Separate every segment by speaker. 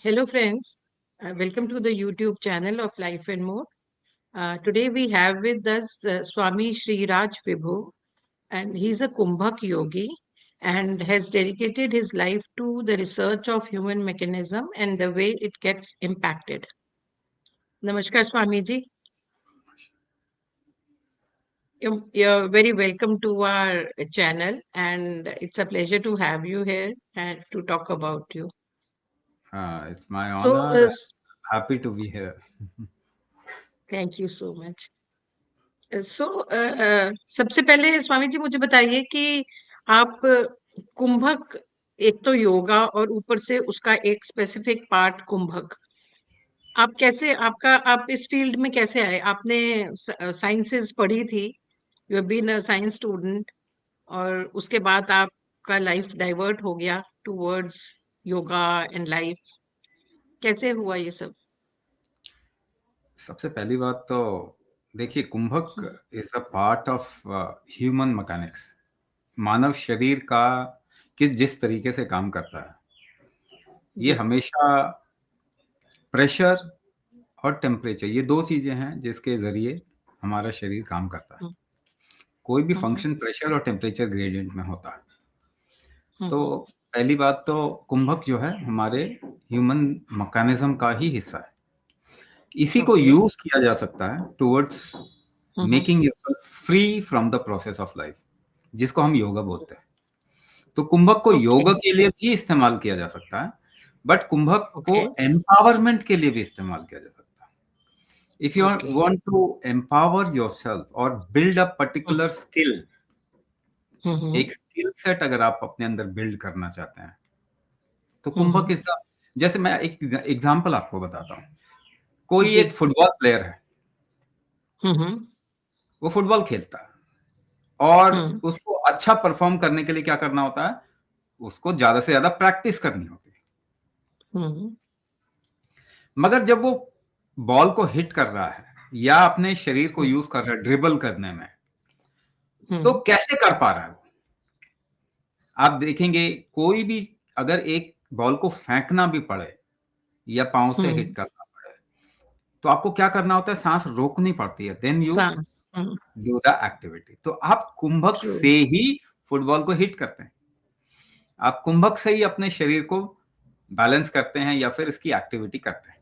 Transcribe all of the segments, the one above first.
Speaker 1: Hello, friends. Welcome to the YouTube channel of Life and More. Today we have with us Swami Sri Raj Vibhu, and he's a Kumbhak yogi and has dedicated his life to the research of human mechanism and the way it gets impacted. Namaskar, Swami ji. You're very welcome to our channel, and it's a pleasure to have you here and to talk about you.
Speaker 2: It's my
Speaker 1: So,
Speaker 2: honor. Happy to be here.
Speaker 1: thank you so much. सबसे पहले स्वामी जी मुझे बताइए कि आप कुंभक एक तो योगा और ऊपर से उसका एक स्पेसिफिक पार्ट कुंभक आप कैसे आपका आप इस फील्ड में कैसे आए आपने साइंसेस पढ़ी थी you have been a science student और उसके बाद आपका लाइफ डाइवर्ट हो गया टुवर्ड्स योगा एंड लाइफ कैसे हुआ ये सब
Speaker 2: सबसे पहली बात तो देखिए, kumbhak is a part of human mechanics. मानव शरीर का जिस तरीके से काम करता है, ये
Speaker 1: जी
Speaker 2: हमेशा प्रेशर और टेम्परेचर, ये दो चीजें हैं जिसके जरिए हमारा शरीर काम करता है।
Speaker 1: हम्म,
Speaker 2: कोई भी
Speaker 1: हम्म,
Speaker 2: फंक्शन प्रेशर और टेम्परेचर ग्रेडियंट में होता है। तो
Speaker 1: हम्म,
Speaker 2: पहली बात तो कुंभक जो है हमारे ह्यूमन मैकेनिज्म का ही हिस्सा है। इसी को
Speaker 1: ओके
Speaker 2: यूज किया जा सकता है towards
Speaker 1: hmm,
Speaker 2: making yourself free from the process of life, जिसको हम योगा बोलते हैं। तो कुंभक को
Speaker 1: ओके
Speaker 2: योगा के लिए भी इस्तेमाल किया जा सकता है, बट कुंभक को
Speaker 1: ओके
Speaker 2: एम्पावरमेंट के लिए भी इस्तेमाल किया जा सकता है। If you
Speaker 1: okay
Speaker 2: want to empower yourself और build a particular skill,
Speaker 1: hmm
Speaker 2: एक स्किल सेट अगर आप अपने अंदर बिल्ड करना चाहते हैं, तो कुंभक
Speaker 1: हम्म
Speaker 2: इसका, जैसे मैं एक एग्जांपल आपको बताता हूँ। कोई
Speaker 1: जी
Speaker 2: एक फुटबॉल प्लेयर है,
Speaker 1: हम्म
Speaker 2: वो फुटबॉल खेलता है और
Speaker 1: हम्म
Speaker 2: उसको अच्छा परफॉर्म करने के लिए क्या करना होता है, उसको ज्यादा से ज्यादा प्रैक्टिस करनी होती है।
Speaker 1: हम्म
Speaker 2: मगर जब वो बॉल को हिट कर रहा है या अपने शरीर को
Speaker 1: हम्म
Speaker 2: यूज कर रहा है ड्रिबल करने में, तो
Speaker 1: हम्म
Speaker 2: कैसे कर पा रहा है वो? आप देखेंगे, कोई भी अगर एक बॉल को फेंकना भी पड़े या पांव से हिट
Speaker 1: हम्म,
Speaker 2: करना पड़े, तो आपको क्या करना होता है, सांस रोकनी पड़ती है, देन यू
Speaker 1: सांस
Speaker 2: डू द एक्टिविटी। तो आप कुंभक
Speaker 1: ट्रू
Speaker 2: से ही फुटबॉल को हिट करते हैं, आप कुंभक से ही अपने शरीर को बैलेंस करते हैं या फिर इसकी एक्टिविटी करते हैं।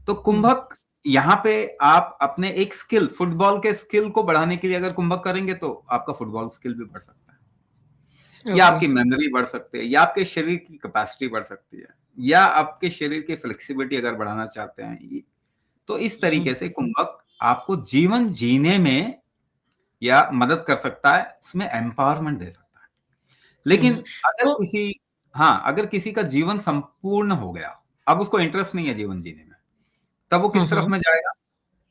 Speaker 2: तो कुंभक यहाँ पे आप अपने एक स्किल, फुटबॉल के स्किल को बढ़ाने के लिए अगर कुंभक करेंगे तो आपका फुटबॉल स्किल भी बढ़ सकता है, या
Speaker 1: ओके
Speaker 2: आपकी मेमोरी बढ़ सकती है, या आपके शरीर की कैपेसिटी बढ़ सकती है, या आपके शरीर की फ्लेक्सिबिलिटी अगर बढ़ाना चाहते हैं। तो इस तरीके से कुंभक आपको जीवन जीने में या मदद कर सकता है, उसमें एम्पावरमेंट दे सकता है। लेकिन अगर
Speaker 1: तो
Speaker 2: किसी, हाँ, अगर किसी का जीवन संपूर्ण हो गया, अब उसको इंटरेस्ट नहीं है जीवन जीने में, तब वो किस तरफ में जाएगा?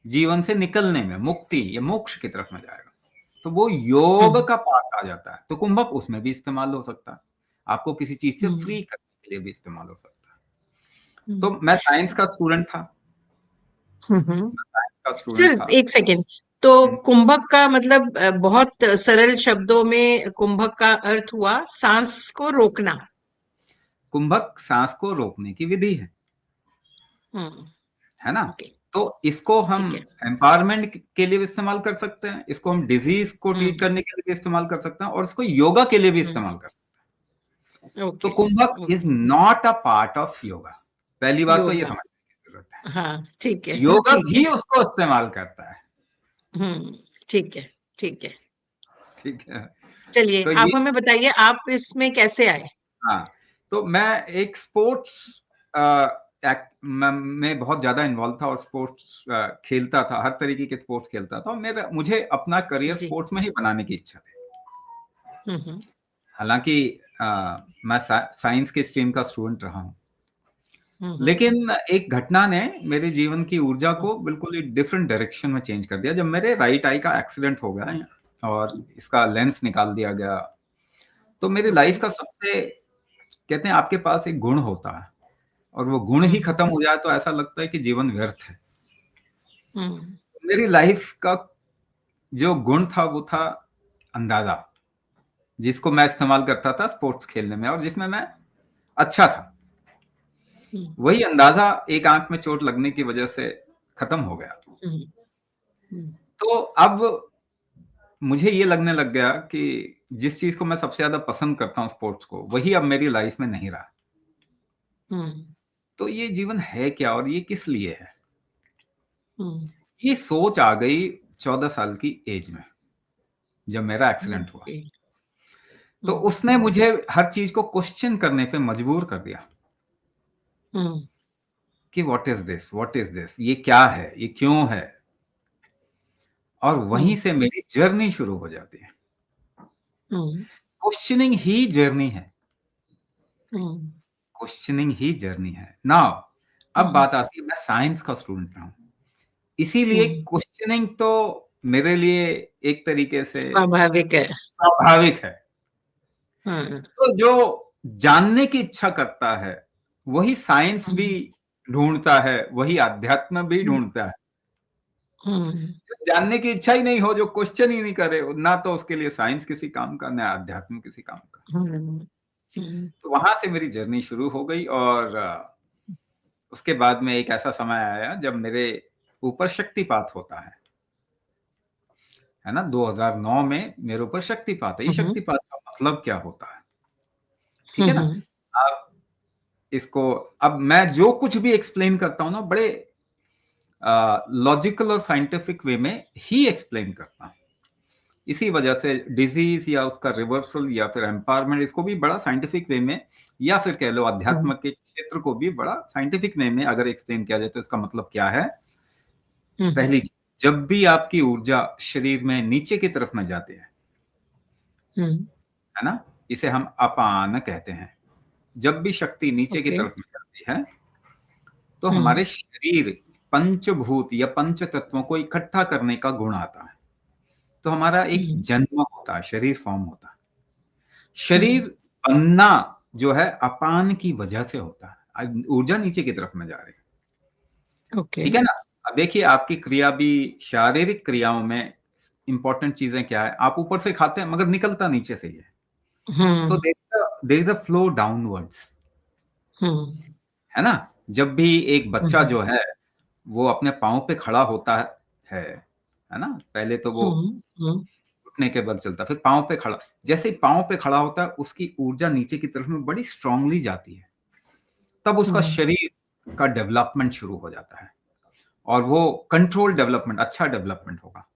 Speaker 2: जीवन से निकलने में, मुक्ति या मोक्ष की तरफ में जाएगा। तो वो योग का पार्ट आ जाता है। तो कुंभक उसमें भी इस्तेमाल हो सकता है, आपको किसी चीज से फ्री करने के लिए भी इस्तेमाल हो सकता है। तो मैं साइंस का स्टूडेंट था, मैं साइंस का स्टूडेंट
Speaker 1: सिर्फ
Speaker 2: था।
Speaker 1: एक सेकेंड तो कुंभक का मतलब बहुत सरल शब्दों में कुंभक का अर्थ हुआ सांस को रोकना
Speaker 2: कुंभक सांस को रोकने की विधि
Speaker 1: हम्म
Speaker 2: है ना?
Speaker 1: ओके
Speaker 2: तो इसको हम
Speaker 1: ठीक है
Speaker 2: एम्पावरमेंट के लिए भी इस्तेमाल कर सकते हैं, इसको हम डिजीज को ट्रीट
Speaker 1: हम्म
Speaker 2: करने के लिए भी इस्तेमाल कर सकते हैं, और इसको योगा के लिए भी
Speaker 1: हम्म
Speaker 2: इस्तेमाल कर सकते हैं। तो
Speaker 1: okay
Speaker 2: kumbhak is
Speaker 1: okay
Speaker 2: not a part of yoga. पहली बात तो ये
Speaker 1: योगा
Speaker 2: समझने की जरूरत है।
Speaker 1: हाँ ठीक है
Speaker 2: योगा
Speaker 1: ठीक है
Speaker 2: भी उसको इस्तेमाल करता है।
Speaker 1: ठीक है ठीक है
Speaker 2: ठीक है।
Speaker 1: चलिए
Speaker 2: तो
Speaker 1: आप
Speaker 2: ये,
Speaker 1: हमें बताइए आप इसमें कैसे आए
Speaker 2: हाँ, तो मैं एक स्पोर्ट्स में बहुत ज्यादा इन्वॉल्व था और स्पोर्ट्स खेलता था, हर तरीके के स्पोर्ट्स खेलता था, और मेरा, मुझे अपना करियर
Speaker 1: जी
Speaker 2: स्पोर्ट्स में ही बनाने की इच्छा थी।
Speaker 1: हम्म
Speaker 2: हालांकि मैं साइंस के स्ट्रीम का स्टूडेंट रहा हूँ,
Speaker 1: हम्म
Speaker 2: लेकिन एक घटना ने मेरे जीवन की ऊर्जा को बिल्कुल ही डिफरेंट डायरेक्शन में चेंज कर दिया। जब मेरे राइट आई का एक्सीडेंट हो गया और इसका लेंस निकाल दिया गया, तो मेरी
Speaker 1: ओके
Speaker 2: लाइफ का सबसे, कहते हैं आपके पास एक गुण होता है और वो गुण ही खत्म हो जाए तो ऐसा लगता है कि जीवन व्यर्थ है।
Speaker 1: हम्म
Speaker 2: मेरी लाइफ का जो गुण था वो था अंदाजा, जिसको मैं इस्तेमाल करता था स्पोर्ट्स खेलने में और जिसमें मैं अच्छा था।
Speaker 1: हुँ,
Speaker 2: वही अंदाजा एक आंख में चोट लगने की वजह से खत्म हो गया।
Speaker 1: हुँ, हुँ,
Speaker 2: तो अब मुझे ये लगने लग गया कि जिस चीज को मैं सबसे ज्यादा पसंद करता हूँ, स्पोर्ट्स को, वही अब मेरी लाइफ में नहीं रहा।
Speaker 1: हुँ,
Speaker 2: तो ये जीवन है क्या और ये किस लिए है?
Speaker 1: हुँ,
Speaker 2: ये सोच आ गई 14 साल की एज में, जब मेरा एक्सीडेंट हुआ।
Speaker 1: ओके।
Speaker 2: तो
Speaker 1: हुँ,
Speaker 2: उसने मुझे हर चीज को क्वेश्चन करने पे मजबूर कर दिया
Speaker 1: हुँ,
Speaker 2: कि व्हाट इज दिस, ये क्या है, ये क्यों है। और वहीं
Speaker 1: हुँ,
Speaker 2: से मेरी जर्नी शुरू हो जाती है।
Speaker 1: हुँ,
Speaker 2: क्वेश्चनिंग ही जर्नी है।
Speaker 1: हुँ,
Speaker 2: क्वेश्चनिंग ही जर्नी है। नाउ अब
Speaker 1: हुँ,
Speaker 2: बात आती है, मैं साइंस का स्टूडेंट रहा हूं, इसीलिए
Speaker 1: हुँ,
Speaker 2: क्वेश्चनिंग तो मेरे लिए एक तरीके से
Speaker 1: स्वाभाविक है।
Speaker 2: स्वाभाविक है।
Speaker 1: हाँ,
Speaker 2: तो जो जानने की इच्छा करता है, वही साइंस भी
Speaker 1: हुँ,
Speaker 2: ढूंढता है, वही अध्यात्म भी
Speaker 1: हुँ,
Speaker 2: ढूंढता है।
Speaker 1: हुँ,
Speaker 2: जो जानने की इच्छा ही नहीं हो, जो क्वेश्चन ही नहीं करे, ना तो उसके लिए साइंस किसी काम का, ना अध्यात्म किसी काम का।
Speaker 1: हुँ, हुँ,
Speaker 2: तो वहां से मेरी जर्नी शुरू हो गई। और उसके बाद में एक ऐसा समय आया जब मेरे ऊपर शक्तिपात होता है ना। 2009 में मेरे ऊपर शक्तिपात है। ये
Speaker 1: हुँ,
Speaker 2: शक्तिपात का मतलब क्या होता है? ठीक
Speaker 1: हुँ,
Speaker 2: है ना।
Speaker 1: हुँ,
Speaker 2: आप इसको, अब मैं जो कुछ भी एक्सप्लेन करता हूं ना, बड़े लॉजिकल और साइंटिफिक वे में ही एक्सप्लेन करता हूं। इसी वजह से डिजीज या उसका रिवर्सल या फिर एम्पावरमेंट, इसको भी बड़ा साइंटिफिक वे में, या फिर कह लो
Speaker 1: हुँ,
Speaker 2: अध्यात्म के क्षेत्र को भी बड़ा साइंटिफिक वे में अगर एक्सप्लेन किया जाए तो इसका मतलब क्या है।
Speaker 1: हुँ,
Speaker 2: पहली चीज, जब भी आपकी ऊर्जा शरीर में नीचे की तरफ में जाती
Speaker 1: हुँ,
Speaker 2: है ना, इसे हम अपान कहते हैं। जब भी शक्ति नीचे की
Speaker 1: ओके।
Speaker 2: तरफ में जाती है, तो
Speaker 1: हुँ,
Speaker 2: हमारे शरीर, पंचभूत या पंच तत्वों को इकट्ठा करने का गुण आता है। तो हमारा एक
Speaker 1: हुँ,
Speaker 2: जन्म होता है, शरीर फॉर्म होता है।
Speaker 1: हुँ,
Speaker 2: शरीर बनना जो है अपान की वजह से होता है। ऊर्जा नीचे की तरफ में जा रही है।
Speaker 1: ओके।
Speaker 2: ठीक है ना। अब देखिए, आपकी क्रिया भी, शारीरिक क्रियाओं में इंपॉर्टेंट चीजें क्या है, आप ऊपर से खाते हैं मगर निकलता नीचे से ही है। So
Speaker 1: hmm,
Speaker 2: there is a flow downwards,
Speaker 1: hmm,
Speaker 2: है ना। जब भी एक बच्चा
Speaker 1: हुँ,
Speaker 2: जो है वो अपने पाँव पे खड़ा होता है ना, पहले तो वो
Speaker 1: हुँ, हुँ,
Speaker 2: घुटने के बल चलता है, फिर पाँव पे खड़ा, जैसे ही पाँव पे खड़ा होता है उसकी ऊर्जा नीचे की तरफ में बड़ी स्ट्रांगली जाती है। तब उसका
Speaker 1: हुँ,
Speaker 2: शरीर का डेवलपमेंट शुरू हो जाता है, और वो कंट्रोल डेवलपमेंट, अच्छा डेवलपमेंट होगा।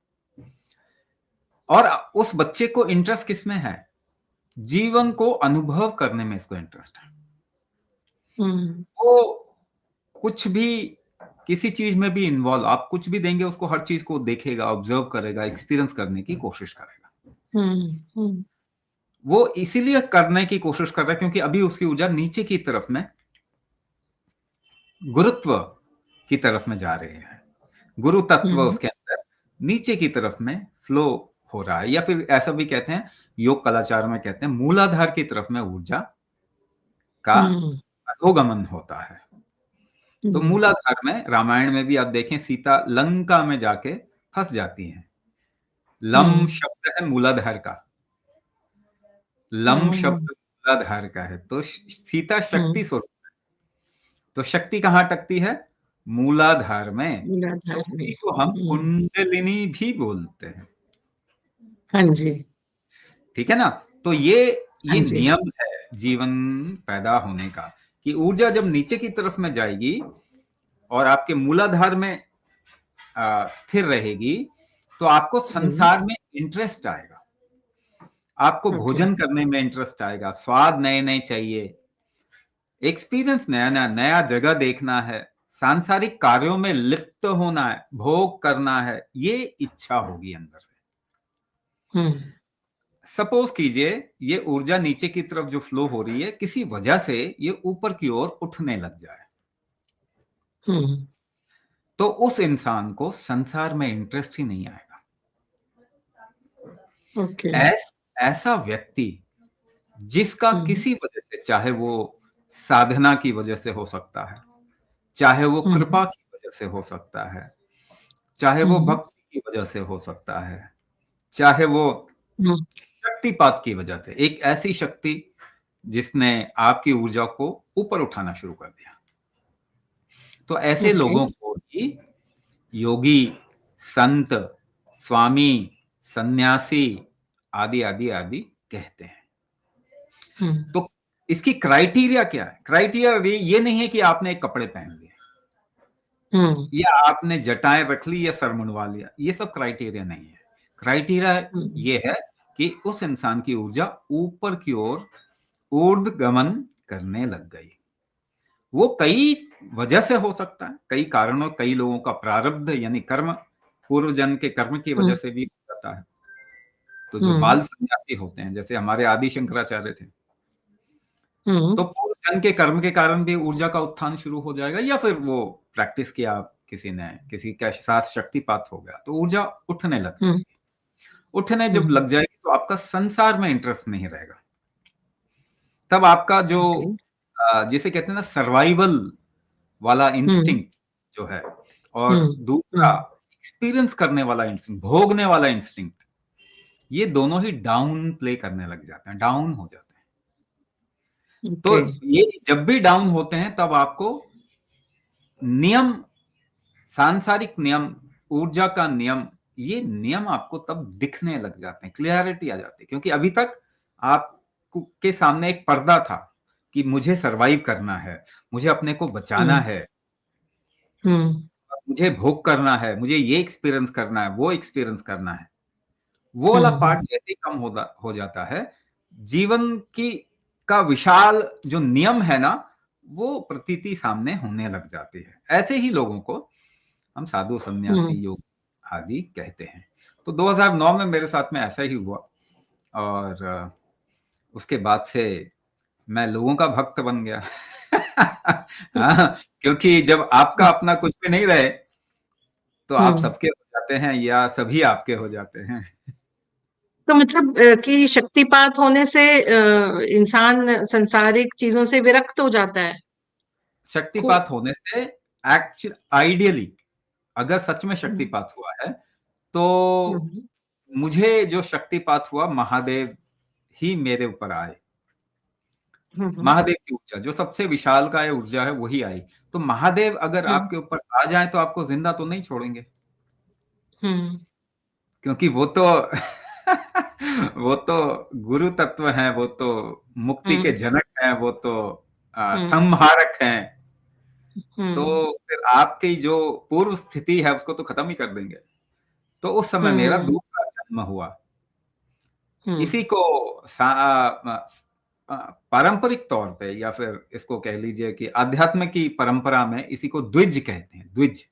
Speaker 2: और उस बच्चे को इंटरेस्ट किसमें है? जीवन को अनुभव करने में इसको इंटरेस्ट है।
Speaker 1: हुँ,
Speaker 2: वो कुछ भी, किसी चीज में भी इन्वॉल्व, आप कुछ भी देंगे उसको, हर चीज को देखेगा, ऑब्जर्व करेगा, एक्सपीरियंस करने की कोशिश करेगा।
Speaker 1: हुँ, हुँ,
Speaker 2: वो इसीलिए करने की कोशिश कर रहा है क्योंकि अभी उसकी ऊर्जा नीचे की तरफ में, गुरुत्व की तरफ में जा रही है। गुरु तत्व
Speaker 1: हुँ,
Speaker 2: उसके अंदर नीचे की तरफ में फ्लो हो रहा है, या फिर ऐसा भी कहते हैं, योग कलाचार में कहते हैं, मूलाधार की तरफ में ऊर्जा का
Speaker 1: हुँ,
Speaker 2: अधोगमन होता है। तो
Speaker 1: हुँ,
Speaker 2: मूलाधार में, रामायण में भी आप देखें, सीता लंका में जाके फंस जाती हैं। लम
Speaker 1: हुँ,
Speaker 2: शब्द है मूलाधार का। लम
Speaker 1: हुँ,
Speaker 2: शब्द मूलाधार का है, तो सीता शक्ति
Speaker 1: हुँ,
Speaker 2: स्वरूप। तो शक्ति कहाँ टकती है? मूलाधार में। तो
Speaker 1: मूलाधार में।
Speaker 2: उसी को हम
Speaker 1: हुँ,
Speaker 2: कुंडलिनी भी बोलते हैं।
Speaker 1: हाँ जी,
Speaker 2: ठीक है ना। तो ये
Speaker 1: हाँ जी।
Speaker 2: नियम है जीवन पैदा होने का, कि ऊर्जा जब नीचे की तरफ में जाएगी और आपके मूलाधार में स्थिर रहेगी, तो आपको
Speaker 1: हुँ,
Speaker 2: संसार में इंटरेस्ट आएगा, आपको
Speaker 1: ओके,
Speaker 2: भोजन करने में इंटरेस्ट आएगा, स्वाद नए नए चाहिए, एक्सपीरियंस नया नया, नया जगह देखना है, सांसारिक कार्यों में लिप्त होना है, भोग करना है, ये इच्छा होगी अंदर से।
Speaker 1: हुँ,
Speaker 2: सपोज कीजिए, ये ऊर्जा नीचे की तरफ जो फ्लो हो रही है, किसी वजह से ये ऊपर की ओर उठने लग जाए,
Speaker 1: हुँ,
Speaker 2: तो उस इंसान को संसार में इंटरेस्ट ही नहीं आएगा।
Speaker 1: ओके,
Speaker 2: ऐसा व्यक्ति जिसका
Speaker 1: हुँ,
Speaker 2: किसी वजह से, चाहे वो साधना की वजह से हो सकता है, चाहे वो
Speaker 1: हुँ,
Speaker 2: कृपा की वजह से हो सकता है, चाहे वो
Speaker 1: हुँ,
Speaker 2: भक्ति की वजह से हो सकता है, चाहे वो
Speaker 1: हुँ,
Speaker 2: शक्तिपात की वजह से, एक ऐसी शक्ति जिसने आपकी ऊर्जा को ऊपर उठाना शुरू कर दिया, तो ऐसे
Speaker 1: ओके।
Speaker 2: लोगों को ही योगी, संत, स्वामी, सन्यासी आदि आदि आदि कहते हैं। तो इसकी क्राइटेरिया क्या है? क्राइटेरिया ये नहीं है कि आपने एक कपड़े पहन लिए या आपने जटाएं रख ली या सर मुंडवा लिया, ये सब क्राइटेरिया नहीं है। क्राइटेरिया ये है कि उस इंसान की ऊर्जा ऊपर की ओर ऊर्ध्वगमन करने लग गई। वो कई वजह से हो सकता है, कई कारणों, कई लोगों का प्रारब्ध यानी कर्म, पूर्व जन्म के कर्म की वजह से भी हो जाता है। तो जो बाल सन्यासी होते हैं, जैसे हमारे आदि शंकराचार्य थे, तो पूर्व जन्म के कर्म के कारण भी ऊर्जा का उत्थान शुरू हो जाएगा, या फिर वो प्रैक्टिस किया किसी ने, किसी के साथ शक्तिपात हो गया तो ऊर्जा उठने लग जाएगी। उठने जब लग जाएगी तो आपका संसार में इंटरेस्ट नहीं रहेगा। तब आपका जो जिसे कहते हैं ना सर्वाइवल वाला इंस्टिंक्ट जो है, और दूसरा एक्सपीरियंस करने वाला इंस्टिंक्ट, भोगने वाला इंस्टिंक्ट, ये दोनों ही डाउन प्ले करने लग जाते हैं, डाउन हो जाते हैं। तो ये जब भी डाउन होते हैं तब आपको नियम, सांसारिक नियम, ऊर्जा का नियम, ये नियम आपको तब दिखने लग जाते हैं, क्लियरिटी आ जाती है। क्योंकि अभी तक आप के सामने एक पर्दा था कि मुझे सरवाइव करना है, मुझे अपने को बचाना है, मुझे भोग करना है, मुझे ये एक्सपीरियंस करना है, वो एक्सपीरियंस करना है। वो वाला पार्ट जैसे ही कम हो जाता है, जीवन की का विशाल जो नियम है ना, वो प्रतीति सामने होने लग जाती है। ऐसे ही लोगों को हम साधु, सन्यासी, योग आदि कहते हैं। तो 2009 में मेरे साथ में ऐसा ही हुआ, और उसके बाद से मैं लोगों का भक्त बन गया। हाँ, क्योंकि जब आपका अपना कुछ भी नहीं रहे तो आप सबके हो जाते हैं या सभी आपके हो जाते हैं।
Speaker 1: तो मतलब कि शक्तिपात होने से इंसान सांसारिक चीजों से विरक्त हो जाता है?
Speaker 2: शक्तिपात होने से एक्चुअल आइडियली अगर सच में शक्तिपात हुआ है तो मुझे जो शक्तिपात हुआ, महादेव ही मेरे ऊपर आए। महादेव की ऊर्जा जो सबसे विशाल का ऊर्जा है वही आई। तो महादेव अगर आपके ऊपर आ जाए तो आपको जिंदा तो नहीं छोड़ेंगे, क्योंकि वो तो वो तो गुरु तत्व हैं, वो तो मुक्ति के जनक हैं, वो तो संहारक हैं। तो फिर आपकी जो पूर्व स्थिति है उसको तो खत्म ही कर देंगे। तो उस समय मेरा दूसरा जन्म हुआ। इसी को पारंपरिक तौर पे, या फिर इसको कह लीजिए कि अध्यात्म की परंपरा में इसी को द्विज कहते हैं। द्विज,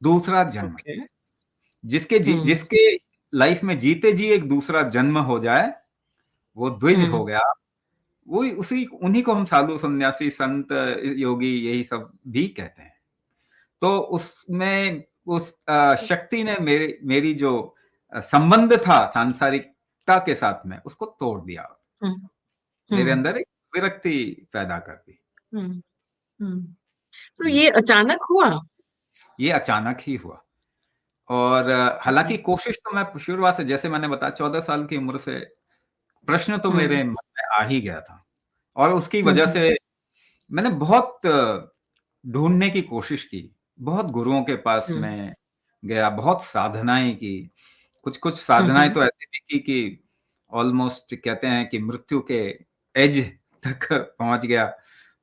Speaker 2: दूसरा जन्म। जिसके लाइफ में जीते जी एक दूसरा जन्म हो जाए वो द्विज हो गया। वही उन्हीं को हम साधु, सन्यासी, संत, योगी यही सब भी कहते हैं। तो उसमें उस शक्ति ने मेरी जो संबंध था सांसारिकता के साथ में उसको तोड़ दिया, मेरे अंदर एक विरक्ति पैदा कर दी।
Speaker 1: तो ये अचानक हुआ?
Speaker 2: ये अचानक ही हुआ, और हालांकि कोशिश तो मैं शुरुआत से, जैसे मैंने बताया 14 साल की उम्र से प्रश्न तो मेरे मन में आ ही गया था, और उसकी वजह से मैंने बहुत ढूंढने की कोशिश की, बहुत गुरुओं के पास में गया, बहुत साधनाएं की। कुछ साधनाएं तो ऐसी भी की कि ऑलमोस्ट कहते हैं कि मृत्यु के एज तक पहुंच गया।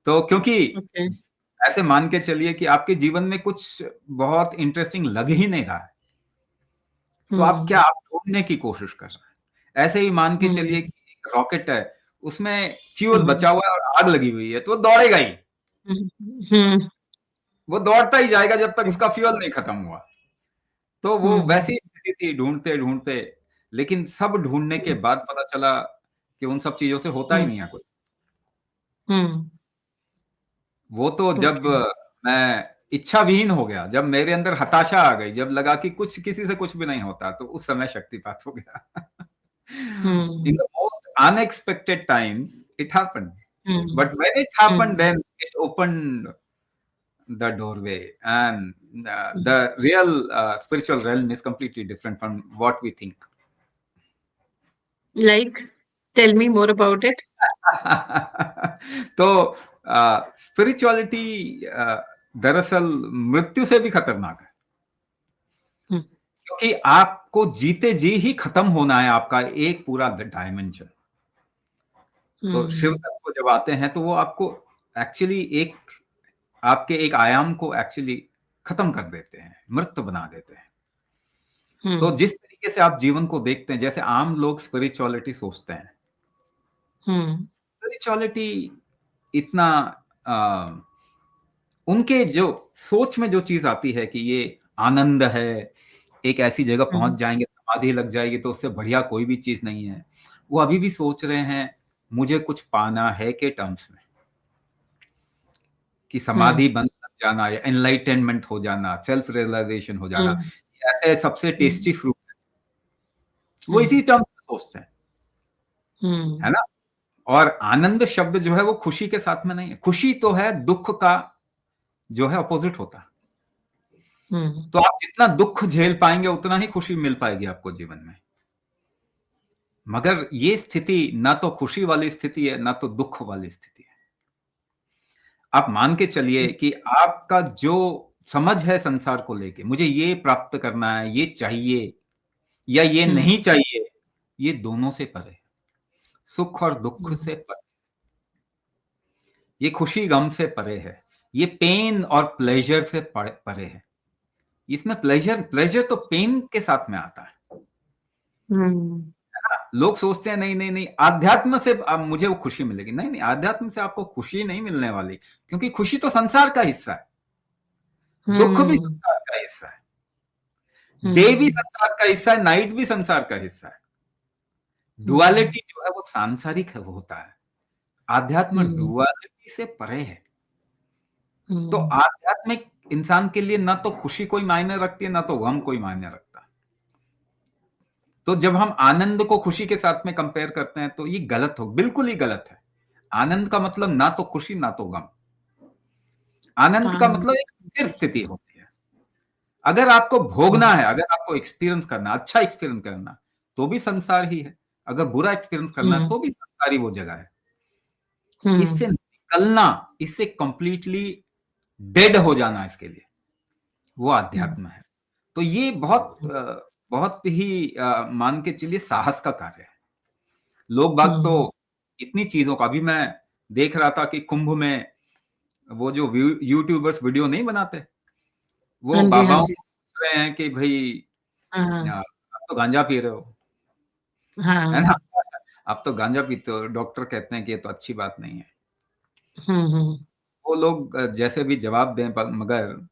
Speaker 2: तो क्योंकि ऐसे मान के चलिए कि आपके जीवन में कुछ बहुत इंटरेस्टिंग लग ही नहीं रहा है, तो आप ढूंढने की कोशिश कर रहे हैं। ऐसे ही मान के चलिए कि एक रॉकेट है, उसमें फ्यूल बचा हुआ है और आग लगी हुई है, तो वो दौड़ेगा ही, वो दौड़ता ही जाएगा जब तक उसका फ्यूल नहीं खत्म हुआ। तो वो वैसी स्थिति थी, ढूंढते ढूंढते, लेकिन सब ढूंढने के बाद पता चला कि उन सब चीजों से होता ही नहीं है कुछ। वो तो जब मैं इच्छाविहीन हो गया, जब मेरे अंदर हताशा आ गई, जब लगा कि कुछ किसी से कुछ भी नहीं होता, तो उस समय शक्तिपात हो गया। In the most unexpected times it happened, but when it happened then it opened the doorway, and the real spiritual realm is completely different from what we think.
Speaker 1: Like, tell me more about it.
Speaker 2: तो spirituality दरअसल मृत्यु से भी खतरनाक है,
Speaker 1: हम्म,
Speaker 2: क्योंकि आपको जीते जी ही खत्म होना है आपका एक पूरा डायमेंशन। तो शिव
Speaker 1: हम्म,
Speaker 2: तत्व जब आते हैं तो वो आपको एक्चुअली एक आपके एक आयाम को एक्चुअली खत्म कर देते हैं, मृत बना देते हैं। तो
Speaker 1: हम्म,
Speaker 2: जिस तरीके से आप जीवन को देखते हैं, जैसे आम लोग स्पिरिचुअलिटी सोचते हैं,
Speaker 1: हम्म,
Speaker 2: स्पिरिचुअलिटी इतना आ, उनके जो सोच में जो चीज आती है कि ये आनंद है, एक ऐसी जगह पहुंच
Speaker 1: हम्म,
Speaker 2: जाएंगे, समाधि लग जाएगी तो उससे बढ़िया कोई भी चीज नहीं है। वो अभी भी सोच रहे हैं मुझे कुछ पाना है के टर्म्स में, कि
Speaker 1: हम्म,
Speaker 2: समाधि बन जाना या एनलाइटेनमेंट हो जाना, सेल्फ रियलाइजेशन हो जाना,
Speaker 1: हम्म,
Speaker 2: ऐसे सबसे
Speaker 1: हम्म,
Speaker 2: टेस्टी फ्रूट वो
Speaker 1: हम्म,
Speaker 2: इसी टर्म्स में सोचते हैं, है
Speaker 1: हम्म,
Speaker 2: ना। और आनंद शब्द जो है वो खुशी के साथ में नहीं है। खुशी तो है दुख का जो है अपोजिट होता है।
Speaker 1: हम्म,
Speaker 2: तो आप जितना दुख झेल पाएंगे उतना ही खुशी मिल पाएगी आपको जीवन में। मगर ये स्थिति ना तो खुशी वाली स्थिति है, ना तो दुख वाली स्थिति है। आप मान के चलिए कि आपका जो समझ है संसार को लेके, मुझे ये प्राप्त करना है, ये चाहिए या ये
Speaker 1: हम्म,
Speaker 2: नहीं चाहिए, ये दोनों से परे है, सुख और दुख
Speaker 1: हम्म,
Speaker 2: से परे, ये खुशी गम से परे है, ये पेन और प्लेजर से परे है। इसमें प्लेजर प्लेजर तो पेन के साथ में आता है।
Speaker 1: हम्म,
Speaker 2: लोग सोचते हैं नहीं नहीं नहीं, आध्यात्म से अब मुझे वो खुशी मिलेगी। नहीं नहीं, आध्यात्म से आपको खुशी नहीं मिलने वाली, क्योंकि खुशी तो संसार का हिस्सा है, दुख भी
Speaker 1: हम्म,
Speaker 2: संसार का हिस्सा है, डे भी
Speaker 1: हम्म,
Speaker 2: संसार का हिस्सा है, नाइट भी संसार का हिस्सा है।
Speaker 1: हम्म,
Speaker 2: डुअलिटी जो है वो सांसारिक है, होता है। आध्यात्म
Speaker 1: हम्म,
Speaker 2: डुअलिटी से परे है। तो
Speaker 1: हम्म,
Speaker 2: आध्यात्मिक इंसान के लिए ना तो खुशी कोई मायने रखती है, ना तो गम कोई मायने रखता है। तो जब हम आनंद को खुशी के साथ में कंपेयर करते हैं तो ये गलत हो, बिल्कुल ही गलत है। आनंद का मतलब ना तो खुशी ना तो गम। आनंद का
Speaker 1: हाँ,
Speaker 2: मतलब एक स्थिर स्थिति होती है। अगर आपको भोगना
Speaker 1: हम्म,
Speaker 2: है, अगर आपको एक्सपीरियंस करना, अच्छा एक्सपीरियंस करना, तो भी संसार ही है। अगर बुरा एक्सपीरियंस करना है
Speaker 1: हम्म,
Speaker 2: तो भी संसार ही वो जगह है। इससे
Speaker 1: हम्म,
Speaker 2: निकलना, इससे कंप्लीटली डेड हो जाना, इसके लिए वो
Speaker 1: हम्म,
Speaker 2: अध्यात्म है। तो ये बहुत ही मान के चलिए साहस का कार्य है। लोग बाग तो
Speaker 1: हम्म,
Speaker 2: इतनी चीजों का, अभी मैं देख रहा था कि कुंभ में वो जो यूट्यूबर्स वीडियो नहीं बनाते, वो
Speaker 1: हाँ जी, हाँ
Speaker 2: बाबाओं
Speaker 1: जी,
Speaker 2: को पूछ रहे हैं कि भाई
Speaker 1: हाँ,
Speaker 2: आप तो गांजा पी रहे हो, है ना।
Speaker 1: हाँ,
Speaker 2: आप तो गांजा पीते हो, डॉक्टर कहते हैं कि ये तो अच्छी बात नहीं है।
Speaker 1: हम्म,
Speaker 2: वो लोग जैसे भी जवाब दें, मगर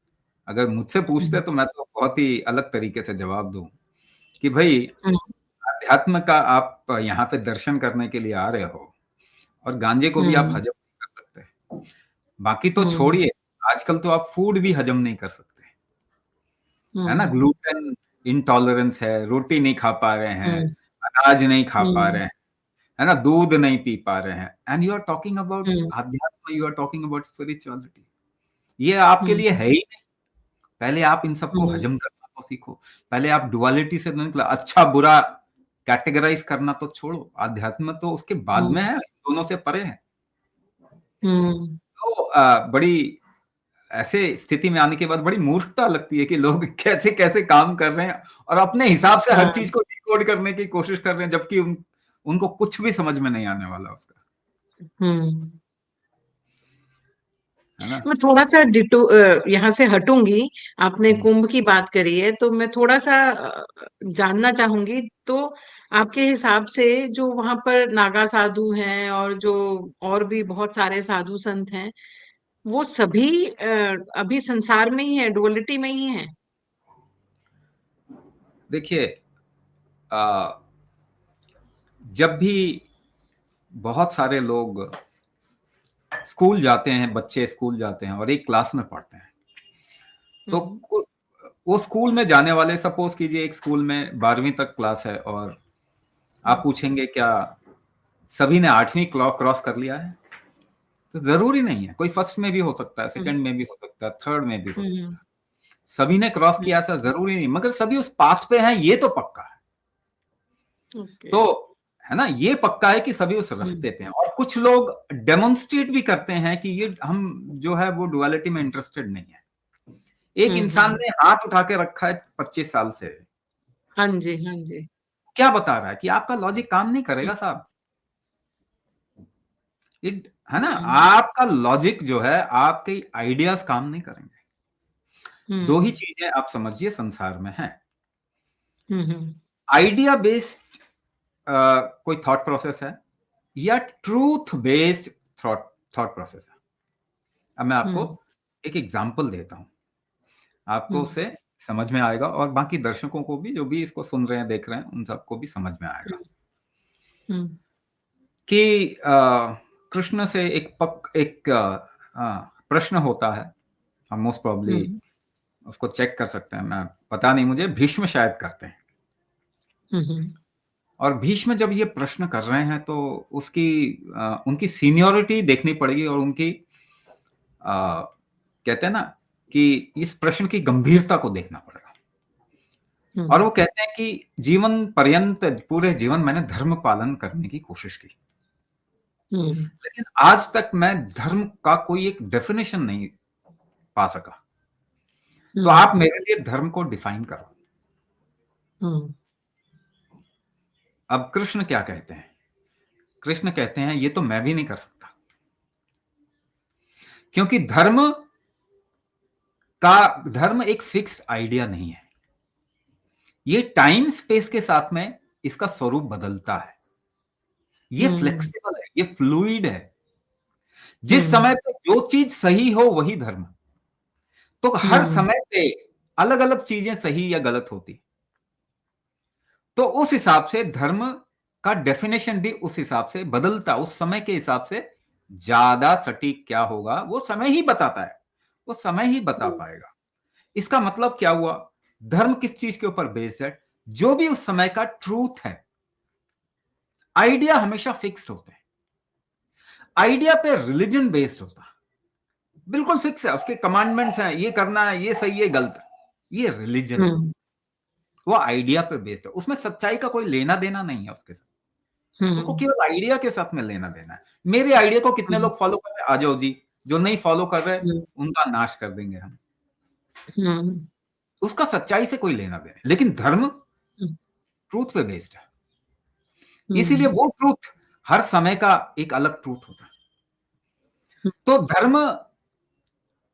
Speaker 2: अगर मुझसे पूछते
Speaker 1: हम्म,
Speaker 2: तो मैं तो बहुत ही अलग तरीके से जवाब दूं कि भाई
Speaker 1: हम्म,
Speaker 2: अध्यात्म का आप यहाँ पे दर्शन करने के लिए आ रहे हो, और गांजे को भी आप
Speaker 1: हम्म,
Speaker 2: हजम नहीं कर सकते। बाकी तो
Speaker 1: हम्म,
Speaker 2: छोड़िए, आजकल तो आप फूड भी हजम नहीं कर सकते, है ना।
Speaker 1: हम्म,
Speaker 2: ग्लूटेन इंटॉलरेंस है, रोटी नहीं खा पा रहे हैं,
Speaker 1: हम्म,
Speaker 2: अनाज नहीं खा पा
Speaker 1: हम्म,
Speaker 2: रहे हैं, है ना, दूध नहीं पी पा रहे हैं, and you are talking about
Speaker 1: hmm,
Speaker 2: अध्यात्म, you are talking about spirituality. ये आपके लिए
Speaker 1: हम्म,
Speaker 2: है ही नहीं। पहले आप इन सबको
Speaker 1: हम्म,
Speaker 2: हजम करना तो सीखो। पहले आप डुअलिटी से निकला, अच्छा बुरा कैटेगराइज करना तो छोड़ो। अध्यात्म तो उसके बाद में है, दोनों से परे है।
Speaker 1: हम्म,
Speaker 2: तो बड़ी ऐसे स्थिति में आने के बाद बड़ी मूर्खता लगती है कि लोग कैसे कैसे काम कर रहे हैं और अपने हिसाब से हर
Speaker 1: हाँ,
Speaker 2: चीज को डिकोड करने की कोशिश कर रहे हैं, जबकि उनको कुछ भी समझ में नहीं आने वाला उसका,
Speaker 1: हम्म।
Speaker 2: है ना।
Speaker 1: मैं थोड़ा सा यहाँ से हटूंगी। आपने
Speaker 2: हम्म।
Speaker 1: कुंभ की बात करी है तो मैं थोड़ा सा जानना चाहूंगी। तो आपके हिसाब से जो वहां पर नागा साधु हैं और जो और भी बहुत सारे साधु संत हैं, वो सभी अभी संसार में ही है, डुअलिटी में ही है?
Speaker 2: देखिए, अ, जब भी बहुत सारे लोग स्कूल जाते हैं, बच्चे स्कूल जाते हैं और एक क्लास में पढ़ते हैं, तो
Speaker 1: हम्म,
Speaker 2: वो स्कूल में जाने वाले, सपोज कीजिए एक स्कूल में 12वीं तक क्लास है, और आप
Speaker 1: हम्म,
Speaker 2: पूछेंगे क्या सभी ने 8वीं क्रॉस कर लिया है? तो जरूरी नहीं है। कोई फर्स्ट में भी हो सकता है,
Speaker 1: हम्म,
Speaker 2: सेकंड में भी हो सकता है, थर्ड में भी हो सकता
Speaker 1: हम्म,
Speaker 2: है। सभी ने क्रॉस
Speaker 1: हम्म,
Speaker 2: किया ऐसा जरूरी नहीं, मगर सभी उस पाथ पे हैं, ये तो पक्का है।
Speaker 1: ओके,
Speaker 2: तो है ना? ये पक्का है कि सभी उस रास्ते पे हैं, और कुछ लोग डेमोन्स्ट्रेट भी करते हैं कि ये हम जो है वो डुअलिटी में इंटरेस्टेड नहीं है। एक इंसान ने हाथ उठा के रखा है 25 साल से,
Speaker 1: हाँ जी, हाँ जी।
Speaker 2: क्या बता रहा है कि आपका लॉजिक काम नहीं करेगा साहब। है ना? आपका लॉजिक जो है, आपके आइडियाज काम नहीं करेंगे। दो ही चीजें आप समझिए संसार में है, आइडिया बेस्ड कोई थॉट प्रोसेस है, या ट्रूथ बेस्ड थॉट प्रोसेस है। अब मैं आपको एक एग्जांपल देता हूं, आपको उससे समझ में आएगा, और बाकी दर्शकों को भी, जो भी इसको सुन रहे हैं देख रहे हैं, उन सबको भी समझ में आएगा कि कृष्ण से एक प्रश्न होता है। हम मोस्ट प्रॉब्ली उसको चेक कर सकते हैं, मैं पता नहीं, मुझे भीष्म शायद करते हैं। और भीष्म जब ये प्रश्न कर रहे हैं तो उनकी सीनियोरिटी देखनी पड़ेगी, और उनकी कहते हैं ना कि इस प्रश्न की गंभीरता को देखना पड़ेगा। और वो कहते हैं कि जीवन पर्यंत, पूरे जीवन मैंने धर्म पालन करने की कोशिश की, लेकिन आज तक मैं धर्म का कोई एक डेफिनेशन नहीं पा सका। तो आप मेरे लिए धर्म को डिफाइन करो। अब कृष्ण क्या कहते हैं? कृष्ण कहते हैं ये तो मैं भी नहीं कर सकता, क्योंकि धर्म एक फिक्स्ड आइडिया नहीं है। ये टाइम स्पेस के साथ में इसका स्वरूप बदलता है, ये फ्लेक्सिबल है, ये फ्लूइड है। जिस समय पे जो चीज सही हो वही धर्म, तो हर समय पे अलग अलग चीजें सही या गलत होती, तो उस हिसाब से धर्म का डेफिनेशन भी उस हिसाब से बदलता, उस समय के हिसाब से ज्यादा सटीक क्या होगा वो समय ही बताता है, वो समय ही बता पाएगा। इसका मतलब क्या हुआ? धर्म किस चीज के ऊपर बेस्ड है? जो भी उस समय का ट्रूथ है। आइडिया हमेशा फिक्स्ड होते हैं, आइडिया पे रिलीजन बेस्ड होता है, बिल्कुल फिक्स है, उसके कमांडमेंट्स हैं, ये करना है, ये सही है, गलत है, ये रिलीजन है। वो आइडिया पे बेस्ड है, उसमें सच्चाई का कोई लेना देना नहीं है उसके साथ, उसको केवल आइडिया के साथ में लेना देना है। मेरे आइडिया को कितने लोग फॉलो कर रहे हैं, आ जाओ जी, जो नहीं फॉलो कर रहे उनका नाश कर देंगे हम, उसका सच्चाई से कोई लेना देना। लेकिन धर्म ट्रूथ पे बेस्ड है, इसीलिए वो ट्रूथ हर समय का एक अलग ट्रूथ होता है। तो धर्म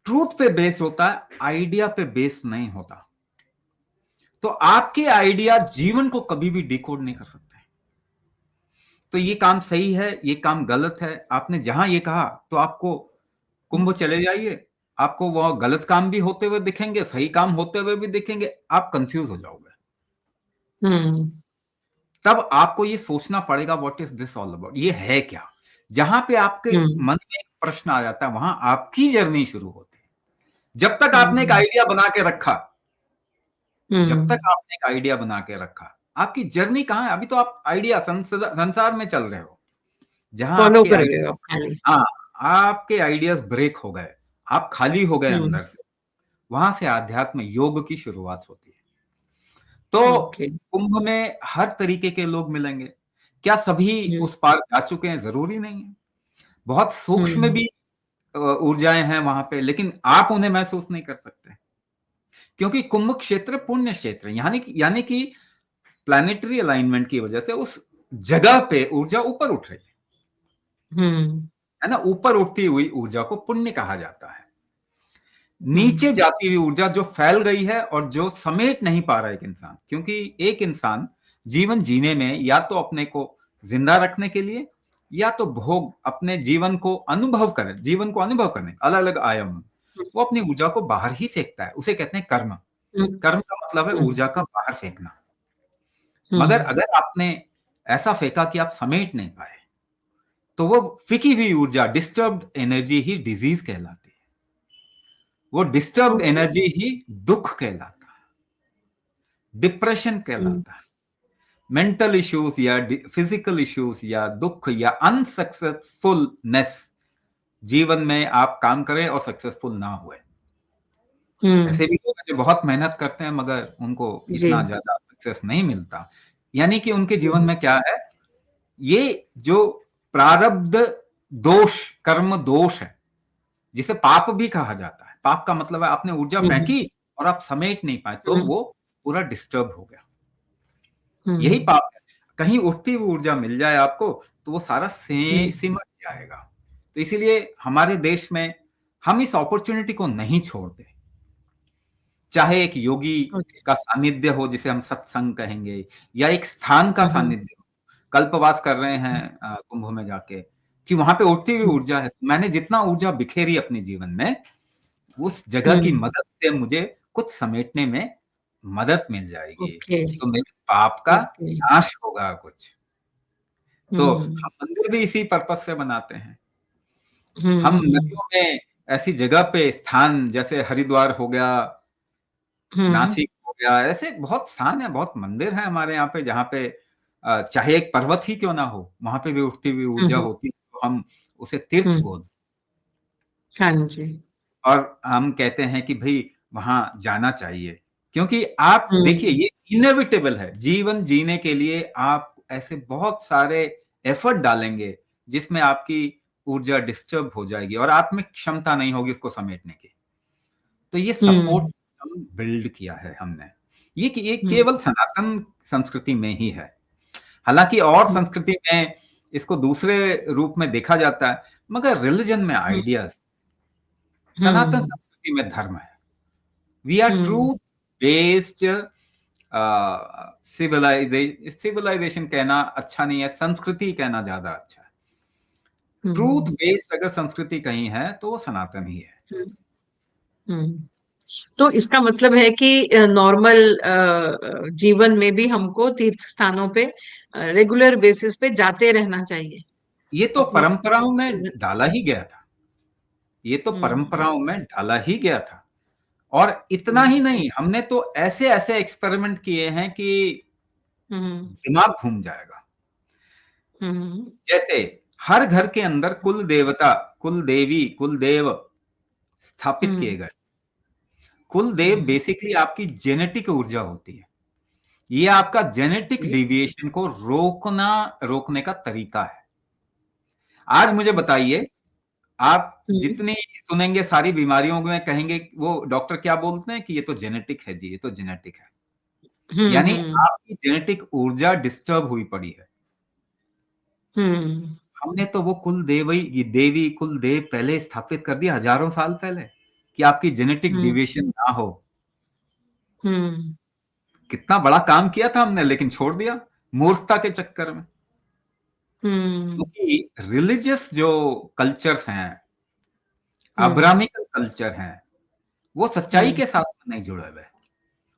Speaker 2: ट्रूथ पे बेस होता है, आइडिया पे बेस नहीं होता। तो आपके आइडिया जीवन को कभी भी डिकोड नहीं कर सकते। तो ये काम सही है, ये काम गलत है, आपने जहां ये कहा, तो आपको कुंभ चले जाइए, आपको वह गलत काम भी होते हुए दिखेंगे, सही काम होते हुए भी दिखेंगे, आप कंफ्यूज हो जाओगे। तब आपको ये सोचना पड़ेगा what is this all about, ये है क्या। जहां पे आपके मन में एक प्रश्न आ जाता है, वहां आपकी जर्नी शुरू होती है। जब तक आपने एक आइडिया बना के रखा, जब तक आपने एक आइडिया बना के रखा, आपकी जर्नी कहां है? अभी तो आप आइडिया संसार में चल रहे हो, जहां
Speaker 1: फॉलो
Speaker 2: आपके
Speaker 1: कर रहे हो आप खाली।
Speaker 2: हाँ, आपके आइडियाज ब्रेक हो गए, आप खाली हो गए अंदर से, वहां से आध्यात्म योग की शुरुआत होती है। तो कुंभ में हर तरीके के लोग मिलेंगे। क्या सभी उस पार जा चुके हैं? जरूरी नहीं है, बहुत सूक्ष्म भी ऊर्जाएं हैं वहां पे, लेकिन आप उन्हें महसूस नहीं कर सकते, क्योंकि कुंभ क्षेत्र पुण्य क्षेत्र, यानी कि प्लैनेटरी अलाइनमेंट की वजह से उस जगह पे ऊर्जा ऊपर उठ रही है ना। ऊपर उठती हुई ऊर्जा को पुण्य कहा जाता है। नीचे जाती हुई ऊर्जा जो फैल गई है और जो समेट नहीं पा रहा है एक इंसान, क्योंकि एक इंसान जीवन जीने में या तो अपने को जिंदा रखने के लिए, या तो भोग, अपने जीवन को अनुभव करने अलग अलग आयाम, वो अपनी ऊर्जा को बाहर ही फेंकता है। उसे कहते हैं कर्म। कर्म का मतलब है ऊर्जा का बाहर फेंकना। मगर अगर आपने ऐसा फेंका कि आप समेट नहीं पाए, तो वो फीकी हुई ऊर्जा, डिस्टर्ब्ड एनर्जी ही डिजीज कहलाती है। वो डिस्टर्ब्ड एनर्जी ही दुख कहलाता है, डिप्रेशन कहलाता है। मेंटल इश्यूज या फिजिकल इश्यूज या दुख या अनसक्सेसफुलनेस, जीवन में आप काम करें और सक्सेसफुल ना हुए। ऐसे भी लोग जो बहुत मेहनत करते हैं मगर उनको इतना ज्यादा सक्सेस नहीं मिलता, यानी कि उनके जीवन में क्या है, ये जो प्रारब्ध दोष, कर्म दोष है, जिसे पाप भी कहा जाता है। पाप का मतलब है आपने ऊर्जा फेंकी और आप समेट नहीं पाए, तो वो पूरा डिस्टर्ब हो गया, यही पाप है। कहीं उठती हुई ऊर्जा मिल जाए आपको, तो वो सारा सिमट जाएगा। तो इसीलिए हमारे देश में हम इस अपॉर्चुनिटी को नहीं छोड़ते। चाहे एक योगी का सानिध्य हो, जिसे हम सत्संग कहेंगे, या एक स्थान का सानिध्य हो, कल्पवास कर रहे हैं कुंभ में जाके, कि वहां पे उठती हुई ऊर्जा है। मैंने जितना ऊर्जा बिखेरी अपने जीवन में, उस जगह की मदद से मुझे कुछ समेटने में मदद मिल जाएगी, तो मेरे पाप का नाश होगा कुछ। तो हम मंदिर भी इसी पर्पस से बनाते हैं। हम नदियों में ऐसी जगह पे स्थान, जैसे हरिद्वार हो गया, नासिक हो गया, ऐसे बहुत स्थान है, बहुत मंदिर है हमारे यहाँ पे, जहाँ पे चाहे एक पर्वत ही क्यों ना हो, वहां पे भी उठती हुई ऊर्जा होती है, तो हम उसे तीर्थ बोलते हैं।
Speaker 1: हाँ जी।
Speaker 2: और हम कहते हैं कि भाई वहां जाना चाहिए, क्योंकि आप देखिए, ये इनएविटेबल है। जीवन जीने के लिए आप ऐसे बहुत सारे एफर्ट डालेंगे जिसमें आपकी ऊर्जा डिस्टर्ब हो जाएगी और आप में क्षमता नहीं होगी उसको समेटने की। तो ये सपोर्ट सिस्टम बिल्ड किया है हमने। ये केवल सनातन संस्कृति में ही है। हालांकि और संस्कृति में इसको दूसरे रूप में देखा जाता है, मगर रिलीजन में आइडियाज, सनातन संस्कृति में धर्म है। We are truth based civilization कहना अच्छा नहीं है, संस्कृति कहना ज्यादा अच्छा है। ट्रूथ बेस्ड अगर संस्कृति कहीं है तो वो सनातन ही है।
Speaker 1: तो इसका मतलब है कि नॉर्मल जीवन में भी हमको तीर्थ स्थानों पे रेगुलर बेसिस पे जाते रहना चाहिए।
Speaker 2: ये तो परंपराओं में डाला ही गया था, ये तो परंपराओं में डाला ही गया था। और इतना ही नहीं, हमने तो ऐसे ऐसे एक्सपेरिमेंट किए हैं कि दिमाग घूम जाएगा। जैसे हर घर के अंदर कुल देवता, कुल देवी, कुल देव स्थापित किए गए। कुल देव बेसिकली आपकी जेनेटिक ऊर्जा होती है। ये आपका जेनेटिक डिविएशन को रोकने का तरीका है। आज मुझे बताइए, आप जितनी सुनेंगे सारी बीमारियों में कहेंगे, वो डॉक्टर क्या बोलते हैं कि ये तो जेनेटिक है जी, ये तो जेनेटिक है। यानी आपकी जेनेटिक ऊर्जा डिस्टर्ब हुई पड़ी है। हमने तो वो कुल देवी कुल देव पहले स्थापित कर दिया, हजारों साल पहले, कि आपकी जेनेटिक डिविएशन ना हो। कितना बड़ा काम किया था हमने, लेकिन छोड़ दिया मूर्खता के चक्कर में। क्योंकि रिलीजियस जो कल्चर्स हैं, अब्राहमिकल कल्चर हैं, वो सच्चाई के साथ नहीं जुड़े हुए,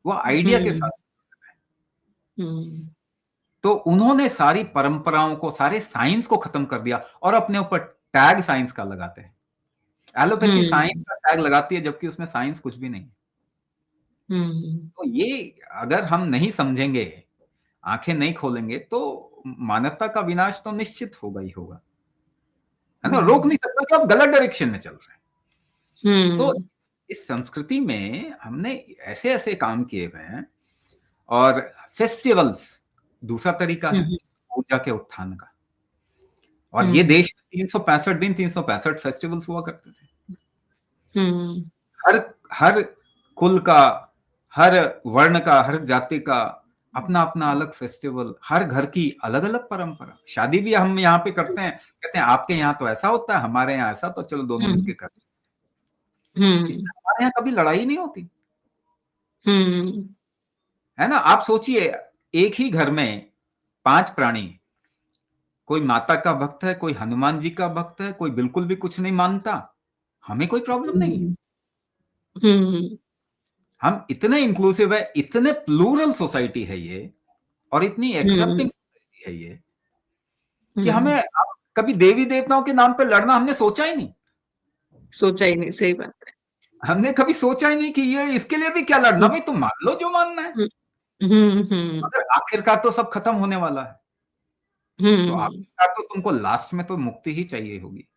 Speaker 2: वो आइडिया के साथ जुड़े हुए। तो उन्होंने सारी परंपराओं को, सारे साइंस को खत्म कर दिया और अपने ऊपर टैग साइंस का लगाते हैं। एलोपैथी साइंस का टैग लगाती है, जबकि उसमें साइंस कुछ भी नहीं है। तो ये अगर हम नहीं समझेंगे, आंखें नहीं खोलेंगे, तो मानवता का विनाश तो निश्चित होगा ही होगा, है ना। रोक नहीं सकता कि आप गलत डायरेक्शन में चल रहे हैं। तो इस संस्कृति में हमने ऐसे ऐसे काम किए हुए हैं। और फेस्टिवल्स दूसरा तरीका है ऊर्जा के उत्थान का। और ये देश में 365 दिन 365 फेस्टिवल्स हुआ करते थे। हर कुल का, हर वर्ण का, हर जाति का अपना अपना अलग फेस्टिवल, हर घर की अलग अलग परंपरा। शादी भी हम यहाँ पे करते हैं, कहते हैं आपके यहाँ तो ऐसा होता है, हमारे यहाँ ऐसा, तो चलो दोनों मिलकर करते हैं। इसमें हमारे यहाँ कभी लड़ाई नहीं होती, है ना। आप सोचिए, एक ही घर में 5 प्राणी, कोई माता का भक्त है, कोई हनुमान जी का भक्त है, कोई बिल्कुल भी कुछ नहीं मानता, हमें कोई प्रॉब्लम नहीं है। हम इतने इंक्लूसिव है, इतने प्लूरल सोसाइटी है ये, और इतनी एक्सेप्टिंग सोसाइटी है ये, कि हमें कभी देवी देवताओं के नाम पे लड़ना हमने सोचा ही नहीं।
Speaker 1: सही बात है।
Speaker 2: हमने कभी सोचा ही नहीं कि ये इसके लिए भी क्या लड़ना, भाई तुम मान लो जो मानना है। मगर आखिरकार तो सब खत्म होने वाला है। तो आखिरकार तो तुमको लास्ट में तो मुक्ति ही चाहिए होगी।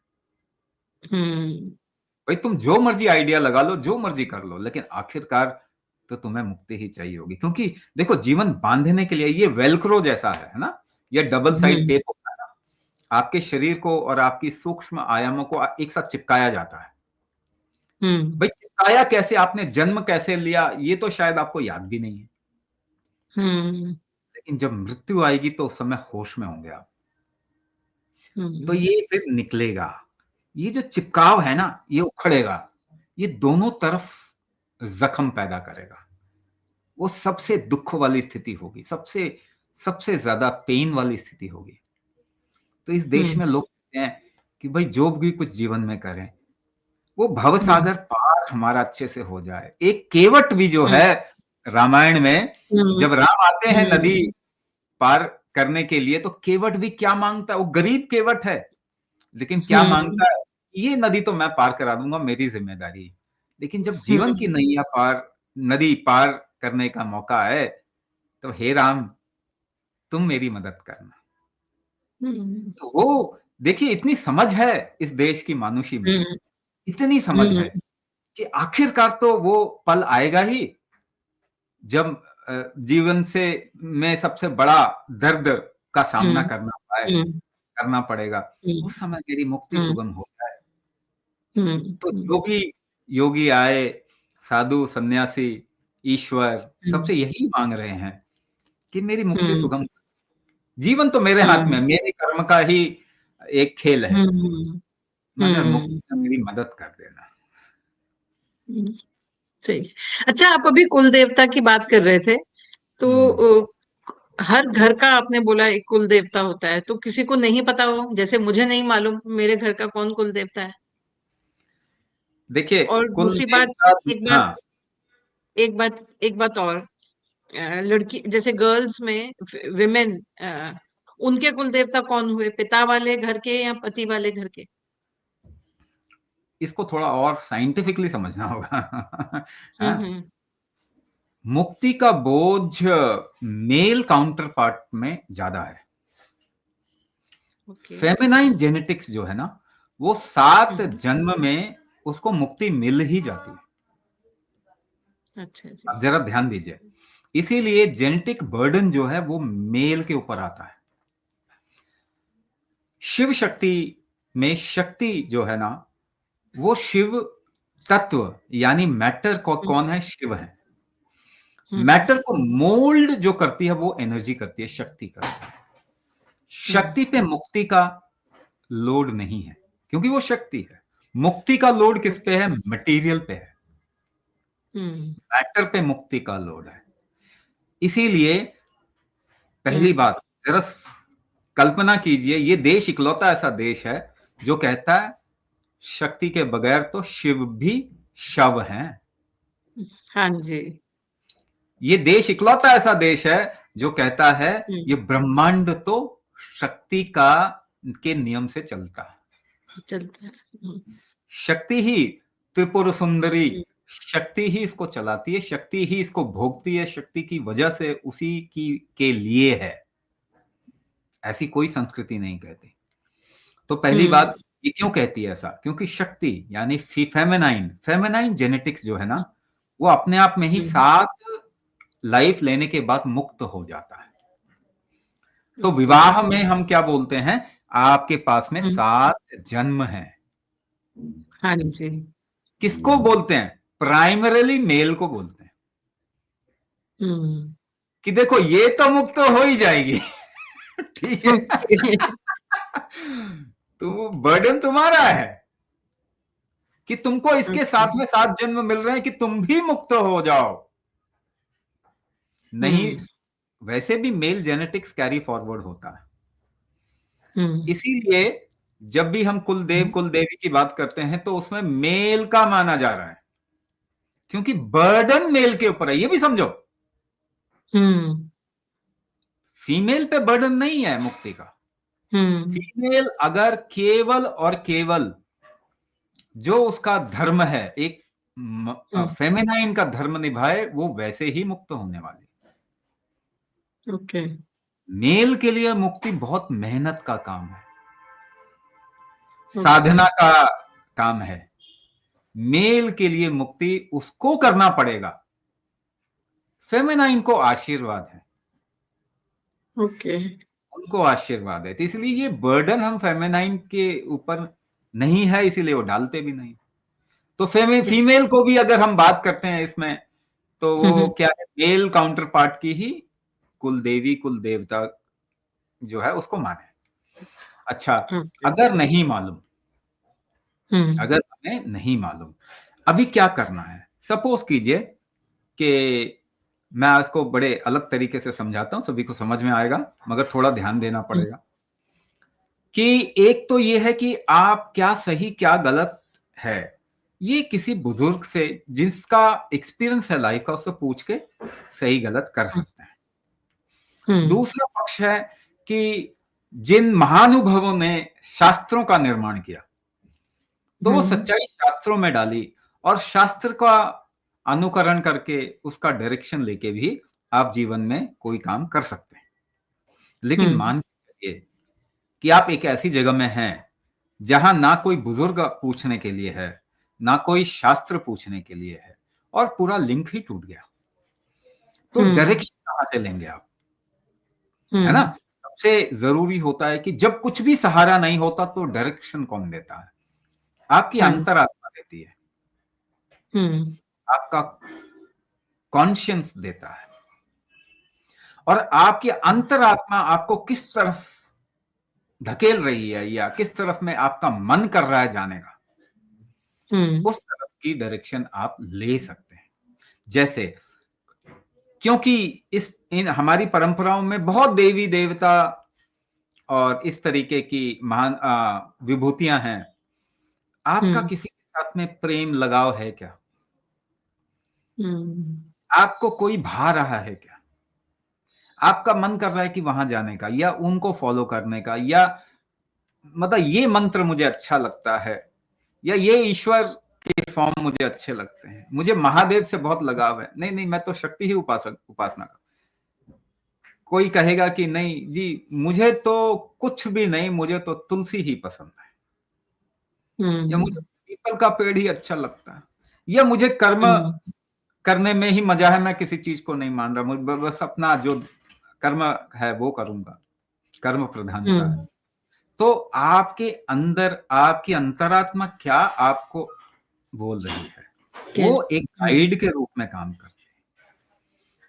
Speaker 2: भाई तुम जो मर्जी आइडिया लगा लो, जो मर्जी कर लो, लेकिन आखिरकार तो तुम्हें मुक्ति ही चाहिए होगी। क्योंकि देखो, जीवन बांधने के लिए ये वेलक्रो जैसा है ना, ये डबल साइड टेप होता है आपके शरीर को और आपकी सूक्ष्म आयामों को एक साथ चिपकाया जाता है।
Speaker 1: हम्म।
Speaker 2: भाई चिपकाया कैसे, आपने जन्म कैसे लिया, ये तो शायद आपको याद भी नहीं है।
Speaker 1: हम्म।
Speaker 2: लेकिन जब मृत्यु आएगी तो उस समय होश में होंगे आप। तो
Speaker 1: हम्म।
Speaker 2: ये फिर निकलेगा, ये जो चिपकाव है ना, ये उखड़ेगा, ये दोनों तरफ जख्म पैदा करेगा। वो सबसे दुख वाली स्थिति होगी, सबसे सबसे ज्यादा पेन वाली स्थिति होगी। तो इस देश
Speaker 1: हम्म।
Speaker 2: में लोग कहते हैं कि भाई जो भी कुछ जीवन में करें, वो भव
Speaker 1: हम्म।
Speaker 2: सागर पार हमारा अच्छे से हो जाए। एक केवट भी जो
Speaker 1: हम्म।
Speaker 2: है रामायण में,
Speaker 1: हम्म।
Speaker 2: जब राम आते हैं नदी
Speaker 1: हम्म।
Speaker 2: पार करने के लिए, तो केवट भी क्या मांगता है, वो गरीब केवट है, लेकिन क्या
Speaker 1: हम्म।
Speaker 2: मांगता है, ये नदी तो मैं पार करा दूंगा, मेरी जिम्मेदारी है। लेकिन जब जीवन की
Speaker 1: हम्म।
Speaker 2: नैया पार, नदी पार करने का मौका आए, तो हे राम तुम मेरी मदद करना।
Speaker 1: हम्म।
Speaker 2: तो वो देखिए, इतनी समझ है इस देश की मानुषी में,
Speaker 1: हम्म।
Speaker 2: इतनी समझ
Speaker 1: हम्म।
Speaker 2: है कि आखिरकार तो वो पल आएगा ही जब जीवन से में सबसे बड़ा दर्द का सामना
Speaker 1: हम्म। हम्म।
Speaker 2: करना पड़ेगा।
Speaker 1: हम्म।
Speaker 2: उस समय मेरी मुक्ति
Speaker 1: हम्म।
Speaker 2: सुगम हो जाए।
Speaker 1: हम्म।
Speaker 2: तो जो भी योगी आए, साधु सन्यासी, ईश्वर, सबसे यही मांग रहे हैं कि मेरी मुक्ति
Speaker 1: हम्म।
Speaker 2: सुगम। जीवन तो मेरे हाथ में है, मेरे कर्म का ही एक खेल है,
Speaker 1: हम्म।
Speaker 2: मगर
Speaker 1: हम्म।
Speaker 2: मुक्ति में मेरी मदद कर देना।
Speaker 1: हम्म। सही। अच्छा, आप अभी कुल देवता की बात कर रहे थे, तो
Speaker 2: हम्म।
Speaker 1: हर घर का आपने बोला एक कुल देवता होता है, तो किसी को नहीं पता हो, जैसे मुझे नहीं मालूम मेरे घर का कौन कुल देवता है।
Speaker 2: देखिए,
Speaker 1: और
Speaker 2: कुल
Speaker 1: दूसरी बात,
Speaker 2: देवता,
Speaker 1: एक बात
Speaker 2: हाँ,
Speaker 1: एक बात और, लड़की जैसे गर्ल्स में विमेन, उनके कुल देवता कौन हुए, पिता वाले घर के या पति वाले घर के?
Speaker 2: इसको थोड़ा और साइंटिफिकली समझना होगा। हाँ,
Speaker 1: हम्म।
Speaker 2: मुक्ति का बोझ मेल काउंटर पार्ट में ज्यादा है।
Speaker 1: ओके।
Speaker 2: फेमिनाइन जेनेटिक्स जो है ना, वो 7
Speaker 1: हम्म।
Speaker 2: जन्म में उसको मुक्ति मिल ही जाती है।
Speaker 1: अच्छा जी।
Speaker 2: आप जरा ध्यान दीजिए, इसीलिए जेनेटिक बर्डन जो है वो मेल के ऊपर आता है। शिव शक्ति में शक्ति जो है ना, वो शिव तत्व यानी मैटर को
Speaker 1: हम्म।
Speaker 2: कौन है, शिव है।
Speaker 1: हम्म।
Speaker 2: मैटर को मोल्ड जो करती है वो एनर्जी करती है, शक्ति करती है।
Speaker 1: हम्म।
Speaker 2: शक्ति पे मुक्ति का लोड नहीं है, क्योंकि वो शक्ति है। मुक्ति का लोड किस पे है, मटेरियल पे है।
Speaker 1: हम्म।
Speaker 2: मैटर पे मुक्ति का लोड है। इसीलिए पहली
Speaker 1: हम्म।
Speaker 2: बात, जरा कल्पना कीजिए, ये देश इकलौता ऐसा देश है जो कहता है शक्ति के बगैर तो शिव भी शव हैं।
Speaker 1: हाँ जी।
Speaker 2: ये देश इकलौता ऐसा देश है जो कहता है
Speaker 1: हम्म।
Speaker 2: ये ब्रह्मांड तो शक्ति का के नियम से चलता है।
Speaker 1: चलता है।
Speaker 2: शक्ति ही त्रिपुर सुंदरी,
Speaker 1: हम्म।
Speaker 2: शक्ति ही इसको चलाती है, शक्ति ही इसको भोगती है, शक्ति की वजह से उसी की के लिए है। ऐसी कोई संस्कृति नहीं कहती। तो पहली
Speaker 1: हम्म।
Speaker 2: बात, ये क्यों कहती है ऐसा, क्योंकि शक्ति यानी फेमिनाइन फेमिनाइन जेनेटिक्स जो है ना, वो अपने आप में ही
Speaker 1: हम्म।
Speaker 2: 7 लाइफ लेने के बाद मुक्त हो जाता है। तो
Speaker 1: ओके।
Speaker 2: विवाह में हम क्या बोलते हैं, आपके पास में
Speaker 1: हम्म।
Speaker 2: 7 जन्म है।
Speaker 1: हाँ जी।
Speaker 2: किसको बोलते हैं, प्राइमरीली मेल को बोलते हैं
Speaker 1: हम्म।
Speaker 2: कि देखो ये तो मुक्त हो ही जाएगी। ठीक है।
Speaker 1: ओके।
Speaker 2: तो बर्डन तुम्हारा है कि तुमको इसके
Speaker 1: ओके।
Speaker 2: साथ में 7 जन्म मिल रहे हैं कि तुम भी मुक्त हो जाओ। नहीं,
Speaker 1: हम्म।
Speaker 2: वैसे भी मेल जेनेटिक्स कैरी फॉरवर्ड होता है।
Speaker 1: हम्म।
Speaker 2: इसीलिए जब भी हम कुलदेव
Speaker 1: हम्म।
Speaker 2: कुलदेवी की बात करते हैं तो उसमें मेल का माना जा रहा है, क्योंकि बर्डन मेल के ऊपर है, ये भी समझो।
Speaker 1: हम्म।
Speaker 2: फीमेल पे बर्डन नहीं है मुक्ति का।
Speaker 1: हम्म।
Speaker 2: फीमेल अगर केवल और केवल जो उसका धर्म है, एक
Speaker 1: हम्म।
Speaker 2: फेमिनाइन का धर्म निभाए, वो वैसे ही मुक्त होने वाली।
Speaker 1: ओके।
Speaker 2: मेल के लिए मुक्ति बहुत मेहनत का काम है,
Speaker 1: ओके।
Speaker 2: साधना का काम है। मेल के लिए मुक्ति उसको करना पड़ेगा, फेमिनाइन को आशीर्वाद है।
Speaker 1: ओके।
Speaker 2: उनको आशीर्वाद है। तो इसलिए ये बर्डन हम फेमिनाइन के ऊपर नहीं है, इसीलिए वो डालते भी नहीं। तो फीमेल को भी अगर हम बात करते हैं इसमें, तो वो क्या है, मेल काउंटर पार्ट की ही कुल देवी कुल देवता जो है उसको माने। अच्छा, अगर नहीं मालूम, अगर हमें नहीं मालूम, अभी क्या करना है? सपोज कीजिए कि मैं इसको बड़े अलग तरीके से समझाता हूं, सभी को समझ में आएगा, मगर थोड़ा ध्यान देना पड़ेगा। कि एक तो ये है कि आप क्या सही क्या गलत है, ये किसी बुजुर्ग से जिसका एक्सपीरियंस है लाइफ का, उससे पूछ के सही गलत कर सकते हैं। दूसरा पक्ष है कि जिन महानुभवों ने शास्त्रों का निर्माण किया, तो वो सच्चाई शास्त्रों में डाली, और शास्त्र का अनुकरण करके उसका डायरेक्शन लेके भी आप जीवन में कोई काम कर सकते हैं। लेकिन मान के चलिए कि आप एक ऐसी जगह में हैं जहां ना कोई बुजुर्ग पूछने के लिए है, ना कोई शास्त्र पूछने के लिए है, और पूरा लिंक ही टूट गया, तो डायरेक्शन कहां से लेंगे आप? है ना? सबसे जरूरी होता है कि जब कुछ भी सहारा नहीं होता, तो डायरेक्शन कौन देता है? आपकी अंतरात्मा देती है, आपका कॉन्शियंस देता है। और आपकी अंतरात्मा आपको किस तरफ धकेल रही है, या किस तरफ में आपका मन कर रहा है जाने का, उस तरफ की डायरेक्शन आप ले सकते हैं। जैसे, क्योंकि इन हमारी परंपराओं में बहुत देवी देवता और इस तरीके की महान विभूतियां हैं। आपका किसी के साथ में प्रेम लगाव है क्या? आपको कोई भा रहा है क्या? आपका मन कर रहा है कि वहां जाने का, या उनको फॉलो करने का, या मतलब ये मंत्र मुझे अच्छा लगता है, या ये ईश्वर के फॉर्म मुझे अच्छे लगते हैं, मुझे महादेव से बहुत लगाव है, नहीं नहीं मैं तो शक्ति ही उपासना कर। कोई कहेगा कि नहीं जी, मुझे तो कुछ भी नहीं, मुझे तो तुलसी ही पसंद है, या मुझे पीपल का पेड़ ही अच्छा लगता है, या मुझे कर्म करने में ही मजा है, मैं किसी चीज को नहीं मान रहा, मुझे बस अपना जो कर्म है वो करूंगा, कर्म प्रधानता है। तो आपके अंदर आपकी अंतरात्मा क्या आपको बोल रही है, वो एक गाइड के रूप में काम करती है।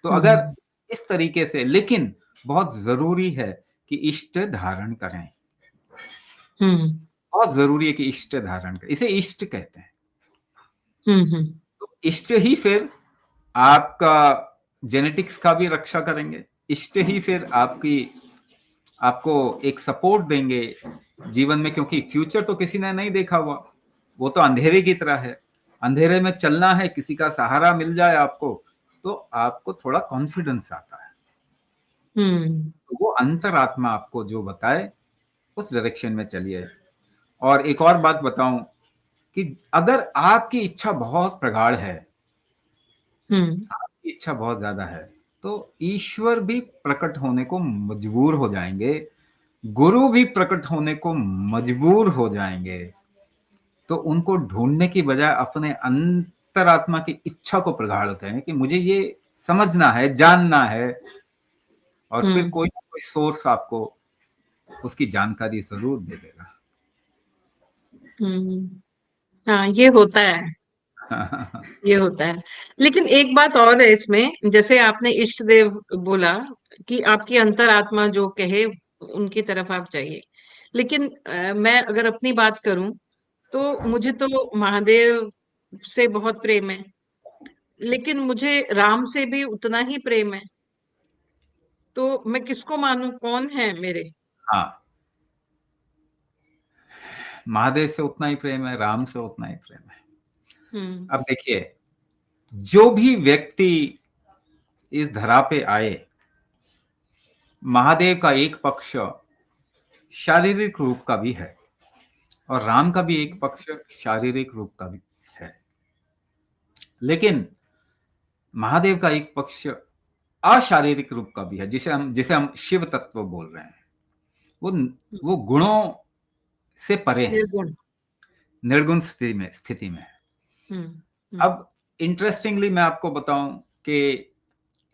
Speaker 2: तो अगर इस तरीके से, लेकिन बहुत जरूरी है कि इष्ट धारण करें, बहुत जरूरी है कि इष्ट धारण करें, इसे इष्ट कहते हैं। तो इष्ट ही फिर आपका जेनेटिक्स का भी रक्षा करेंगे, इष्ट ही फिर आपको एक सपोर्ट देंगे जीवन में, क्योंकि फ्यूचर तो किसी ने नहीं देखा हुआ, वो तो अंधेरे की तरह है, अंधेरे में चलना है, किसी का सहारा मिल जाए आपको, तो आपको थोड़ा कॉन्फिडेंस आता है। तो वो अंतरात्मा आपको जो बताए उस डायरेक्शन में चलिए। और एक और बात बताऊं कि अगर आपकी इच्छा बहुत प्रगाढ़ है, आपकी इच्छा बहुत ज्यादा है, तो ईश्वर भी प्रकट होने को मजबूर हो जाएंगे, गुरु भी प्रकट होने को मजबूर हो जाएंगे। तो उनको ढूंढने की बजाय अपने अंतरात्मा की इच्छा को प्रगाढ़ होते हैं कि मुझे ये समझना है, जानना है, और फिर कोई ना कोई सोर्स आपको उसकी जानकारी जरूर दे देगा।
Speaker 1: हाँ, ये होता है, ये होता है। लेकिन एक बात और है इसमें, जैसे आपने इष्ट देव बोला कि आपकी अंतरात्मा जो कहे उनकी तरफ आप जाइए। लेकिन मैं अगर अपनी बात करूं, तो मुझे तो महादेव से बहुत प्रेम है, लेकिन मुझे राम से भी उतना ही प्रेम है। तो मैं किसको मानूं, कौन है मेरे?
Speaker 2: हाँ, महादेव से उतना ही प्रेम है, राम से उतना ही प्रेम है। अब देखिए, जो भी व्यक्ति इस धरा पे आए, महादेव का एक पक्ष शारीरिक रूप का भी है, और राम का भी एक पक्ष शारीरिक रूप का भी है। लेकिन महादेव का एक पक्ष अशारीरिक रूप का भी है, जिसे हम शिव तत्व बोल रहे हैं। वो गुणों से परे है,
Speaker 1: निर्गुण।
Speaker 2: निर्गुण स्थिति में है। अब इंटरेस्टिंगली मैं आपको बताऊं कि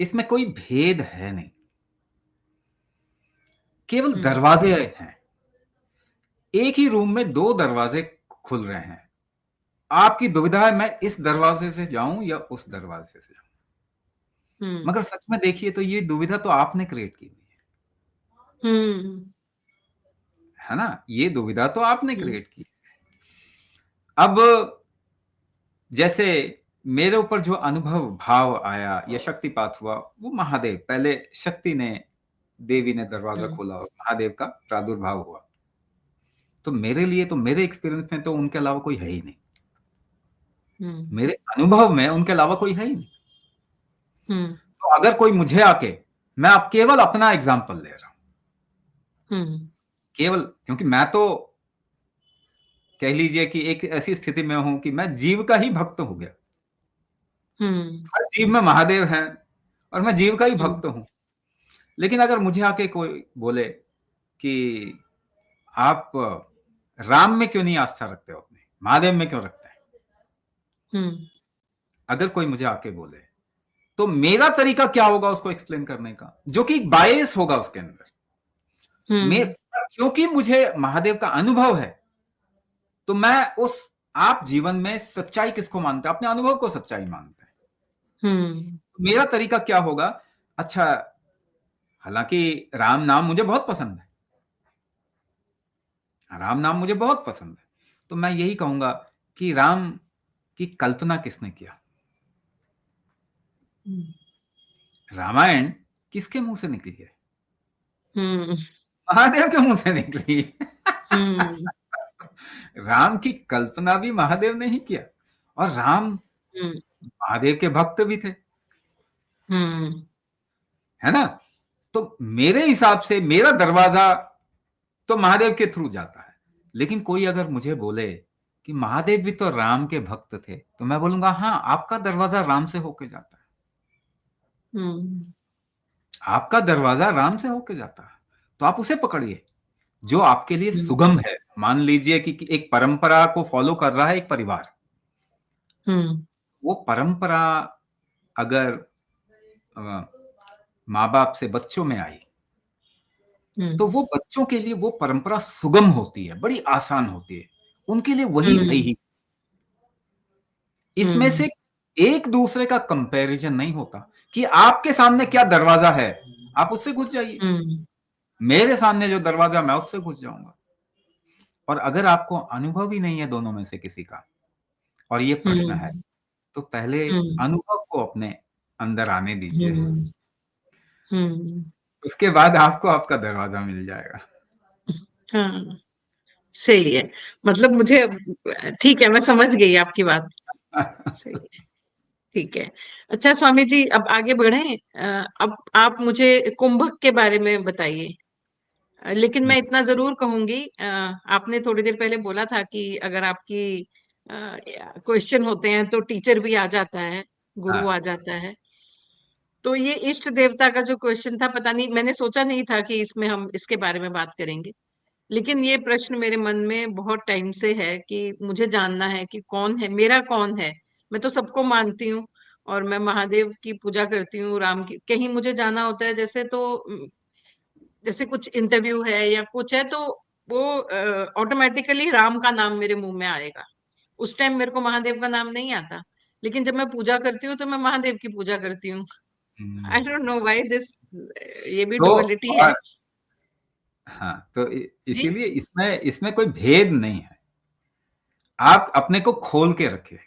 Speaker 2: इसमें कोई भेद है नहीं, केवल दरवाजे हैं, एक ही रूम में 2 दरवाजे खुल रहे हैं। आपकी दुविधा है मैं इस दरवाजे से जाऊं या उस दरवाजे से जाऊं। मगर सच में देखिए तो ये दुविधा तो आपने क्रिएट की हुई है ना, ये दुविधा तो आपने क्रिएट की। अब जैसे मेरे ऊपर जो अनुभव भाव आया या शक्तिपात हुआ, वो महादेव, पहले शक्ति ने, देवी ने दरवाजा खोला और महादेव का प्रादुर्भाव हुआ। तो मेरे लिए, तो मेरे एक्सपीरियंस में तो उनके अलावा कोई है ही नहीं। मेरे अनुभव में उनके अलावा कोई है ही नहीं। तो अगर कोई मुझे आके, मैं अब केवल अपना एग्जांपल ले रहा हूं, केवल, क्योंकि मैं तो कह लीजिए कि एक ऐसी स्थिति में हूं कि मैं जीव का ही भक्त हो गया। हर जीव में महादेव हैं और मैं जीव का ही भक्त हूं। लेकिन अगर मुझे आके कोई बोले कि आप राम में क्यों नहीं आस्था रखते हो, अपने महादेव में क्यों रखते हैं, अगर कोई मुझे आके बोले, तो मेरा तरीका क्या होगा उसको एक्सप्लेन करने का, जो कि बायस होगा उसके अंदर। मैं, क्योंकि मुझे महादेव का अनुभव है, तो मैं उस, आप जीवन में सच्चाई किसको मानते हैं, अपने अनुभव को सच्चाई मानते हैं। मेरा तरीका क्या होगा, अच्छा, हालांकि राम नाम मुझे बहुत पसंद है, राम नाम मुझे बहुत पसंद है, तो मैं यही कहूंगा कि राम की कल्पना किसने किया, रामायण किसके मुंह से निकली है, महादेव के मुंह से निकली। राम की कल्पना भी महादेव ने ही किया, और राम महादेव के भक्त भी थे, है ना। तो मेरे हिसाब से मेरा दरवाजा तो महादेव के थ्रू जाता है। लेकिन कोई अगर मुझे बोले कि महादेव भी तो राम के भक्त थे, तो मैं बोलूंगा हाँ, आपका दरवाजा राम से होके जाता है, आपका दरवाजा राम से होके जाता है, तो आप उसे पकड़िए जो आपके लिए सुगम है। मान लीजिए कि एक परंपरा को फॉलो कर रहा है एक परिवार, वो परंपरा अगर माँ बाप से बच्चों में आई, तो वो बच्चों के लिए वो परंपरा सुगम होती है, बड़ी आसान होती है, उनके लिए वही सही। इसमें से एक दूसरे का कंपैरिजन नहीं होता कि आपके सामने क्या दरवाजा है, आप उससे घुस जाइए, मेरे सामने जो दरवाजा, मैं उससे घुस जाऊंगा। और अगर आपको अनुभव ही नहीं है दोनों में से किसी का, और ये प्रश्न है, तो पहले अनुभव को अपने अंदर आने दीजिए, उसके बाद आपको आपका दरवाजा मिल जाएगा।
Speaker 1: हाँ, सही है। मतलब मुझे, ठीक है, मैं समझ गई आपकी बात। सही है, ठीक है। अच्छा स्वामी जी, अब आगे बढ़े। अब आप मुझे कुंभक के बारे में बताइए। लेकिन मैं इतना जरूर कहूंगी, आपने थोड़ी देर पहले बोला था कि अगर आपकी क्वेश्चन होते हैं तो टीचर भी आ जाता है, गुरु आ जाता है। तो ये इष्ट देवता का जो क्वेश्चन था, पता नहीं, मैंने सोचा नहीं था कि इसमें हम इसके बारे में बात करेंगे। लेकिन ये प्रश्न मेरे मन में बहुत टाइम से है कि मुझे जानना है कि कौन है, मेरा कौन है। मैं तो सबको मानती हूँ और मैं महादेव की पूजा करती हूँ, राम की। कहीं मुझे जाना होता है जैसे, तो जैसे कुछ इंटरव्यू है या कुछ है, तो वो ऑटोमेटिकली राम का नाम मेरे मुंह में आएगा। उस टाइम मेरे को महादेव का नाम नहीं आता। लेकिन जब मैं पूजा करती हूँ तो मैं महादेव की पूजा करती हूँ। I don't know why this, ये भी
Speaker 2: तो
Speaker 1: डुअलिटी है।
Speaker 2: हाँ, तो
Speaker 1: जी।
Speaker 2: इसीलिए इसमें इसमें कोई भेद नहीं है, आप अपने को खोल के रखिए,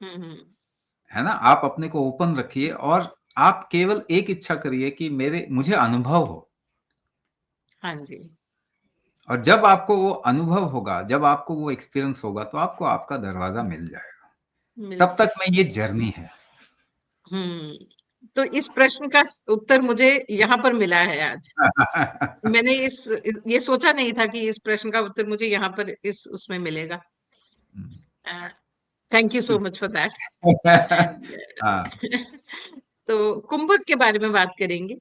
Speaker 2: है ना, आप अपने को ओपन रखिए, और आप केवल एक इच्छा करिए कि मुझे अनुभव हो।
Speaker 1: हाँ जी।
Speaker 2: और जब आपको वो अनुभव होगा, जब आपको वो एक्सपीरियंस होगा, तो आपको आपका दरवाजा मिल जाएगा। तब तक में ये जर्नी है।
Speaker 1: तो इस प्रश्न का उत्तर मुझे यहाँ पर मिला है आज। मैंने ये सोचा नहीं था कि इस प्रश्न का उत्तर मुझे यहाँ पर इस उसमें मिलेगा। Thank you so much for that. And
Speaker 2: हाँ,
Speaker 1: तो कुंभक के बारे में बात करेंगे।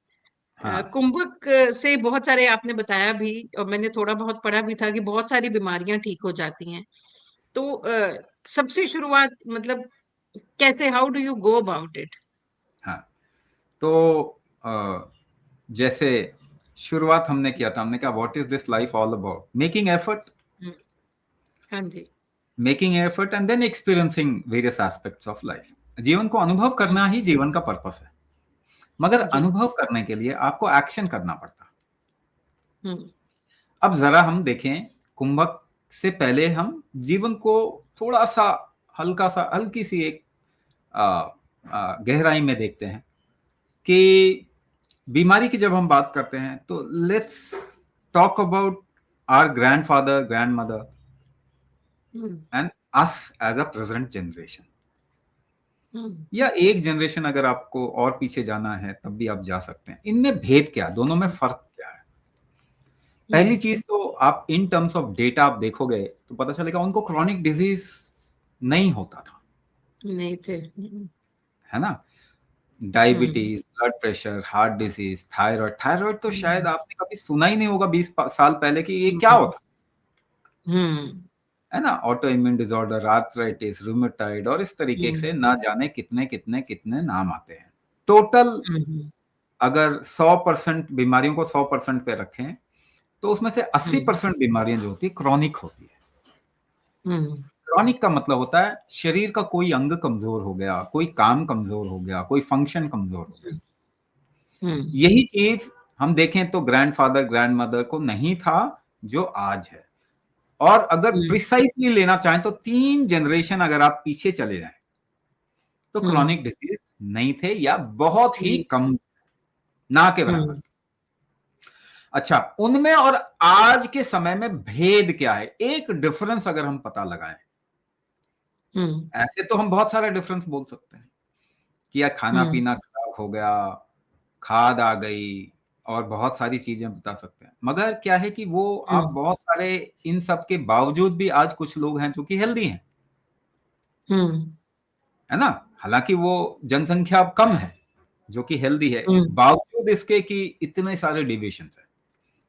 Speaker 2: हाँ,
Speaker 1: कुंभक से बहुत सारे आपने बताया भी, और मैंने थोड़ा बहुत पढ़ा भी था कि बहुत सारी बीमारियां ठीक हो जाती हैं। तो सबसे शुरुआत, मतलब कैसे, how do you go about it?
Speaker 2: हाँ। तो जैसे शुरुआत हमने किया था, हमने कहा what is this life all about, making effort,
Speaker 1: हाँ जी।
Speaker 2: Making effort and then experiencing various aspects of life. जीवन को अनुभव करना ही जीवन का पर्पस है, मगर
Speaker 1: जी।
Speaker 2: अनुभव करने के लिए आपको एक्शन करना पड़ता है।
Speaker 1: हम्म।
Speaker 2: अब जरा हम देखें, कुंभक से पहले हम जीवन को थोड़ा सा हल्का सा, हल्की सी एक गहराई में देखते हैं कि बीमारी की जब हम बात करते हैं तो let's talk about our grandfather, grandmother and us as a present generation, या एक जनरेशन अगर आपको और पीछे जाना है तब भी आप जा सकते हैं। इनमें भेद क्या है, दोनों में फर्क क्या है? पहली चीज तो आप इन टर्म्स ऑफ डेटा आप देखोगे तो पता चलेगा उनको क्रॉनिक डिजीज नहीं होता था,
Speaker 1: नहीं थे।
Speaker 2: है ना। Diabetes, blood pressure, heart disease, thyroid, thyroid तो शायद आपने कभी सुना ही नहीं होगा 20 साल पहले कि ये क्या होता है ना। Auto immune disorder, arthritis, rheumatoid और इस तरीके से ना जाने कितने कितने कितने नाम आते हैं। टोटल अगर 100% बीमारियों को 100% पे रखें तो उसमें से 80% बीमारियां जो होती है क्रॉनिक होती है। क्रॉनिक का मतलब होता है शरीर का कोई अंग कमजोर हो गया, कोई काम कमजोर हो गया, कोई फंक्शन कमजोर हो गया। यही चीज हम देखें तो ग्रैंडफादर, ग्रैंडमदर को नहीं था जो आज है। और अगर प्रिसाइसली लेना चाहें तो 3 जनरेशन अगर आप पीछे चले जाएं तो क्रॉनिक डिजीज नहीं थे, या बहुत ही कम, ना के बराबर। अच्छा, उनमें और आज के समय में भेद क्या है, एक डिफरेंस अगर हम पता लगाएं, ऐसे तो हम बहुत सारे डिफरेंस बोल सकते हैं कि यार खाना पीना खराब हो गया, खाद आ गई, और बहुत सारी चीजें बता सकते हैं। मगर क्या है कि वो आप बहुत सारे, इन सब के बावजूद भी आज कुछ लोग हैं जो कि हेल्दी हैं, है ना। हालांकि वो जनसंख्या अब कम है जो कि हेल्दी है, बावजूद इसके कि इतने सारे डिविएशन है,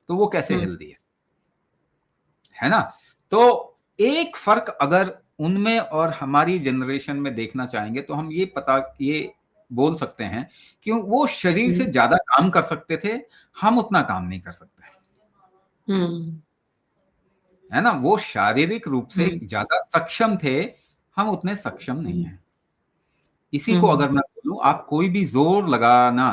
Speaker 2: तो वो कैसे हेल्दी है ना। तो एक फर्क अगर उनमें और हमारी जनरेशन में देखना चाहेंगे तो हम ये बोल सकते हैं कि वो शरीर से ज्यादा काम कर सकते थे, हम उतना काम नहीं कर सकते, है ना। वो शारीरिक रूप से ज्यादा सक्षम थे, हम उतने सक्षम नहीं हैं। इसी को अगर मैं बोलूं, आप कोई भी जोर लगाना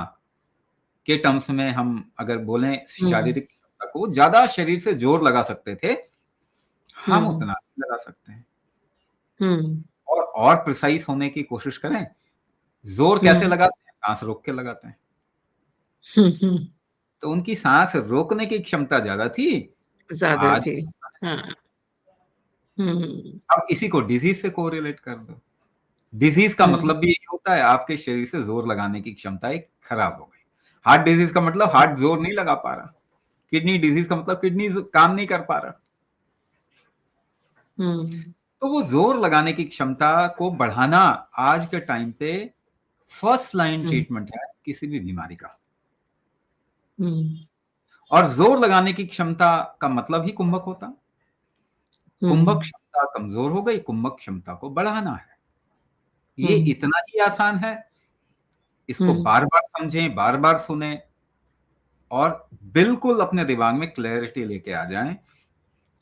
Speaker 2: के टर्म्स में हम अगर बोलें शारीरिक क्षमता को, ज्यादा शरीर से जोर लगा सकते थे, हम उतना नहीं लगा सकते हैं। और प्रिसाइज होने की कोशिश करें, जोर कैसे लगाते हैं, सांस रोक के लगाते हैं। तो उनकी सांस रोकने की क्षमता ज्यादा थी,
Speaker 1: ज्यादा
Speaker 2: आज।
Speaker 1: थी। हाँ।
Speaker 2: अब इसी को डिजीज से कोरिलेट कर दो। डिजीज का मतलब भी यही होता है, आपके शरीर से जोर लगाने की क्षमता एक खराब हो गई। हार्ट डिजीज का मतलब हार्ट जोर नहीं लगा पा रहा, किडनी डिजीज का मतलब किडनी काम नहीं कर पा रहा। तो वो जोर लगाने की क्षमता को बढ़ाना आज के टाइम पे फर्स्ट लाइन ट्रीटमेंट है किसी भी बीमारी का। और जोर लगाने की क्षमता का मतलब ही कुंभक होता। कुंभक क्षमता कमजोर हो गई, कुंभक क्षमता को बढ़ाना है। ये इतना ही आसान है। इसको बार बार समझें, बार बार सुने, और बिल्कुल अपने दिमाग में क्लैरिटी लेके आ जाएं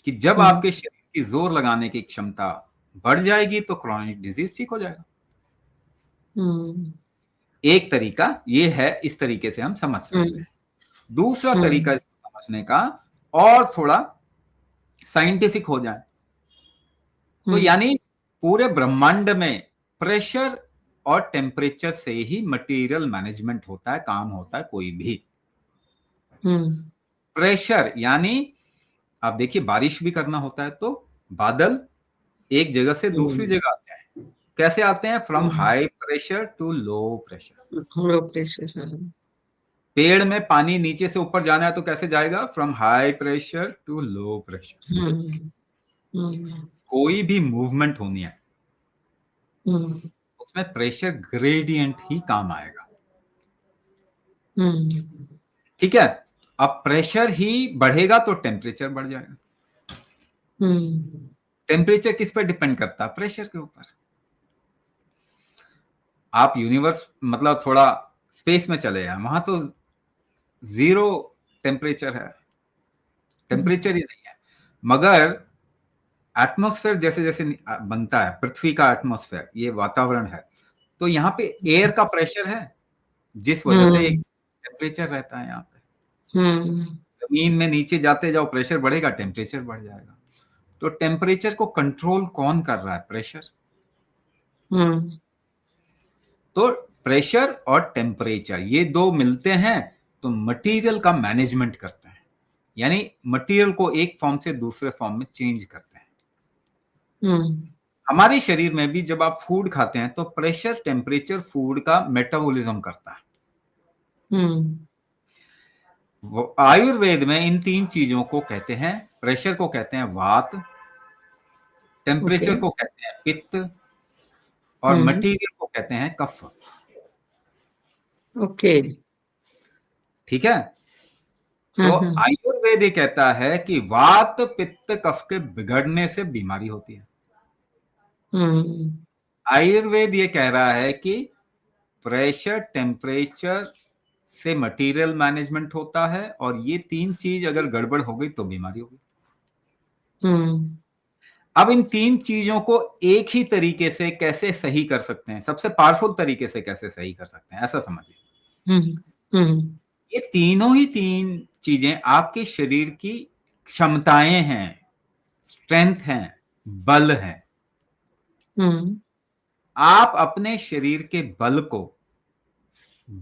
Speaker 2: कि जब आपके शरीर की जोर लगाने की क्षमता बढ़ जाएगी तो क्रॉनिक डिजीज ठीक हो जाएगा। एक तरीका ये है, इस तरीके से हम समझ सकते हैं। दूसरा तरीका इसको समझने का और थोड़ा साइंटिफिक हो जाए तो यानी पूरे ब्रह्मांड में प्रेशर और टेम्परेचर से ही मटेरियल मैनेजमेंट होता है, काम होता है कोई भी। प्रेशर यानी आप देखिए, बारिश भी करना होता है तो बादल एक जगह से दूसरी जगह आते हैं। कैसे आते हैं? From high pressure to low pressure.
Speaker 1: Low pressure.
Speaker 2: पेड़ में पानी नीचे से ऊपर जाना है तो कैसे जाएगा? From high pressure to low pressure. कोई भी मूवमेंट होनी है उसमें प्रेशर ग्रेडियंट ही काम आएगा। ठीक है। अब प्रेशर ही बढ़ेगा तो टेम्परेचर बढ़ जाएगा। टेम्परेचर किस पर डिपेंड करता है? प्रेशर के ऊपर। आप यूनिवर्स मतलब थोड़ा स्पेस में चले जाए, वहां तो 0 टेम्परेचर है, टेम्परेचर ही नहीं है। मगर एटमॉस्फेयर जैसे जैसे बनता है, पृथ्वी का एटमॉस्फेयर, ये वातावरण है, तो यहाँ पे एयर का प्रेशर है, जिस वजह से एक टेम्परेचर रहता है यहाँ पे। जमीन में नीचे जाते जाओ, प्रेशर बढ़ेगा, टेम्परेचर बढ़ जाएगा। तो टेम्परेचर को कंट्रोल कौन कर रहा है? प्रेशर। तो प्रेशर और टेम्परेचर ये दो मिलते हैं तो मटेरियल का मैनेजमेंट करते हैं, यानी मटेरियल को एक फॉर्म से दूसरे फॉर्म में चेंज करते हैं। हमारे शरीर में भी जब आप फूड खाते हैं तो प्रेशर, टेम्परेचर फूड का मेटाबॉलिज्म करता है। वो आयुर्वेद में इन तीन चीजों को कहते हैं, प्रेशर को कहते हैं वात, टेम्परेचर को कहते हैं पित्त, और मटेरियल को कहते हैं कफ।
Speaker 1: ओके,
Speaker 2: ठीक है। तो आयुर्वेद ये कहता है कि वात पित्त कफ के बिगड़ने से बीमारी होती है। आयुर्वेद ये कह रहा है कि प्रेशर, टेम्परेचर से मटेरियल मैनेजमेंट होता है, और ये तीन चीज अगर गड़बड़ हो गई तो बीमारी होगी। अब इन तीन चीजों को एक ही तरीके से कैसे सही कर सकते हैं, सबसे पावरफुल तरीके से कैसे सही कर सकते हैं, ऐसा समझिए। ये तीनों ही तीन चीजें आपके शरीर की क्षमताएं हैं, स्ट्रेंथ हैं, बल है। आप अपने शरीर के बल को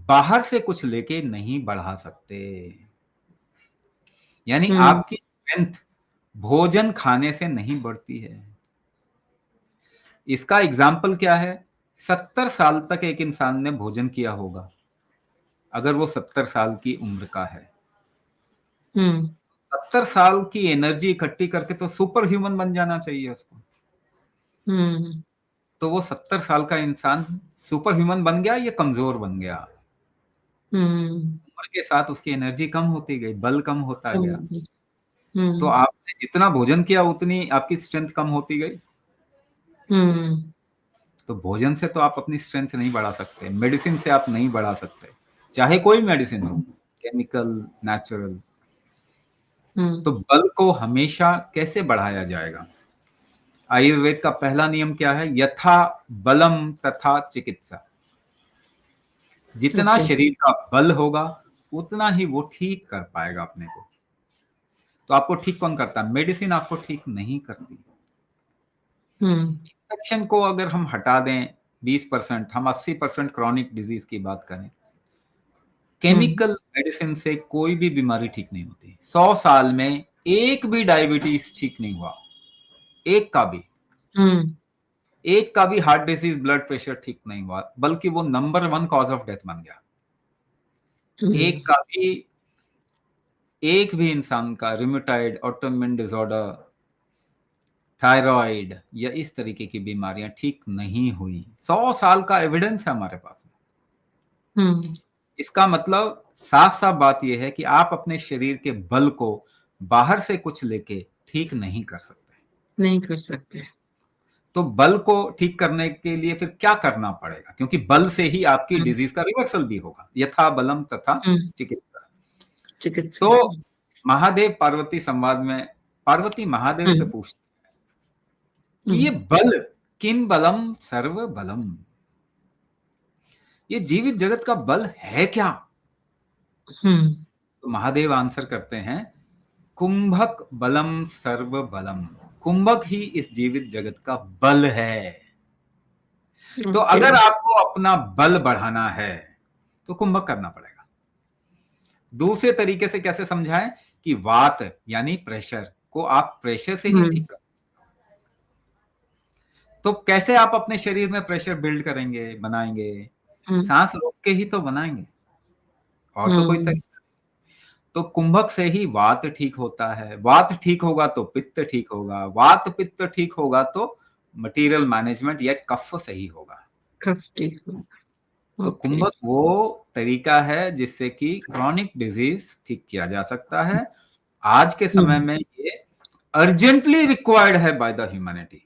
Speaker 2: बाहर से कुछ लेके नहीं बढ़ा सकते, यानी आपकी स्ट्रेंथ भोजन खाने से नहीं बढ़ती है। इसका एग्जाम्पल क्या है? 70 साल तक एक इंसान ने भोजन किया होगा, अगर वो 70 साल की उम्र का है, 70 साल की एनर्जी इकट्ठी करके तो सुपर ह्यूमन बन जाना चाहिए उसको। तो वो 70 साल का इंसान सुपर ह्यूमन बन गया या कमजोर बन गया? उम्र के साथ उसकी एनर्जी कम होती गई, बल कम होता गया। तो आपने जितना भोजन किया उतनी आपकी स्ट्रेंथ कम होती गई। तो भोजन से तो आप अपनी स्ट्रेंथ नहीं बढ़ा सकते, मेडिसिन से आप नहीं बढ़ा सकते, चाहे कोई मेडिसिन हो, केमिकल, नेचुरल। तो बल को हमेशा कैसे बढ़ाया जाएगा? आयुर्वेद का पहला नियम क्या है? यथा बलम तथा चिकित्सा। जितना शरीर का बल होगा उतना ही वो ठीक कर पाएगा अपने को। तो आपको ठीक कौन करता है? मेडिसिन आपको ठीक नहीं करती। इन्फेक्शन को अगर हम हटा दें 20%, हम 80% क्रॉनिक डिजीज की बात करें, केमिकल मेडिसिन से कोई भी बीमारी ठीक नहीं होती। 100 साल में एक भी डायबिटीज ठीक नहीं हुआ, एक का भी हार्ट डिजीज, ब्लड प्रेशर ठीक नहीं हुआ, बल्कि वो नंबर 1 कॉज ऑफ डेथ बन गया। एक भी इंसान का रूमेटॉइड, ऑटोइम्यून डिसऑर्डर, थायराइड या इस तरीके की बीमारियां ठीक नहीं हुई। 100 साल का एविडेंस है हमारे पास में। इसका मतलब साफ साफ बात यह है कि आप अपने शरीर के बल को बाहर से कुछ लेके ठीक नहीं कर सकते। तो बल को ठीक करने के लिए फिर क्या करना पड़ेगा? क्योंकि बल से ही आपकी डिजीज का रिवर्सल भी होगा। यथा बलम तथा चिकित्सा। तो महादेव पार्वती संवाद में पार्वती महादेव से पूछती है कि ये बल, किम बलम सर्व बलम, ये जीवित जगत का बल है क्या? तो महादेव आंसर करते हैं, कुंभक बलम सर्व बलम। कुंभक ही इस जीवित जगत का बल है। तो अगर आपको अपना बल बढ़ाना है तो कुंभक करना पड़ेगा। दूसरे तरीके से कैसे समझाएं कि वात यानी प्रेशर को आप प्रेशर से ही ठीक कर। तो कैसे आप अपने शरीर में प्रेशर बिल्ड करेंगे, बनाएंगे? सांस रोक के ही तो बनाएंगे, और तो कोई तरीका। तो कुंभक से ही वात ठीक होता है, वात ठीक होगा तो पित्त ठीक होगा, वात पित्त ठीक होगा तो मटेरियल मैनेजमेंट या कफ सही होगा, कफ ठीक होगा। तो कुंभक वो तरीका है जिससे कि क्रॉनिक डिजीज ठीक किया जा सकता है। आज के समय में ये अर्जेंटली रिक्वायर्ड है बाय द ह्यूमैनिटी।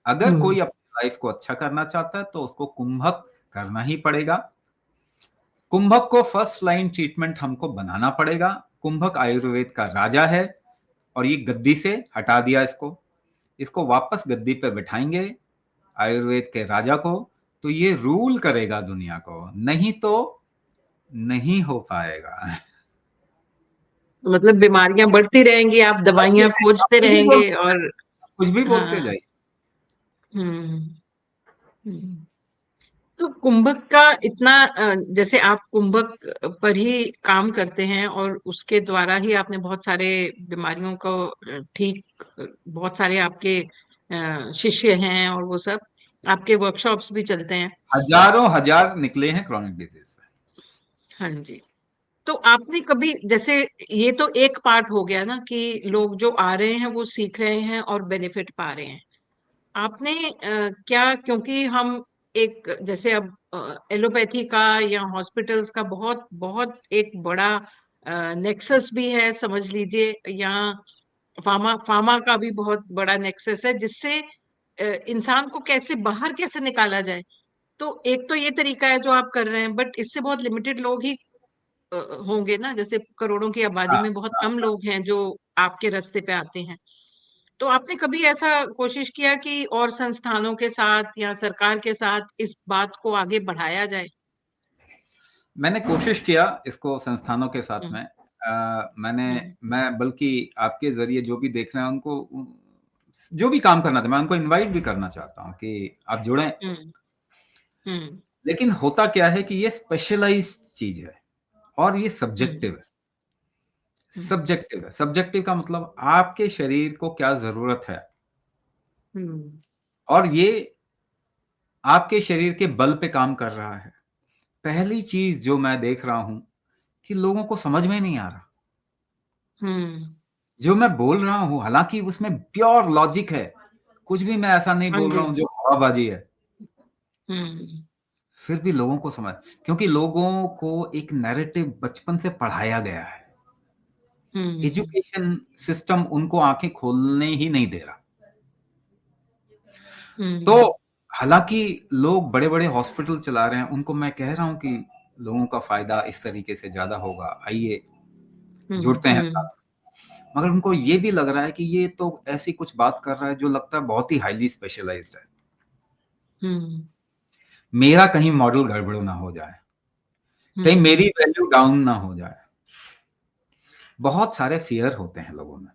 Speaker 2: अगर कोई अपनी लाइफ को अच्छा करना चाहता है तो उसको कुंभक करना ही पड़ेगा। कुंभक को फर्स्ट लाइन ट्रीटमेंट हमको बनाना पड़ेगा। कुंभक आयुर्वेद का राजा है और ये गद्दी से हटा दिया इसको, इसको वापस गद्दी पे बिठाएंगे आयुर्वेद के राजा को, तो ये रूल करेगा दुनिया को, नहीं तो नहीं हो पाएगा।
Speaker 1: मतलब बीमारियां बढ़ती रहेंगी, आप दवाइयां खोजते
Speaker 2: कुछ भी
Speaker 1: रहेंगे
Speaker 2: बोलते
Speaker 1: और
Speaker 2: कुछ भी बोलते
Speaker 1: हाँ।
Speaker 2: जाइए।
Speaker 1: हम्म। हम्म। तो कुंभक का इतना जैसे आप कुंभक पर ही काम करते हैं और उसके द्वारा ही आपने बहुत सारे बीमारियों को ठीक, बहुत सारे आपके शिष्य हैं और वो सब आपके वर्कशॉप्स भी चलते हैं।
Speaker 2: हजारों हजार निकले हैं क्रॉनिक डिजीज से।
Speaker 1: हाँ जी। तो आपने कभी जैसे, ये तो एक पार्ट हो गया ना कि लोग जो आ रहे हैं वो सीख रहे हैं और बेनिफिट पा रहे हैं। आपने क्या, क्योंकि हम एक जैसे अब एलोपैथी का या हॉस्पिटल्स का बहुत बहुत एक बड़ा नेक्सस भी है समझ लीजिए, या फार्मा फार्मा का भी बहुत बड़ा नेक्सस है, जिससे इंसान को कैसे बाहर कैसे निकाला जाए। तो एक तो ये तरीका है जो आप कर रहे हैं, बट इससे बहुत लिमिटेड लोग ही अ, होंगे ना, जैसे करोड़ों की आबादी
Speaker 2: हाँ,
Speaker 1: में बहुत
Speaker 2: हाँ,
Speaker 1: कम लोग हैं जो आपके रास्ते पे आते हैं। तो आपने कभी ऐसा कोशिश किया कि और संस्थानों के साथ या सरकार के साथ इस बात को आगे बढ़ाया जाए?
Speaker 2: मैंने कोशिश किया इसको संस्थानों के साथ
Speaker 1: हम्म।
Speaker 2: में।
Speaker 1: हम्म।
Speaker 2: मैं बल्कि आपके जरिए जो भी देख रहे हैं उनको, जो भी काम करना था, मैं उनको इनवाइट भी करना चाहता हूँ कि आप जुड़ें।
Speaker 1: हम्म। हम्म।
Speaker 2: लेकिन होता क्या है कि ये स्पेशलाइज्ड चीज है और ये
Speaker 1: हम्म।
Speaker 2: सब्जेक्टिव है।
Speaker 1: हम्म।
Speaker 2: सब्जेक्टिव है, सब्जेक्टिव का मतलब आपके शरीर को क्या जरूरत है,
Speaker 1: हम्म।
Speaker 2: और ये आपके शरीर के बल पे काम कर रहा है। पहली चीज जो मैं देख रहा हूं कि लोगों को समझ में नहीं आ रहा
Speaker 1: हम्म।
Speaker 2: जो मैं बोल रहा हूं, हालांकि उसमें प्योर लॉजिक है, कुछ भी मैं ऐसा नहीं
Speaker 1: हाँ
Speaker 2: बोल रहा
Speaker 1: जी।
Speaker 2: हूं जो हवाबाजी है।
Speaker 1: हम्म।
Speaker 2: फिर भी लोगों को समझ, क्योंकि लोगों को एक नैरेटिव बचपन से पढ़ाया गया है।
Speaker 1: हम्म।
Speaker 2: एजुकेशन सिस्टम उनको आंखें खोलने ही नहीं दे रहा। तो
Speaker 1: हम्म।
Speaker 2: हालांकि लोग बड़े बड़े हॉस्पिटल चला रहे हैं, उनको मैं कह रहा हूं कि लोगों का फायदा इस तरीके से ज्यादा होगा, आइए
Speaker 1: हम्म।
Speaker 2: जुड़ते हैं
Speaker 1: हम्म।
Speaker 2: साथ। मगर उनको ये भी लग रहा है कि ये तो ऐसी कुछ बात कर रहा है जो लगता है बहुत ही हाईली स्पेशलाइज्ड है।
Speaker 1: हम्म।
Speaker 2: मेरा कहीं मॉडल गड़बड़ ना हो जाए, कहीं मेरी
Speaker 1: हम्म।
Speaker 2: वैल्यू डाउन ना हो जाए। बहुत सारे फियर होते हैं लोगों में।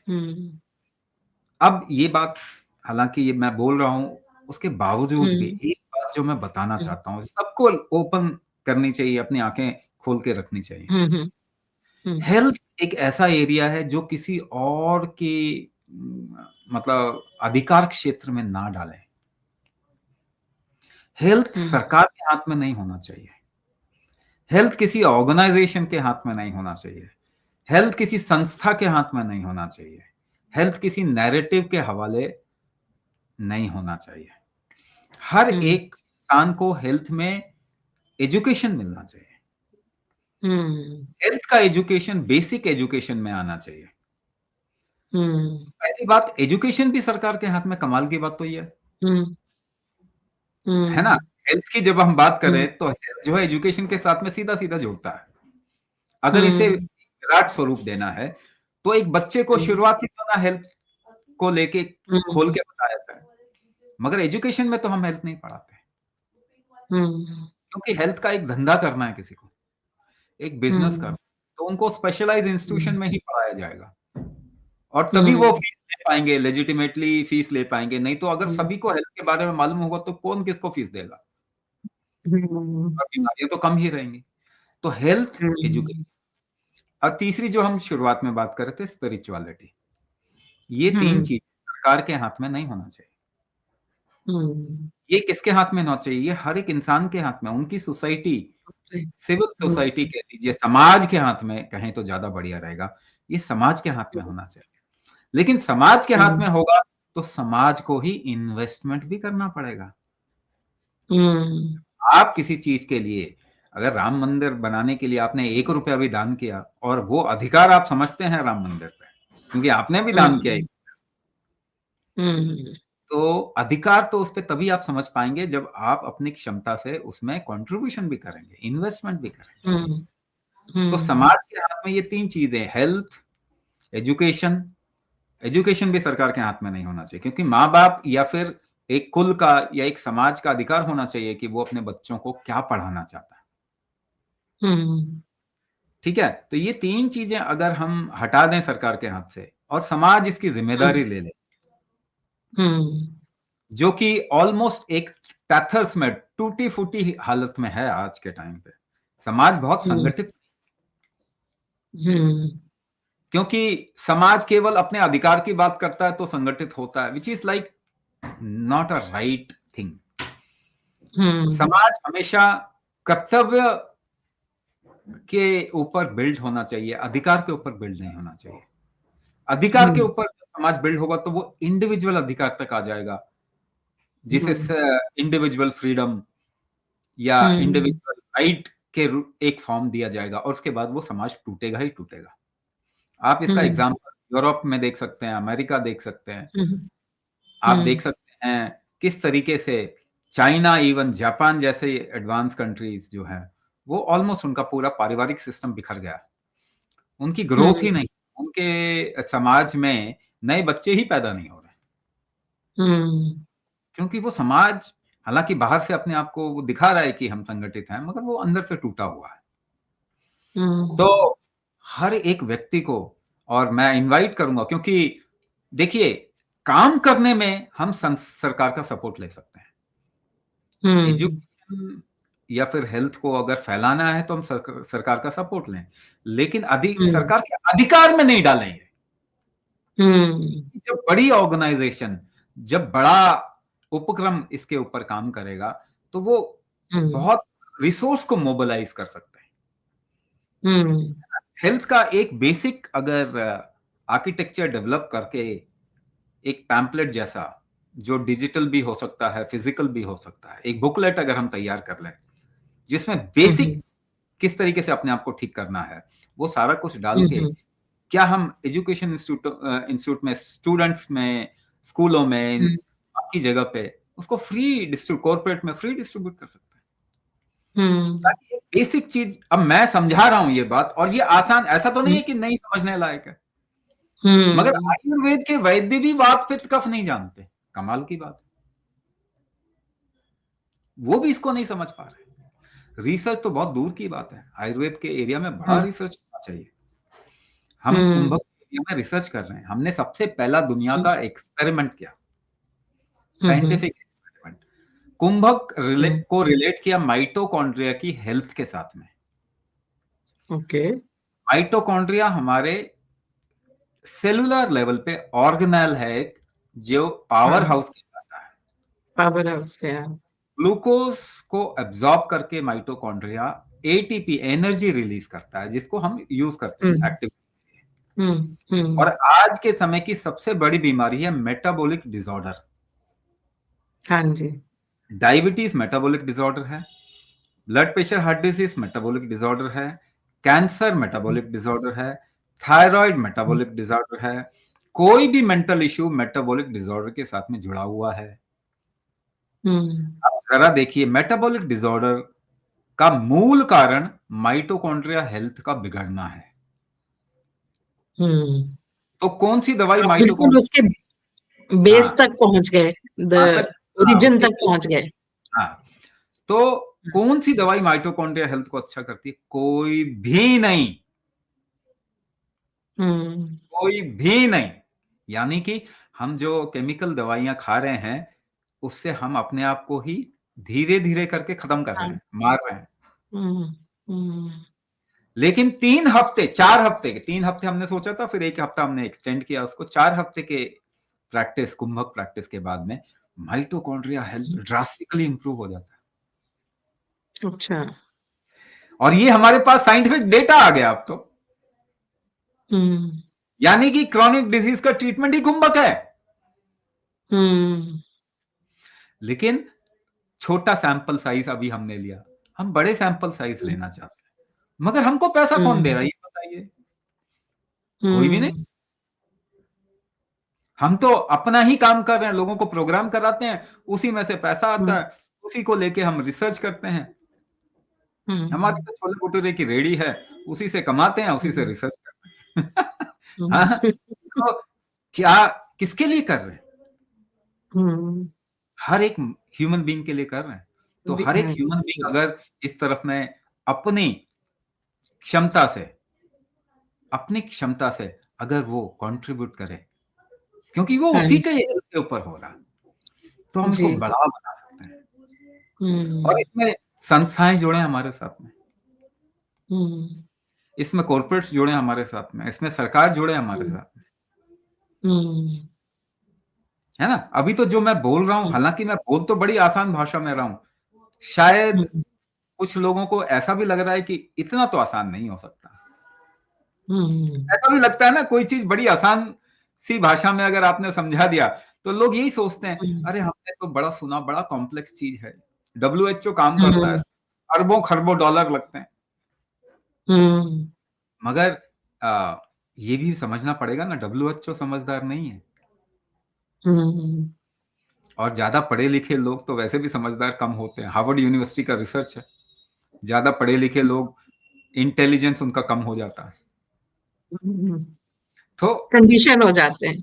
Speaker 1: हम्म।
Speaker 2: अब ये बात, हालांकि ये मैं बोल रहा हूं, उसके बावजूद भी
Speaker 1: हम्म।
Speaker 2: एक बात जो मैं बताना
Speaker 1: हम्म।
Speaker 2: चाहता हूं, सबको ओपन करनी चाहिए, अपनी आंखें खोल के रखनी चाहिए।
Speaker 1: हम्म। हम्म।
Speaker 2: हेल्थ एक ऐसा एरिया है जो किसी और के मतलब अधिकार क्षेत्र में ना डालें। हेल्थ
Speaker 1: हम्म।
Speaker 2: सरकार के हाथ में नहीं होना चाहिए, हेल्थ किसी ऑर्गेनाइजेशन के हाथ में नहीं होना चाहिए, हेल्थ किसी संस्था के हाथ में नहीं होना चाहिए, हेल्थ किसी नैरेटिव के हवाले नहीं होना चाहिए। हर
Speaker 1: हम्म।
Speaker 2: एक इंसान को हेल्थ में एजुकेशन मिलना चाहिए।
Speaker 1: हम्म।
Speaker 2: हेल्थ का एजुकेशन बेसिक एजुकेशन में आना चाहिए।
Speaker 1: हम्म।
Speaker 2: पहली बात, एजुकेशन भी सरकार के हाथ में, कमाल की बात तो ये
Speaker 1: हम्म।
Speaker 2: है ना।
Speaker 1: हम्म।
Speaker 2: हेल्थ की जब हम बात
Speaker 1: हम्म।
Speaker 2: करें तो हेल्थ जो है एजुकेशन के साथ में सीधा सीधा जुड़ता है। अगर इसे
Speaker 1: हम्म।
Speaker 2: विराट स्वरूप देना है तो एक बच्चे को
Speaker 1: हम्म।
Speaker 2: शुरुआत से ना हेल्थ को लेके खोल
Speaker 1: हम्म।
Speaker 2: के बताया जाए, मगर एजुकेशन में तो हम हेल्थ नहीं पढ़ाते,
Speaker 1: हम्म।
Speaker 2: क्योंकि हेल्थ का एक धंधा करना है किसी को, एक बिजनेस करना
Speaker 1: हम्म।
Speaker 2: है, तो उनको स्पेशलाइज इंस्टीट्यूशन
Speaker 1: हम्म।
Speaker 2: में ही पढ़ाया जाएगा और तभी वो
Speaker 1: हम्म।
Speaker 2: फीस ले पाएंगे, लेजिटिमेटली फीस ले पाएंगे। नहीं तो अगर
Speaker 1: हम्म।
Speaker 2: सभी को हेल्थ के बारे में मालूम होगा तो कौन किसको फीस देगा, और बीमारियां तो कम ही रहेंगी। तो हेल्थ एजुकेशन, और तीसरी जो हम शुरुआत में बात कर रहे थे, स्पिरिचुअलिटी, ये तीन
Speaker 1: हम्म।
Speaker 2: चीज सरकार के हाथ में नहीं होना चाहिए।
Speaker 1: हम्म।
Speaker 2: ये किसके हाथ में होना चाहिए? ये हर एक इंसान के हाथ में, उनकी सोसाइटी, सिविल सोसाइटी कह लीजिए, समाज के हाथ में कहें तो ज्यादा बढ़िया रहेगा। ये समाज के हाथ में होना चाहिए। लेकिन समाज के हाथ में होगा तो समाज को ही इन्वेस्टमेंट भी करना पड़ेगा। आप किसी चीज के लिए, अगर राम मंदिर बनाने के लिए आपने 1 रुपया भी दान किया, और वो अधिकार आप समझते हैं राम मंदिर पे, क्योंकि आपने भी दान किया, तो अधिकार तो उस पे तभी आप समझ पाएंगे जब आप अपनी क्षमता से उसमें कंट्रीब्यूशन भी करेंगे, इन्वेस्टमेंट भी करेंगे।
Speaker 1: हम्म।
Speaker 2: तो
Speaker 1: हम्म।
Speaker 2: समाज के हाथ में ये 3 चीजें, हेल्थ, एजुकेशन। एजुकेशन भी सरकार के हाथ में नहीं होना चाहिए, क्योंकि माँ बाप या फिर एक कुल का या एक समाज का अधिकार होना चाहिए कि वो अपने बच्चों को क्या पढ़ाना चाहता है।
Speaker 1: हम्म।
Speaker 2: ठीक है, तो ये 3 चीजें अगर हम हटा दें सरकार के हाथ से और समाज इसकी जिम्मेदारी ले ले,
Speaker 1: हम्म।
Speaker 2: जो कि ऑलमोस्ट एक पैथर्स में टूटी फूटी हालत में है आज के टाइम पे। समाज बहुत
Speaker 1: हम्म।
Speaker 2: संगठित,
Speaker 1: हम्म।
Speaker 2: क्योंकि समाज केवल अपने अधिकार की बात करता है तो संगठित होता है, which is like not a right thing.
Speaker 1: Hmm.
Speaker 2: समाज हमेशा कर्तव्य के ऊपर बिल्ड होना चाहिए, अधिकार के ऊपर बिल्ड नहीं होना चाहिए। अधिकार के
Speaker 1: हम्म।
Speaker 2: ऊपर समाज बिल्ड होगा तो वो इंडिविजुअल अधिकार तक आ जाएगा, जिसे
Speaker 1: हम्म।
Speaker 2: इंडिविजुअल फ्रीडम या
Speaker 1: हम्म।
Speaker 2: इंडिविजुअल राइट के एक फॉर्म दिया जाएगा, और उसके बाद वो समाज टूटेगा ही टूटेगा। आप इसका
Speaker 1: हम्म।
Speaker 2: एग्जाम्पल यूरोप में देख सकते हैं, अमेरिका देख सकते हैं,
Speaker 1: हम्म।
Speaker 2: आप देख सकते हैं किस तरीके से चाइना, इवन जापान जैसे एडवांस कंट्रीज जो है, वो ऑलमोस्ट उनका पूरा पारिवारिक सिस्टम बिखर गया, उनकी ग्रोथ ही
Speaker 1: हम्म।
Speaker 2: नहीं, उनके समाज में नए बच्चे ही पैदा नहीं हो रहे,
Speaker 1: हम्म।
Speaker 2: क्योंकि वो समाज हालांकि बाहर से अपने आप को वो दिखा रहा है कि हम संगठित हैं, मगर वो अंदर से टूटा हुआ है।
Speaker 1: हम्म।
Speaker 2: तो हर एक व्यक्ति को, और मैं इनवाइट करूंगा, क्योंकि देखिए काम करने में हम सरकार का सपोर्ट ले सकते हैं,
Speaker 1: हम्म।
Speaker 2: एजुकेशन या फिर हेल्थ को अगर फैलाना है तो हम सरकार का सपोर्ट लें, लेकिन
Speaker 1: हम्म।
Speaker 2: सरकार के अधिकार में नहीं डालेंगे।
Speaker 1: हम्म।
Speaker 2: जब बड़ी ऑर्गेनाइजेशन, जब बड़ा उपक्रम इसके ऊपर काम करेगा तो वो
Speaker 1: हम्म।
Speaker 2: बहुत रिसोर्स को मोबिलाइज कर सकते हैं।
Speaker 1: हम्म।
Speaker 2: हेल्थ का एक बेसिक अगर आर्किटेक्चर डेवलप करके, एक पैम्पलेट जैसा जो डिजिटल भी हो सकता है, फिजिकल भी हो सकता है, एक बुकलेट अगर हम तैयार कर लें जिसमें बेसिक
Speaker 1: हम्म।
Speaker 2: किस तरीके से अपने आप को ठीक करना है, वो सारा कुछ डाल के,
Speaker 1: हम्म।
Speaker 2: क्या हम एजुकेशन इंस्टीट्यूट में, स्टूडेंट्स में, स्कूलों में,
Speaker 1: हम्म।
Speaker 2: बाकी जगह पे उसको फ्री डिस्ट्रीब्यूट, कॉर्पोरेट में फ्री डिस्ट्रीब्यूट कर सकते हैं,
Speaker 1: हम्म।
Speaker 2: ताकि बेसिक चीज, अब मैं समझा रहा हूं ये बात, और ये आसान, ऐसा तो नहीं है कि नहीं समझने लायक है, मगर
Speaker 1: हम्म।
Speaker 2: आयुर्वेद के वैद्य भी वात पित्त कफ नहीं जानते, कमाल की बात, वो भी इसको नहीं समझ पा रहे। रिसर्च तो बहुत दूर की बात है, आयुर्वेद के एरिया में बड़ा रिसर्च होना चाहिए। हम
Speaker 1: हम्म।
Speaker 2: कुंभक एरिया में रिसर्च कर रहे हैं, हमने सबसे पहला दुनिया का एक्सपेरिमेंट किया,
Speaker 1: हम्म।
Speaker 2: साइंटिफिक एक्सपेरिमेंट, कुंभक
Speaker 1: हम्म।
Speaker 2: को रिलेट किया माइटोकॉन्ड्रिया की हेल्थ के साथ में।
Speaker 1: ओके।
Speaker 2: माइटोकॉन्ड्रिया हमारे सेलुलर लेवल पे ऑर्गेनेल है एक, जो पावर
Speaker 1: हाँ,
Speaker 2: हाउस कहलाता है।
Speaker 1: पावर हाउस से।
Speaker 2: ग्लूकोज को एब्जॉर्ब करके माइटोकॉन्ड्रिया एटीपी, एनर्जी रिलीज करता है, जिसको हम यूज करते हैं
Speaker 1: हम्म।
Speaker 2: एक्टिविटी।
Speaker 1: हम्म।
Speaker 2: और
Speaker 1: हम्म।
Speaker 2: आज के समय की सबसे बड़ी बीमारी है मेटाबॉलिक डिसऑर्डर।
Speaker 1: हाँ जी।
Speaker 2: डायबिटीज मेटाबॉलिक डिसऑर्डर है, blood pressure heart disease metabolic disorder है, कैंसर मेटाबॉलिक डिसऑर्डर है, थायराइड मेटाबॉलिक डिसऑर्डर है, कोई भी मेंटल इश्यू मेटाबॉलिक डिसऑर्डर के साथ में जुड़ा हुआ है।
Speaker 1: हम्म।
Speaker 2: अब जरा देखिए, मेटाबॉलिक डिसऑर्डर का मूल कारण माइटोकॉन्ड्रिया हेल्थ का बिगड़ना है।
Speaker 1: हम्म।
Speaker 2: तो कौन सी दवाई
Speaker 1: आप बिल्कुल
Speaker 2: माइटोकॉन्ड्रिया,
Speaker 1: उसके बेस
Speaker 2: हाँ,
Speaker 1: तक पहुंच गए, द
Speaker 2: वहां तक, हाँ,
Speaker 1: ओरिजिन
Speaker 2: उसके,
Speaker 1: तक पहुंच गए।
Speaker 2: हाँ, तो कौन सी दवाई माइटोकॉन्ड्रिया हेल्थ को अच्छा करती है? कोई भी नहीं,
Speaker 1: हम्म।
Speaker 2: कोई भी नहीं। यानी कि हम जो केमिकल दवाइयां खा रहे हैं, उससे हम अपने आप को ही धीरे धीरे करके खत्म कर रहे
Speaker 1: हाँ।
Speaker 2: हैं, मार रहे हैं।
Speaker 1: हम्म। हम्म।
Speaker 2: लेकिन 3 हफ्ते, 4 हफ्ते के, 3 हफ्ते हमने सोचा था, फिर एक हफ्ता हमने एक्सटेंड किया उसको, 4 हफ्ते के प्रैक्टिस, कुंभक प्रैक्टिस के बाद में माइटोकॉन्ड्रिया हेल्थ ड्रास्टिकली इंप्रूव हो जाता
Speaker 1: अच्छा।
Speaker 2: है। और ये हमारे पास साइंटिफिक डेटा आ गया अब तो,
Speaker 1: हम्म।
Speaker 2: यानी कि क्रॉनिक डिजीज का ट्रीटमेंट ही कुंभक है।
Speaker 1: हम्म।
Speaker 2: लेकिन छोटा सैंपल साइज अभी हमने लिया, हम बड़े सैंपल साइज लेना चाहते हैं, मगर हमको पैसा कौन दे
Speaker 1: हम्म।
Speaker 2: रहा है ये बताइए? कोई भी नहीं।
Speaker 1: हम्म।
Speaker 2: हम तो अपना ही काम कर रहे हैं, लोगों को प्रोग्राम कराते हैं, उसी में से पैसा आता
Speaker 1: हम्म
Speaker 2: है, उसी को लेके हम रिसर्च करते हैं। हमारी
Speaker 1: हम्म
Speaker 2: तो छोले भटूरे की रेडी है, उसी से कमाते हैं, उसी से
Speaker 1: हम्म
Speaker 2: रिसर्च करते हैं। हाँ,
Speaker 1: हम्म
Speaker 2: तो क्या किसके लिए कर रहे हैं?
Speaker 1: हम्म,
Speaker 2: हर एक ह्यूमन बीइंग के लिए कर रहे हैं। तो हर एक ह्यूमन बीइंग
Speaker 1: जी,
Speaker 2: अगर इस तरफ में अपनी क्षमता से अपनी क्षमता से अगर वो कंट्रीब्यूट करे, क्योंकि वो
Speaker 1: हाँ
Speaker 2: उसी के
Speaker 1: जी,
Speaker 2: हेल्थ के ऊपर हो रहा है, तो हम
Speaker 1: जी,
Speaker 2: इसको बड़ा बना सकते हैं। और
Speaker 1: हम्म
Speaker 2: इसमें संस्थाएं जुड़े हमारे साथ में,
Speaker 1: हम्म
Speaker 2: इसमें कॉर्पोरेट्स जुड़े हमारे साथ में, इसमें सरकार जुड़े हमारे
Speaker 1: हम्म
Speaker 2: साथ में,
Speaker 1: हम्म
Speaker 2: है ना? अभी तो जो मैं बोल रहा हूँ, हालांकि मैं बोल तो बड़ी आसान भाषा में रहा हूँ, शायद
Speaker 1: हम्म
Speaker 2: कुछ लोगों को ऐसा भी लग रहा है कि इतना तो आसान नहीं हो सकता।
Speaker 1: हम्म
Speaker 2: ऐसा भी लगता है ना, कोई चीज बड़ी आसान सी भाषा में अगर आपने समझा दिया, तो लोग यही सोचते हैं,
Speaker 1: हम्म
Speaker 2: अरे हमने तो बड़ा सुना, बड़ा कॉम्प्लेक्स चीज है, WHO काम करता है,
Speaker 1: हम्म
Speaker 2: अरबों खरबों डॉलर लगते हैं।
Speaker 1: हम्म
Speaker 2: मगर ये भी समझना पड़ेगा ना, WHO समझदार नहीं है,
Speaker 1: हम्म
Speaker 2: और ज्यादा पढ़े लिखे लोग तो वैसे भी समझदार कम होते हैं। हार्वर्ड यूनिवर्सिटी का रिसर्च है, ज्यादा पढ़े लिखे लोग इंटेलिजेंस उनका कम हो जाता है, तो
Speaker 1: कंडीशन हो जाते हैं,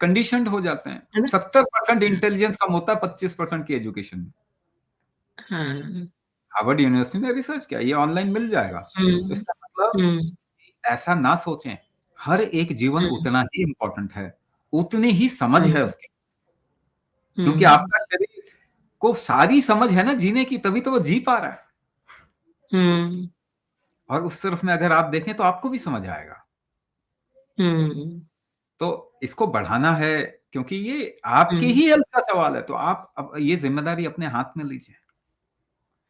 Speaker 2: कंडीशनड हो जाते हैं।
Speaker 1: है ना?
Speaker 2: 70% इंटेलिजेंस कम होता है 25% की एजुकेशन में।
Speaker 1: हाँ,
Speaker 2: हार्वर्ड यूनिवर्सिटी ने रिसर्च किया, ये ऑनलाइन मिल जाएगा। तो
Speaker 1: हम्म
Speaker 2: इसका मतलब
Speaker 1: हम्म
Speaker 2: ऐसा ना सोचें, हर एक जीवन
Speaker 1: हम्म
Speaker 2: उतना ही इंपॉर्टेंट है, उतनी ही समझ है
Speaker 1: हम्म
Speaker 2: उसकी, क्योंकि आपका शरीर को सारी समझ है ना जीने की, तभी तो वो जी पा रहा है।
Speaker 1: हम्म
Speaker 2: और उस तरफ में अगर आप देखें तो आपको भी समझ आएगा।
Speaker 1: हम्म
Speaker 2: तो इसको बढ़ाना है, क्योंकि ये आपके
Speaker 1: हम्म
Speaker 2: ही हेल्थ का सवाल है, तो आप अब ये जिम्मेदारी अपने हाथ में लीजिए।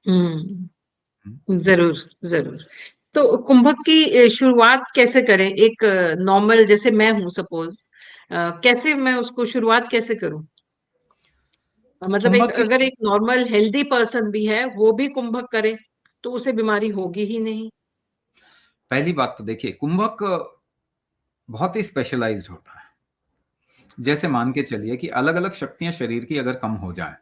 Speaker 2: हम्म।
Speaker 1: जरूर, जरूर। तो कुंभक की शुरुआत कैसे करें? एक नॉर्मल, जैसे मैं हूं सपोज, कैसे मैं उसको शुरुआत कैसे करूं? मतलब एक,
Speaker 2: कुंभक की
Speaker 1: अगर एक नॉर्मल हेल्दी पर्सन भी है वो भी कुंभक करे तो उसे बीमारी होगी ही नहीं।
Speaker 2: पहली बात तो देखिए, कुंभक बहुत ही स्पेशलाइज्ड होता है। जैसे मान के चलिए कि अलग अलग शक्तियां शरीर की अगर कम हो जाए,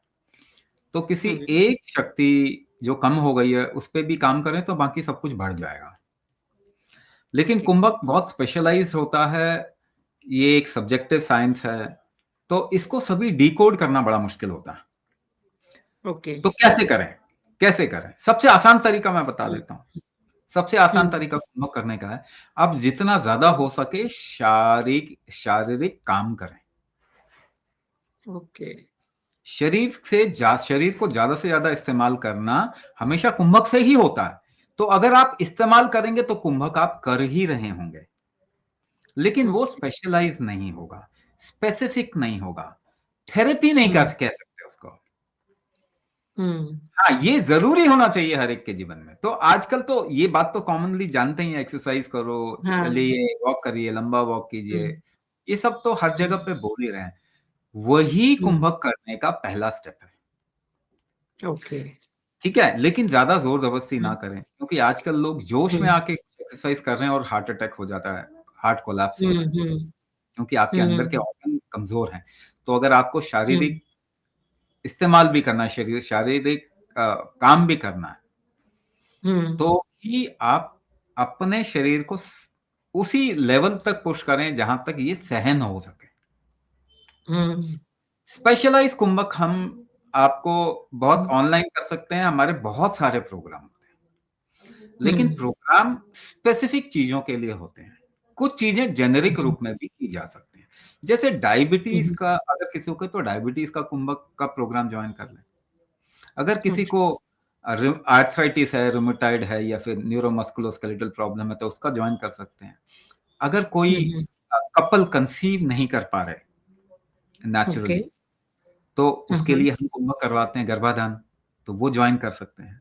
Speaker 2: तो किसी
Speaker 1: हम्म
Speaker 2: एक शक्ति जो कम हो गई है उस पे भी काम करें तो बाकी सब कुछ बढ़ जाएगा। लेकिन
Speaker 1: ओके,
Speaker 2: कुंभक बहुत स्पेशलाइज्ड होता है, ये एक सब्जेक्टिव साइंस है, तो इसको सभी डिकोड करना बड़ा मुश्किल होता है।
Speaker 1: ओके।
Speaker 2: तो कैसे करें? कैसे करें? सबसे आसान तरीका मैं बता
Speaker 1: हम्म
Speaker 2: देता हूं। सबसे आसान
Speaker 1: हम्म
Speaker 2: तरीका कुंभक करने का है, आप जितना ज्यादा हो सके शारीरिक शारीरिक काम करें।
Speaker 1: ओके।
Speaker 2: शरीर को ज्यादा से ज्यादा इस्तेमाल करना हमेशा कुंभक से ही होता है। तो अगर आप इस्तेमाल करेंगे तो कुंभक आप कर ही रहे होंगे, लेकिन वो
Speaker 1: ओके।
Speaker 2: स्पेशलाइज नहीं होगा, स्पेसिफिक नहीं होगा, थेरेपी नहीं कर
Speaker 1: हम्म
Speaker 2: कह सकते उसको।
Speaker 1: हम्म
Speaker 2: हाँ, ये जरूरी होना चाहिए हर एक के जीवन में। तो आजकल तो ये बात तो कॉमनली जानते ही हैं, एक्सरसाइज करो,
Speaker 1: हाँ।
Speaker 2: चलिए, वॉक करिए, लंबा वॉक कीजिए,
Speaker 1: हम्म
Speaker 2: ये सब तो हर जगह
Speaker 1: हम्म
Speaker 2: पे बोल ही रहे हैं। वही
Speaker 1: हम्म
Speaker 2: कुंभक करने का पहला स्टेप है।
Speaker 1: ओके।
Speaker 2: ठीक है, लेकिन ज्यादा जोर जबरदस्ती ना
Speaker 1: हम्म
Speaker 2: करें, क्योंकि आजकल लोग जोश में
Speaker 1: हम्म
Speaker 2: आके एक्सरसाइज कर रहे हैं और हार्ट अटैक हो जाता है, हार्ट कोलैप्स हो रहा है,
Speaker 1: हम्म
Speaker 2: क्योंकि आपके अंदर के
Speaker 1: हम्म
Speaker 2: ऑर्गन कमजोर हैं। तो अगर आपको
Speaker 1: हम्म
Speaker 2: शारीरिक इस्तेमाल भी करना है, शरीर शारीरिक काम भी करना है,
Speaker 1: हम्म
Speaker 2: तो ही आप अपने शरीर को उसी लेवल तक पुश करें जहां तक ये सहन हो सके।
Speaker 1: हम्म
Speaker 2: स्पेशलाइज कुंभक हम आपको बहुत
Speaker 1: हम्म
Speaker 2: ऑनलाइन कर सकते हैं, हमारे बहुत सारे प्रोग्राम होते हैं, लेकिन
Speaker 1: हम्म
Speaker 2: प्रोग्राम स्पेसिफिक चीजों के लिए होते हैं। कुछ चीजें जेनेरिक रूप में भी की जा सकती हैं। जैसे डायबिटीज
Speaker 1: हम्म,
Speaker 2: का अगर किसी को, तो डायबिटीज का कुंभक का प्रोग्राम ज्वाइन कर लें। अगर किसी
Speaker 1: अच्छा।
Speaker 2: को आर्थराइटिस है, रुमेटॉइड है, या फिर न्यूरोमस्कुलोस्केलेटल प्रॉब्लम है, तो उसका ज्वाइन कर सकते हैं। अगर कोई
Speaker 1: हम्म
Speaker 2: कपल कंसीव नहीं कर पा रहे
Speaker 1: ओके।
Speaker 2: नेचुरली, तो उसके
Speaker 1: हम्म
Speaker 2: लिए हम कुंभक करवाते हैं, गर्भाधान, तो वो ज्वाइन कर सकते हैं,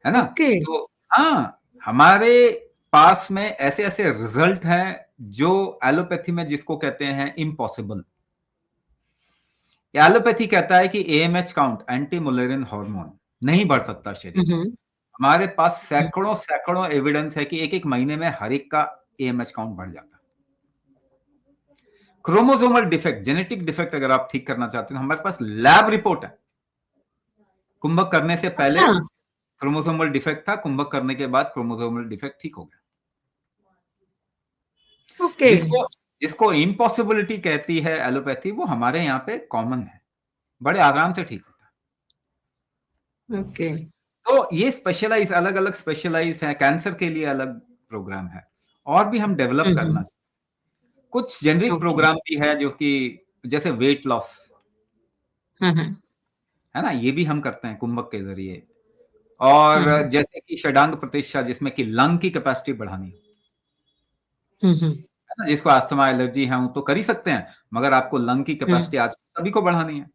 Speaker 2: है ना?
Speaker 1: ओके।
Speaker 2: तो हाँ, हमारे पास में ऐसे ऐसे रिजल्ट हैं जो एलोपैथी में जिसको कहते हैं इम्पॉसिबल। एलोपैथी कहता है कि एएमएच काउंट, एंटी मुलेरिन हार्मोन, नहीं बढ़ सकता शरीर में।
Speaker 1: हम्म
Speaker 2: हमारे पास सैकड़ों सैकड़ों एविडेंस है कि एक एक महीने में हर एक का एएमएच काउंट बढ़ जाता है। क्रोमोसोमल डिफेक्ट, जेनेटिक डिफेक्ट अगर आप ठीक करना चाहते हैं तो हमारे पास लैब रिपोर्ट है। कुंभक करने से पहले
Speaker 1: अच्छा।
Speaker 2: क्रोमोसोमल डिफेक्ट था, कुंभक करने के बाद क्रोमोसोमल डिफेक्ट ठीक हो गया।
Speaker 1: ओके।
Speaker 2: जिसको जिसको इम्पॉसिबिलिटी कहती है एलोपैथी, वो हमारे यहाँ पे कॉमन है, बड़े आराम से ठीक होता है।
Speaker 1: ओके।
Speaker 2: तो ये स्पेशलाइज, अलग अलग स्पेशलाइज है, कैंसर के लिए अलग प्रोग्राम है, और भी हम डेवलप करना चाहिए। कुछ जेनरिक
Speaker 1: ओके।
Speaker 2: प्रोग्राम भी है जो कि जैसे वेट लॉस,
Speaker 1: हाँ।
Speaker 2: है ना, ये भी हम करते हैं कुंभक के जरिए। और
Speaker 1: हम्म।
Speaker 2: जैसे कि षडांग प्रतिष्ठा, जिसमें कि लंग की कैपेसिटी बढ़ानी है
Speaker 1: हम्म।
Speaker 2: ना, जिसको अस्थमा एलर्जी है वो तो कर ही सकते हैं, मगर आपको लंग की
Speaker 1: हम्म।
Speaker 2: कैपेसिटी आज सभी को बढ़ानी है।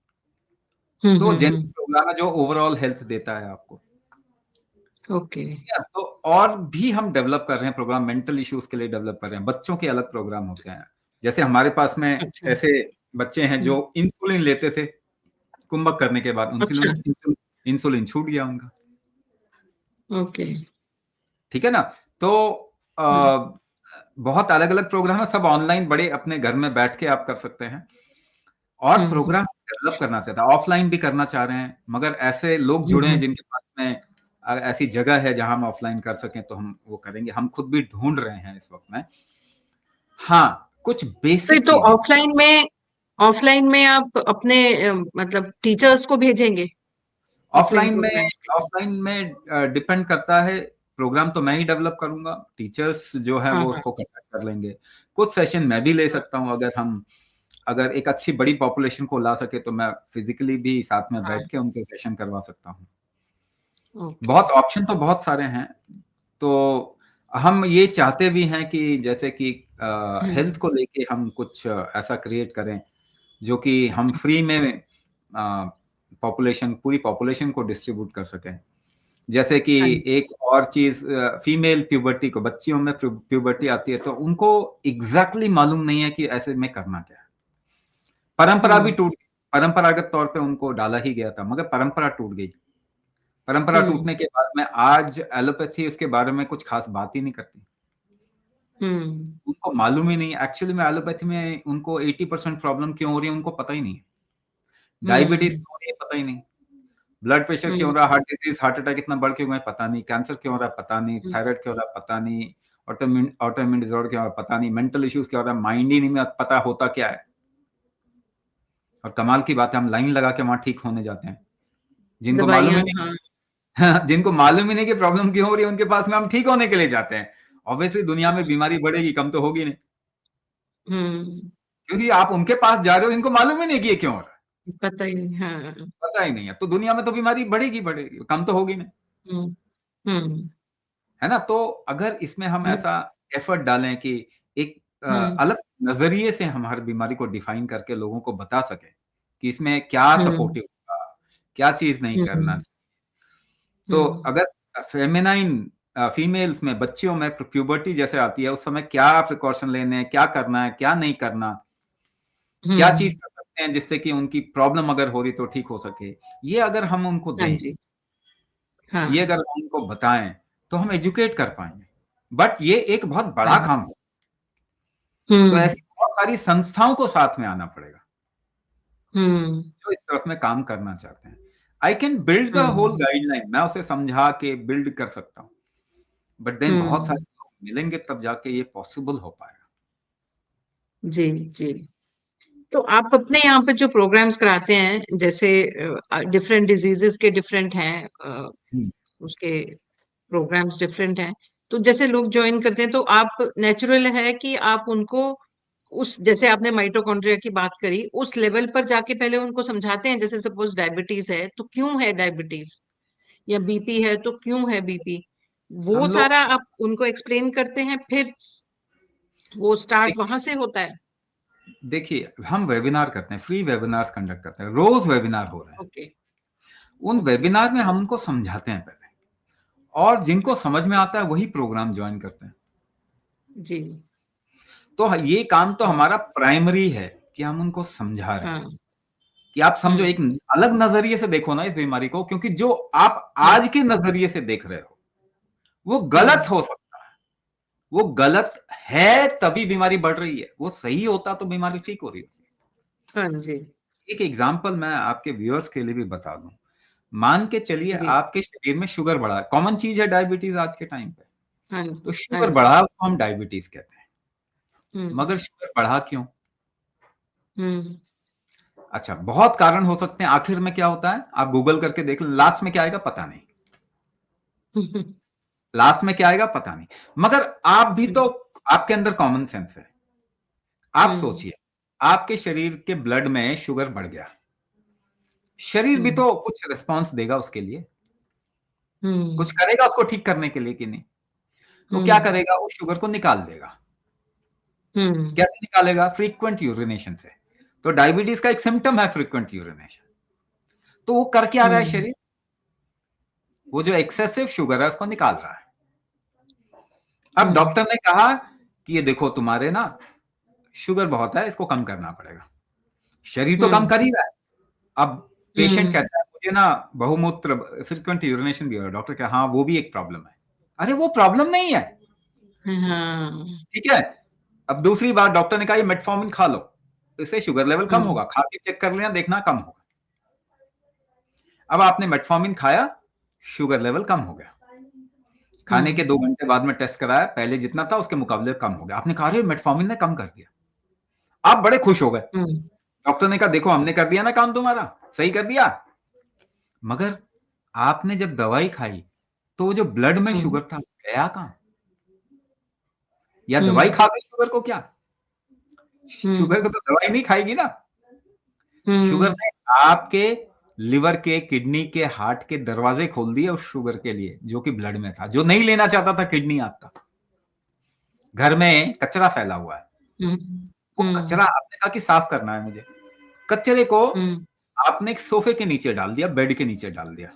Speaker 2: तो
Speaker 1: हम्म।
Speaker 2: जेनरिक प्रोग्राम है जो ओवरऑल हेल्थ देता है आपको।
Speaker 1: ओके।
Speaker 2: तो और भी हम डेवलप कर रहे हैं प्रोग्राम, मेंटल इश्यूज के लिए डेवलप कर रहे हैं, बच्चों के अलग प्रोग्राम होते हैं। जैसे हमारे पास में
Speaker 1: अच्छा।
Speaker 2: ऐसे बच्चे हैं जो इंसुलिन लेते थे, कुंभक करने के बाद
Speaker 1: अच्छा।
Speaker 2: इंसुलिन इंसुलिन छूट गया उनका।
Speaker 1: ओके।
Speaker 2: ठीक है ना। तो बहुत अलग अलग प्रोग्राम है, सब ऑनलाइन बड़े अपने घर में बैठ के आप कर सकते हैं। और प्रोग्राम डेवलप करना चाहता है, ऑफलाइन भी करना चाह रहे हैं, मगर ऐसे लोग जुड़े हैं जिनके पास में ऐसी जगह है जहां हम ऑफलाइन कर सकें, तो हम वो करेंगे। हम खुद भी ढूंढ रहे हैं इस वक्त में। हाँ, कुछ बेसिक
Speaker 1: तो
Speaker 2: चीजें।
Speaker 1: ऑफलाइन में आप अपने मतलब टीचर्स को भेजेंगे ऑफलाइन
Speaker 2: ऑफलाइन में
Speaker 1: प्रोग्राम्स के लिए?
Speaker 2: ऑफलाइन में डिपेंड करता है। प्रोग्राम तो मैं ही डेवलप करूंगा, टीचर्स जो है
Speaker 1: हाँ
Speaker 2: वो
Speaker 1: हाँ
Speaker 2: उसको कंडक्ट कर लेंगे। कुछ सेशन मैं भी ले
Speaker 1: हाँ।
Speaker 2: सकता हूं, अगर एक अच्छी बड़ी पॉपुलेशन को ला सके तो मैं फिजिकली भी साथ में
Speaker 1: हाँ।
Speaker 2: बैठ के उनके सेशन करवा सकता हूं।
Speaker 1: ओके।
Speaker 2: बहुत ऑप्शन तो बहुत सारे हैं। तो हम ये चाहते भी हैं कि जैसे कि हेल्थ को लेके हम कुछ ऐसा क्रिएट करें जो कि हम फ्री में पॉपुलेशन, पूरी पॉपुलेशन को डिस्ट्रीब्यूट कर सकें। जैसे कि
Speaker 1: हाँ जी।
Speaker 2: एक और चीज, फीमेल प्यूबर्टी को, बच्चियों में प्यूबर्टी आती है तो उनको एग्जैक्टली मालूम नहीं है कि ऐसे में करना क्या है। परंपरा भी
Speaker 1: हम्म।
Speaker 2: टूट गई, परंपरागत तौर पे उनको डाला ही गया था, मगर परंपरा टूट गई। परंपरा
Speaker 1: हम्म।
Speaker 2: टूटने के बाद में आज एलोपैथी उसके बारे में कुछ खास बात ही नहीं करती।
Speaker 1: हम्म।
Speaker 2: उनको मालूम ही नहीं एक्चुअली में एलोपैथी में उनको 80% प्रॉब्लम क्यों हो रही है उनको पता ही नहीं है। डायबिटीज
Speaker 1: हम्म।
Speaker 2: क्यों हो रही है पता ही नहीं, ब्लड प्रेशर क्यों
Speaker 1: हम्म।
Speaker 2: हो रहा है, हार्ट डिजीज, हार्ट अटैक इतना बढ़ क्यों गए पता नहीं, कैंसर क्यों हो रहा है पता नहीं,
Speaker 1: हम्म।
Speaker 2: थायराइड क्यों हो रहा है पता नहीं, ऑटोइम्यून डिसऑर्डर क्यों हो रहा है पता नहीं, मेंटल इश्यूज क्या हो रहा है, माइंड ही नहीं में पता होता क्या है। और कमाल की बात है, हम लाइन लगा के वहां ठीक होने जाते हैं, जिनको मालूम
Speaker 1: दवाइयाँ,
Speaker 2: ही नहीं
Speaker 1: हाँ।
Speaker 2: जिनको मालूम ही नहीं कि प्रॉब्लम क्यों हो रही है, उनके पास में हम ठीक होने के लिए जाते हैं। ऑब्वियसली दुनिया में बीमारी बढ़ेगी, कम तो होगी नहीं,
Speaker 1: हम्म।
Speaker 2: क्योंकि आप उनके पास जा रहे हो, इनको मालूम ही नहीं कि ये क्यों हो रहा है,
Speaker 1: पता ही नहीं, हाँ।
Speaker 2: पता ही नहीं है। तो दुनिया में तो बीमारी बढ़ेगी बढ़ेगी, कम तो होगी नहीं,
Speaker 1: हम्म। हम्म।
Speaker 2: है ना। तो अगर इसमें हम
Speaker 1: हम्म।
Speaker 2: ऐसा एफर्ट डालें कि एक
Speaker 1: हम्म।
Speaker 2: अलग नजरिए से हम हर बीमारी को डिफाइन करके लोगों को बता सके कि इसमें क्या
Speaker 1: हम्म।
Speaker 2: सपोर्टिव होगा, क्या चीज नहीं करना
Speaker 1: हम्म।
Speaker 2: चाहिए। तो
Speaker 1: हम्म।
Speaker 2: अगर फेमिनाइन फीमेल्स में, बच्चियों में प्यूबर्टी जैसे आती है, उस समय क्या प्रिकॉशन लेने हैं, क्या करना है, क्या नहीं करना, क्या चीज
Speaker 1: हम्म।
Speaker 2: कर सकते हैं जिससे कि उनकी प्रॉब्लम अगर हो रही तो ठीक हो सके, ये अगर हम उनको
Speaker 1: हाँ
Speaker 2: दें,
Speaker 1: जी।
Speaker 2: ये
Speaker 1: हाँ।
Speaker 2: अगर हम उनको बताएं, तो हम एजुकेट कर पाएंगे। बट ये एक बहुत बड़ा
Speaker 1: हाँ।
Speaker 2: काम है, तो
Speaker 1: हम्म।
Speaker 2: ऐसी बहुत सारी संस्थाओं को साथ में आना पड़ेगा
Speaker 1: हम्म।
Speaker 2: जो इस तरफ में काम करना चाहते हैं। I can build the whole
Speaker 1: hmm.
Speaker 2: Guideline, मैं उसे समझा के बिल्ड कर सकता हूँ, बट देन बहुत
Speaker 1: हम्म।
Speaker 2: सारे लोग मिलेंगे तब जाके ये पॉसिबल हो पाएगा।
Speaker 1: जी। जी। तो आप अपने यहाँ पे जो प्रोग्राम्स कराते हैं, जैसे डिफरेंट डिजीजेस के डिफरेंट हैं,
Speaker 2: हम्म।
Speaker 1: उसके प्रोग्राम्स डिफरेंट हैं, तो जैसे लोग ज्वाइन करते हैं तो आप नेचुरल है कि आप उनको उस, जैसे आपने माइटोकॉन्ड्रिया की बात करी, उस लेवल पर जाके पहले उनको समझाते हैं, जैसे सपोज डायबिटीज है तो क्यों है डायबिटीज, या बीपी है तो क्यों है बीपी, वो
Speaker 2: हम लोग
Speaker 1: सारा आप उनको एक्सप्लेन करते हैं, फिर वो स्टार्ट
Speaker 2: देखिए
Speaker 1: वहां से होता है?
Speaker 2: देखिए, हम वेबिनार करते हैं, फ्री वेबिनार कंडक्ट करते हैं, रोज वेबिनार हो रहे हैं।
Speaker 1: ओके।
Speaker 2: उन
Speaker 1: ओके।
Speaker 2: वेबिनार में हम उनको समझाते हैं पहले, और जिनको समझ में आता है वही प्रोग्राम ज्वाइन करते हैं।
Speaker 1: जी।
Speaker 2: तो ये काम तो हमारा प्राइमरी है कि हम उनको समझा रहे हैं,
Speaker 1: हाँ।
Speaker 2: कि आप समझो, एक
Speaker 1: हम्म।
Speaker 2: अलग नजरिए से देखो ना इस बीमारी को, क्योंकि जो आप
Speaker 1: हम्म।
Speaker 2: आज के नजरिए से देख रहे हो वो गलत
Speaker 1: हम्म।
Speaker 2: हो सकता है। वो गलत है तभी बीमारी बढ़ रही है, वो सही होता तो बीमारी ठीक हो रही होती।
Speaker 1: हाँ जी।
Speaker 2: एक एग्जांपल मैं आपके व्यूअर्स के लिए भी बता दूं। मान के चलिए
Speaker 1: जी।
Speaker 2: आपके शरीर में शुगर बढ़ा, कॉमन चीज है डायबिटीज आज के टाइम पे।
Speaker 1: हाँ
Speaker 2: तो
Speaker 1: जी। हाँ
Speaker 2: शुगर
Speaker 1: जी।
Speaker 2: बढ़ा उसको हम डायबिटीज कहते हैं।
Speaker 1: हम्म।
Speaker 2: मगर शुगर बढ़ा क्यों?
Speaker 1: हम्म।
Speaker 2: अच्छा, बहुत कारण हो सकते हैं। आखिर में क्या होता है आप गूगल करके देख लें, लास्ट में क्या आएगा पता नहीं। लास्ट में क्या आएगा पता नहीं। मगर आप भी तो, आपके अंदर कॉमन सेंस है। आप
Speaker 1: हम्म।
Speaker 2: सोचिए, आपके शरीर के ब्लड में शुगर बढ़ गया, शरीर भी
Speaker 1: हम्म।
Speaker 2: तो कुछ रिस्पॉन्स देगा उसके लिए, कुछ
Speaker 1: हम्म।
Speaker 2: करेगा उसको ठीक करने के लिए कि नहीं? तो क्या
Speaker 1: हम्म।
Speaker 2: करेगा, वो शुगर को निकाल देगा।
Speaker 1: हम्म।
Speaker 2: कैसे निकालेगा? फ्रीक्वेंट यूरिनेशन से। तो डायबिटीज का एक सिम्टम है फ्रीक्वेंट यूरिनेशन। तो वो कर क्या रहा है
Speaker 1: हम्म।
Speaker 2: शरीर? वो जो एक्सेसिव शुगर है उसको निकाल रहा है। अब
Speaker 1: हम्म।
Speaker 2: डॉक्टर ने कहा कि ये देखो तुम्हारे ना शुगर बहुत है, इसको कम करना पड़ेगा। शरीर तो कम
Speaker 1: हम्म।
Speaker 2: कर ही रहा है। अब पेशेंट
Speaker 1: हम्म।
Speaker 2: कहता है मुझे ना बहुमूत्र, फ्रीक्वेंट यूरिनेशन भी हो रहा है। डॉक्टर कहता हाँ वो भी एक प्रॉब्लम है। अरे वो प्रॉब्लम नहीं है,
Speaker 1: हाँ।
Speaker 2: ठीक है। अब दूसरी बात, डॉक्टर ने कहा ये मेटफॉर्मिन खा लो, इससे शुगर लेवल कम
Speaker 1: हम्म।
Speaker 2: होगा। खा के चेक कर लेना, देखना कम होगा। अब आपने मेटफॉर्मिन खाया, शुगर लेवल कम हो गया। खाने के
Speaker 1: हम्म।
Speaker 2: 2 घंटे बाद में टेस्ट कराया, पहले जितना था उसके मुकाबले कम हो गया। आपने कहा अरे मेटफॉर्मिन ने कम कर दिया। आप बड़े खुश हो गए।
Speaker 1: हम्म।
Speaker 2: डॉक्टर ने कहा देखो हमने कर दिया ना काम तुम्हारा, सही कर दिया। मगर आपने जब दवाई खाई तो वो जो ब्लड में
Speaker 1: हम्म।
Speaker 2: शुगर था गया कहां? या दवाई
Speaker 1: हम्म।
Speaker 2: खा गई शुगर को क्या?
Speaker 1: हम्म।
Speaker 2: शुगर को तो दवाई नहीं खाएगी ना। शुगर
Speaker 1: हम्म।
Speaker 2: ने आपके लिवर के, किडनी के, हार्ट के दरवाजे खोल दिए उस शुगर के लिए जो कि ब्लड में था, जो नहीं लेना चाहता था किडनी आपका। घर में कचरा फैला हुआ है,
Speaker 1: हम्म।
Speaker 2: वो
Speaker 1: हम्म।
Speaker 2: कचरा आपने कहा कि साफ करना है मुझे। कचरे को
Speaker 1: हम्म।
Speaker 2: आपने एक सोफे के नीचे डाल दिया, बेड के नीचे डाल दिया,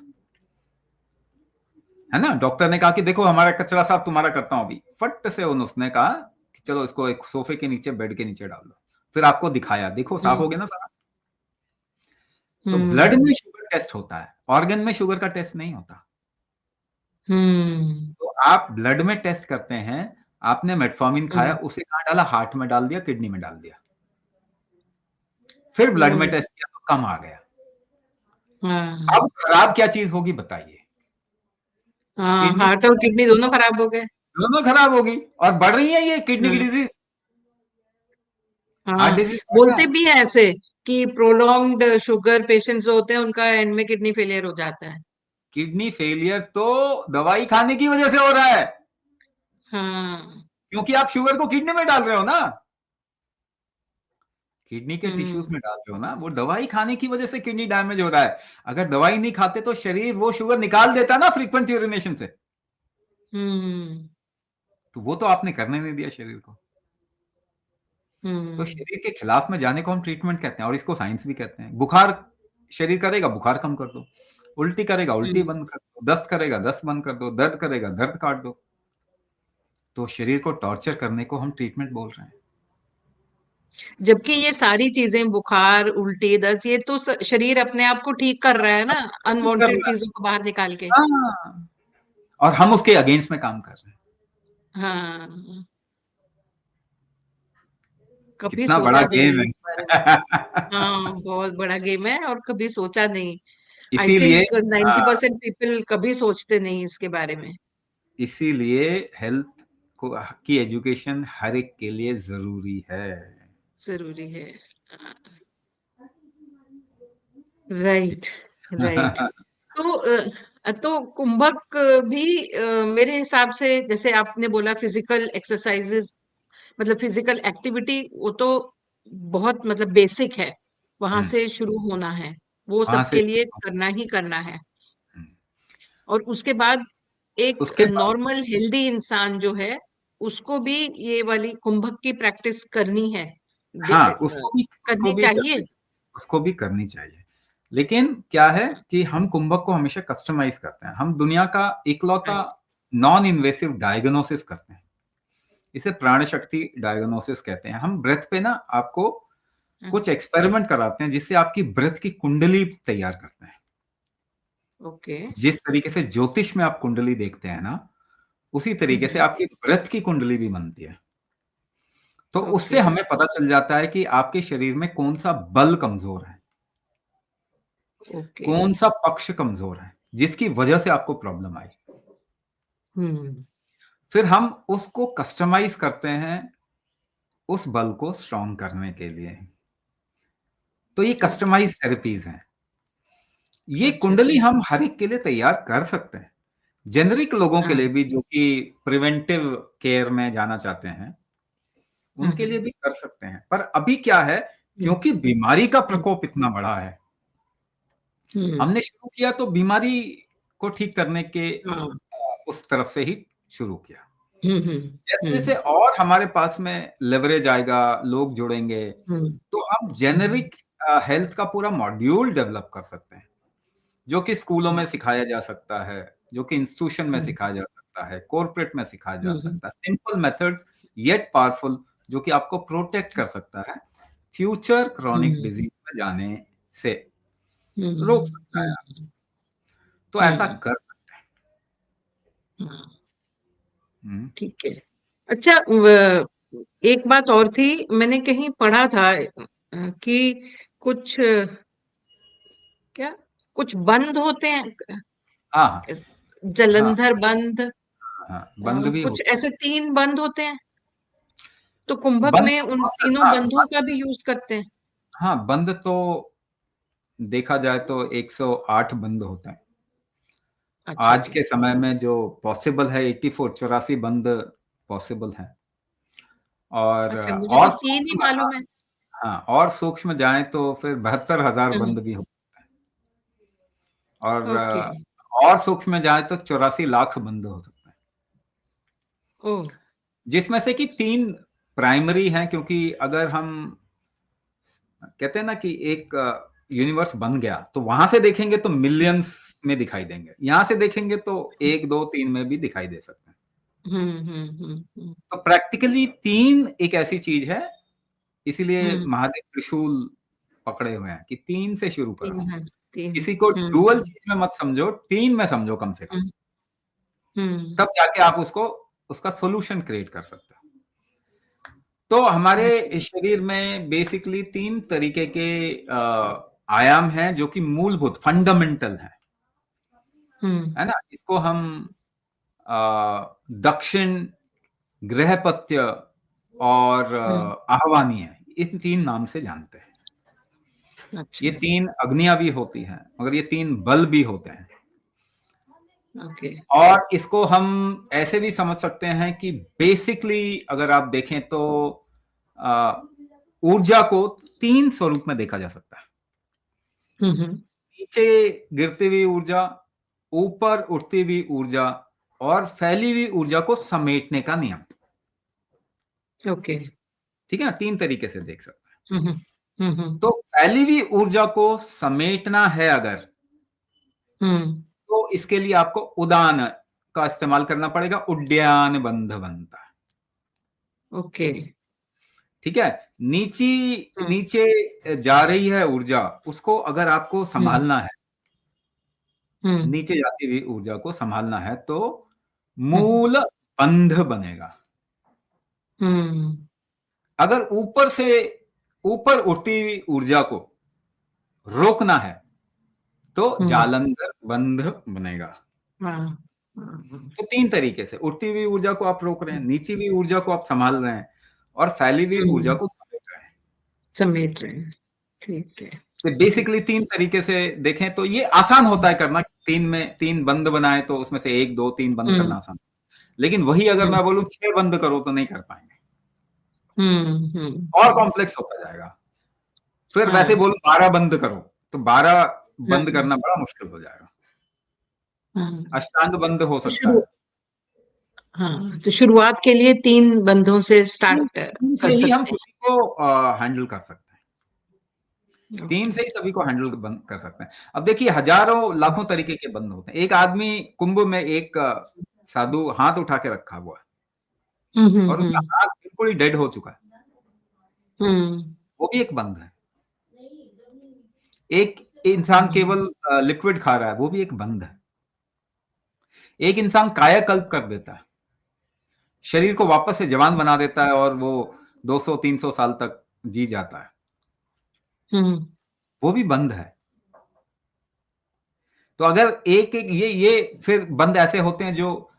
Speaker 2: है ना। डॉक्टर ने कहा कि देखो हमारा कचरा साफ तुम्हारा करता हूं अभी। फट से उसने कहा कि चलो इसको एक सोफे के नीचे, बेड के नीचे डाल दो। फिर आपको दिखाया, देखो साफ हो गया ना सारा। तो ब्लड
Speaker 1: हम्म।
Speaker 2: में शुगर टेस्ट होता है, ऑर्गन में शुगर का टेस्ट नहीं होता।
Speaker 1: हम्म।
Speaker 2: तो आप ब्लड में टेस्ट करते हैं। आपने मेटफॉर्मिन खाया,
Speaker 1: हम्म।
Speaker 2: उसे कहां डाला? हार्ट में डाल दिया, किडनी में डाल दिया। फिर ब्लड में
Speaker 1: हम्म।
Speaker 2: टेस्ट किया तो कम आ गया।
Speaker 1: हाँ।
Speaker 2: अब खराब क्या चीज होगी बताइए?
Speaker 1: हाँ,
Speaker 2: किडनी
Speaker 1: हार्ट और किडनी दोनों खराब हो गए।
Speaker 2: दोनों खराब होगी, और बढ़ रही है ये किडनी की
Speaker 1: हम्म।
Speaker 2: डिजीज, हार्ट
Speaker 1: हाँ,
Speaker 2: डिजीज बढ़ रहा
Speaker 1: बोलते
Speaker 2: है।
Speaker 1: भी है ऐसे कि प्रोलॉन्ग्ड शुगर पेशेंट्स जो होते हैं उनका एंड में किडनी फेलियर हो जाता है।
Speaker 2: किडनी फेलियर तो दवाई खाने की वजह से हो रहा है,
Speaker 1: हाँ।
Speaker 2: क्योंकि आप शुगर को किडनी में डाल रहे हो ना, किडनी के टिश्यूज
Speaker 1: हम्म।
Speaker 2: में डाल रहे हो ना। वो दवाई खाने की वजह से किडनी डैमेज हो रहा है। अगर दवाई नहीं खाते तो शरीर वो शुगर निकाल देता ना फ्रीक्वेंट यूरिनेशन से।
Speaker 1: हम्म।
Speaker 2: तो वो तो आपने करने नहीं दिया शरीर को। तो
Speaker 1: हम्म।
Speaker 2: शरीर के खिलाफ में जाने को हम ट्रीटमेंट कहते हैं, और इसको साइंस भी कहते हैं। बुखार शरीर करेगा, बुखार कम कर दो। उल्टी करेगा, उल्टी
Speaker 1: हम्म।
Speaker 2: बंद कर दो। दस्त करेगा, दस्त बंद कर दो। दर्द करेगा, दर्द काट दो। तो शरीर को टॉर्चर करने को हम ट्रीटमेंट बोल रहे हैं।
Speaker 1: जबकि ये सारी चीजें, बुखार, उल्टी, दस्त, ये तो शरीर अपने आप को ठीक कर रहा है ना,
Speaker 2: ठीक कर
Speaker 1: अनवांटेड
Speaker 2: रहा
Speaker 1: चीजों को बाहर निकाल के।
Speaker 2: है, हाँ। और हम उसके अगेंस्ट में काम कर रहे हैं।
Speaker 1: हाँ, कभी
Speaker 2: कितना बड़ा
Speaker 1: सोचा भी
Speaker 2: गेम
Speaker 1: नहीं इस बारे में।
Speaker 2: है।
Speaker 1: हाँ, बहुत बड़ा गेम है और कभी सोचा नहीं। आई
Speaker 2: इसीलिए
Speaker 1: थिंक 90% पीपल कभी सोचते नहीं इसके बारे में।
Speaker 2: इसीलिए हेल्थ को की एजुकेशन हर एक के लिए जरूरी है।
Speaker 1: जरूरी है।
Speaker 2: ठीक।
Speaker 1: राइट। राइट। तो तो कुंभक भी मेरे हिसाब से, जैसे आपने बोला फिजिकल एक्सरसाइजेस, मतलब फिजिकल एक्टिविटी, वो तो बहुत मतलब बेसिक है। वहां
Speaker 2: हम्म,
Speaker 1: से शुरू होना है, वो
Speaker 2: वहां से
Speaker 1: सबके लिए
Speaker 2: शुरू।
Speaker 1: करना ही करना है।
Speaker 2: हम्म,
Speaker 1: और उसके बाद एक
Speaker 2: उसके बाद,
Speaker 1: नॉर्मल हेल्दी इंसान जो है, उसको भी ये वाली कुंभक की प्रैक्टिस करनी है।
Speaker 2: हाँ
Speaker 1: करनी चाहिए।
Speaker 2: उसको भी करनी चाहिए। लेकिन क्या है कि हम कुंभक को हमेशा कस्टमाइज करते हैं। हम दुनिया का इकलौता
Speaker 1: राइट।
Speaker 2: नॉन इन्वेसिव डायग्नोसिस करते हैं। इसे प्राण शक्ति डायग्नोसिस कहते हैं। हम ब्रेथ पे ना आपको कुछ एक्सपेरिमेंट कराते हैं, जिससे आपकी ब्रेथ की कुंडली तैयार करते हैं।
Speaker 1: ओके।
Speaker 2: जिस तरीके से ज्योतिष में आप कुंडली देखते हैं ना, उसी तरीके से आपकी ब्रेथ की कुंडली भी बनती है। तो उससे
Speaker 1: ओके
Speaker 2: हमें पता चल जाता है कि आपके शरीर में कौन-सा बल कमज़ोर है,
Speaker 1: ओके
Speaker 2: कौन-सा पक्ष कमज़ोर है, जिसकी वजह से आपको प्रॉब्लम आई।
Speaker 1: हम्म
Speaker 2: फिर हम उसको कस्टमाइज़ करते हैं उस बल को स्ट्रॉन्ग करने के लिए। तो ये
Speaker 1: ठीक है
Speaker 2: कस्टमाइज़ थेरेपीज़ हैं। ये
Speaker 1: अच्छा
Speaker 2: कुंडली हम हर एक के लिए तैयार कर सकते हैं। जेनेरिक लोगों के
Speaker 1: हाँ
Speaker 2: लिए भी जो कि प्रिवेंटिव केयर में जाना चाहते हैं, उनके लिए
Speaker 1: हम्म
Speaker 2: भी कर सकते हैं। पर अभी क्या है,
Speaker 1: हम्म
Speaker 2: क्योंकि बीमारी का
Speaker 1: हम्म
Speaker 2: प्रकोप इतना बड़ा है,
Speaker 1: हम्म,
Speaker 2: हमने शुरू किया तो बीमारी को ठीक करने के
Speaker 1: हाँ
Speaker 2: उस तरफ से ही शुरू किया।
Speaker 1: हम्म हम्म
Speaker 2: जैसे-जैसे
Speaker 1: हम्म
Speaker 2: और हमारे पास में लेवरेज आएगा, लोग जुड़ेंगे,
Speaker 1: हम्म
Speaker 2: तो हम
Speaker 1: हम्म
Speaker 2: जेनेरिक हेल्थ का पूरा मॉड्यूल डेवलप कर सकते हैं, जो कि स्कूलों में
Speaker 1: हम्म
Speaker 2: सिखाया जा सकता है, जो कि इंस्टीट्यूशन में
Speaker 1: हम्म
Speaker 2: सिखाया जा सकता है, कॉर्पोरेट में सिखाया जा
Speaker 1: हम्म
Speaker 2: सकता है। सिंपल मेथड्स येट पावरफुल, जो कि आपको प्रोटेक्ट कर सकता है, फ्यूचर क्रॉनिक
Speaker 1: हम्म
Speaker 2: डिजीज़ में जाने से रोक
Speaker 1: हम्म
Speaker 2: सकता है।
Speaker 1: हम्म
Speaker 2: तो ऐसा
Speaker 1: हम्म,
Speaker 2: कर सकते हैं।
Speaker 1: हाँ
Speaker 2: हुँ।
Speaker 1: ठीक है अच्छा एक बात और थी मैंने कहीं पढ़ा था कि कुछ क्या कुछ बंद होते हैं
Speaker 2: हाँ, हाँ। हाँ,
Speaker 1: जलंधर बंद
Speaker 2: हाँ, बंद भी
Speaker 1: कुछ
Speaker 2: होते हैं।
Speaker 1: ऐसे 3 बंद होते हैं तो कुंभक
Speaker 2: बंद
Speaker 1: में उन
Speaker 2: बहुत
Speaker 1: तीनों
Speaker 2: हाँ,
Speaker 1: बंधों का भी यूज करते हैं
Speaker 2: हाँ, बंद तो देखा जाए तो 108 बंद होते हैं।
Speaker 1: अच्छा
Speaker 2: आज
Speaker 1: जी
Speaker 2: के समय में जो पॉसिबल है 84 बंद पॉसिबल हैं और
Speaker 1: अच्छा मुझे तो 3 ही
Speaker 2: सूक्ष्म
Speaker 1: मालूम है
Speaker 2: हाँ, और सूक्ष्म जाएँ तो फिर 72,000
Speaker 1: हम्म,
Speaker 2: बंद भी हो और
Speaker 1: ओके
Speaker 2: और सूक्ष्म में जाएँ तो 84 लाख बंद हो सकते हैं।
Speaker 1: ओ
Speaker 2: जिसमें से कि 3 प्राइमरी हैं क्योंकि अगर हम कहते हैं ना कि एक यूनिवर्स बन गया, तो वहाँ से देखेंगे तो मिलियंस में दिखाई देंगे। यहाँ से देखेंगे तो 1, 2, 3 में भी दिखाई दे सकते हैं।
Speaker 1: हम्म।
Speaker 2: तो प्रैक्टिकली 3 एक ऐसी चीज़ है, इसीलिए
Speaker 1: हम्म
Speaker 2: महादेव त्रिशूल पकड़े हुए हैं कि 3 से शुरू करो।
Speaker 1: 3 है 3
Speaker 2: किसी को डुअल चीज़ में मत समझो, 3 में समझो कम से कम।
Speaker 1: हम्म हम्म
Speaker 2: तब जाके आप उसको उसका सॉल्यूशन क्रिएट कर सकते हो। तो हमारे शरीर में बेसिकली 3 तरीके के आयाम हैं जो कि मूलभूत फंडामेंटल हैं,
Speaker 1: हम्म
Speaker 2: है ना? इसको हम दक्षिण, गृहपत्य और
Speaker 1: हम्म,
Speaker 2: आह्वानीय इन 3 नाम से जानते हैं। ये
Speaker 1: अच्छा
Speaker 2: 3 अग्नियाँ भी होती हैं, मगर ये 3 बल भी होते हैं।
Speaker 1: ओके
Speaker 2: और इसको हम ऐसे भी समझ सकते हैं कि बेसिकली अगर आप देखें तो अ, ऊर्जा को 3 स्वरूप में देखा जा सकता है।
Speaker 1: हम्म
Speaker 2: नीचे गिरती हुई ऊर्जा, ऊपर उठती हुई ऊर्जा और फैली हुई ऊर्जा को समेटने का नियम।
Speaker 1: ओके
Speaker 2: ठीक है ना? 3 तरीके से देख सकते हैं।
Speaker 1: हम्म
Speaker 2: तो फैली हुई ऊर्जा को समेटना है अगर,
Speaker 1: हम्म
Speaker 2: तो इसके लिए आपको उदान का इस्तेमाल करना पड़ेगा, उड्डयन बंध बनता है।
Speaker 1: ओके
Speaker 2: ठीक है? नीची
Speaker 1: हम्म
Speaker 2: नीचे जा रही है ऊर्जा, उसको अगर आपको
Speaker 1: हम्म
Speaker 2: सँभालना है,
Speaker 1: हम्म
Speaker 2: नीचे जाती हुई ऊर्जा को सँभालना है, तो
Speaker 1: हम्म
Speaker 2: मूल बंध बनेगा।
Speaker 1: हम्म
Speaker 2: अगर ऊपर उठती हुई ऊर्जा को रोकना है, तो
Speaker 1: हम्म,
Speaker 2: जालंधर बंध बनेगा।
Speaker 1: हाँ हाँ,
Speaker 2: तो 3 तरीके से उठती हुई ऊर्जा को आप रोक रहे हैं,
Speaker 1: हम्म
Speaker 2: नीची हुई ऊर्जा को आप सँभाल रहे हैं और फैली हुई ऊर्जा
Speaker 1: हम्म,
Speaker 2: को समेट रहे हैं।
Speaker 1: समेट रहे हैं ठीक है
Speaker 2: तो
Speaker 1: ठीक
Speaker 2: बेसिकली 3 तरीके से देखें तो ये आसान होता है करना, 3 बंद बनाएँ तो उसमें से 1, 2, 3 बंद
Speaker 1: हम्म
Speaker 2: करना आसान। लेकिन वही अगर
Speaker 1: हम्म
Speaker 2: मैं बोलूँ 6 बंद करो तो नहीं कर पाएँगे, और
Speaker 1: हम्म,
Speaker 2: कॉम्प्लेक्स होता जाएगा। फिर वैसे
Speaker 1: हाँ
Speaker 2: बोलूँ 12 बंद करो, तो 12 बंद
Speaker 1: हाँ
Speaker 2: करना बड़ा मुश्किल हो जाएगा।
Speaker 1: हाँ
Speaker 2: अष्टांग बंद हो
Speaker 1: तो
Speaker 2: सकता है।
Speaker 1: हाँ तो शुरुआत के लिए 3 बंधों से
Speaker 2: 3
Speaker 1: स्टार्ट
Speaker 2: 3
Speaker 1: कर
Speaker 2: से ही हम
Speaker 1: सकते
Speaker 2: सभी को हैंडल कर सकते हैं।
Speaker 1: हैं
Speaker 2: 3
Speaker 1: ओके
Speaker 2: से ही सभी को हैंडल बंद कर सकते हैं। अब देखिए हज़ारों, लाखों तरीके के बंद होते हैं। एक आदमी कुंभ में एक साधु हाथ उठा के रखा हुआ है और उसका
Speaker 1: हम्म
Speaker 2: हाथ बिल्कुल ही डेड हो चुका है।
Speaker 1: हम्म
Speaker 2: वो भी एक बंध है। एक इंसान
Speaker 1: हम्म
Speaker 2: केवल लिक्विड खा रहा है, वो भी एक बंध है। एक इंसान कायाकल्प कर देता है, शरीर को वापस से जवान बना देता है और वो 200-300 साल तक जी जाता है,
Speaker 1: हम्म
Speaker 2: वो भी बंध है। तो अगर एक एक ये फिर बंध ऐसे होते हैं जो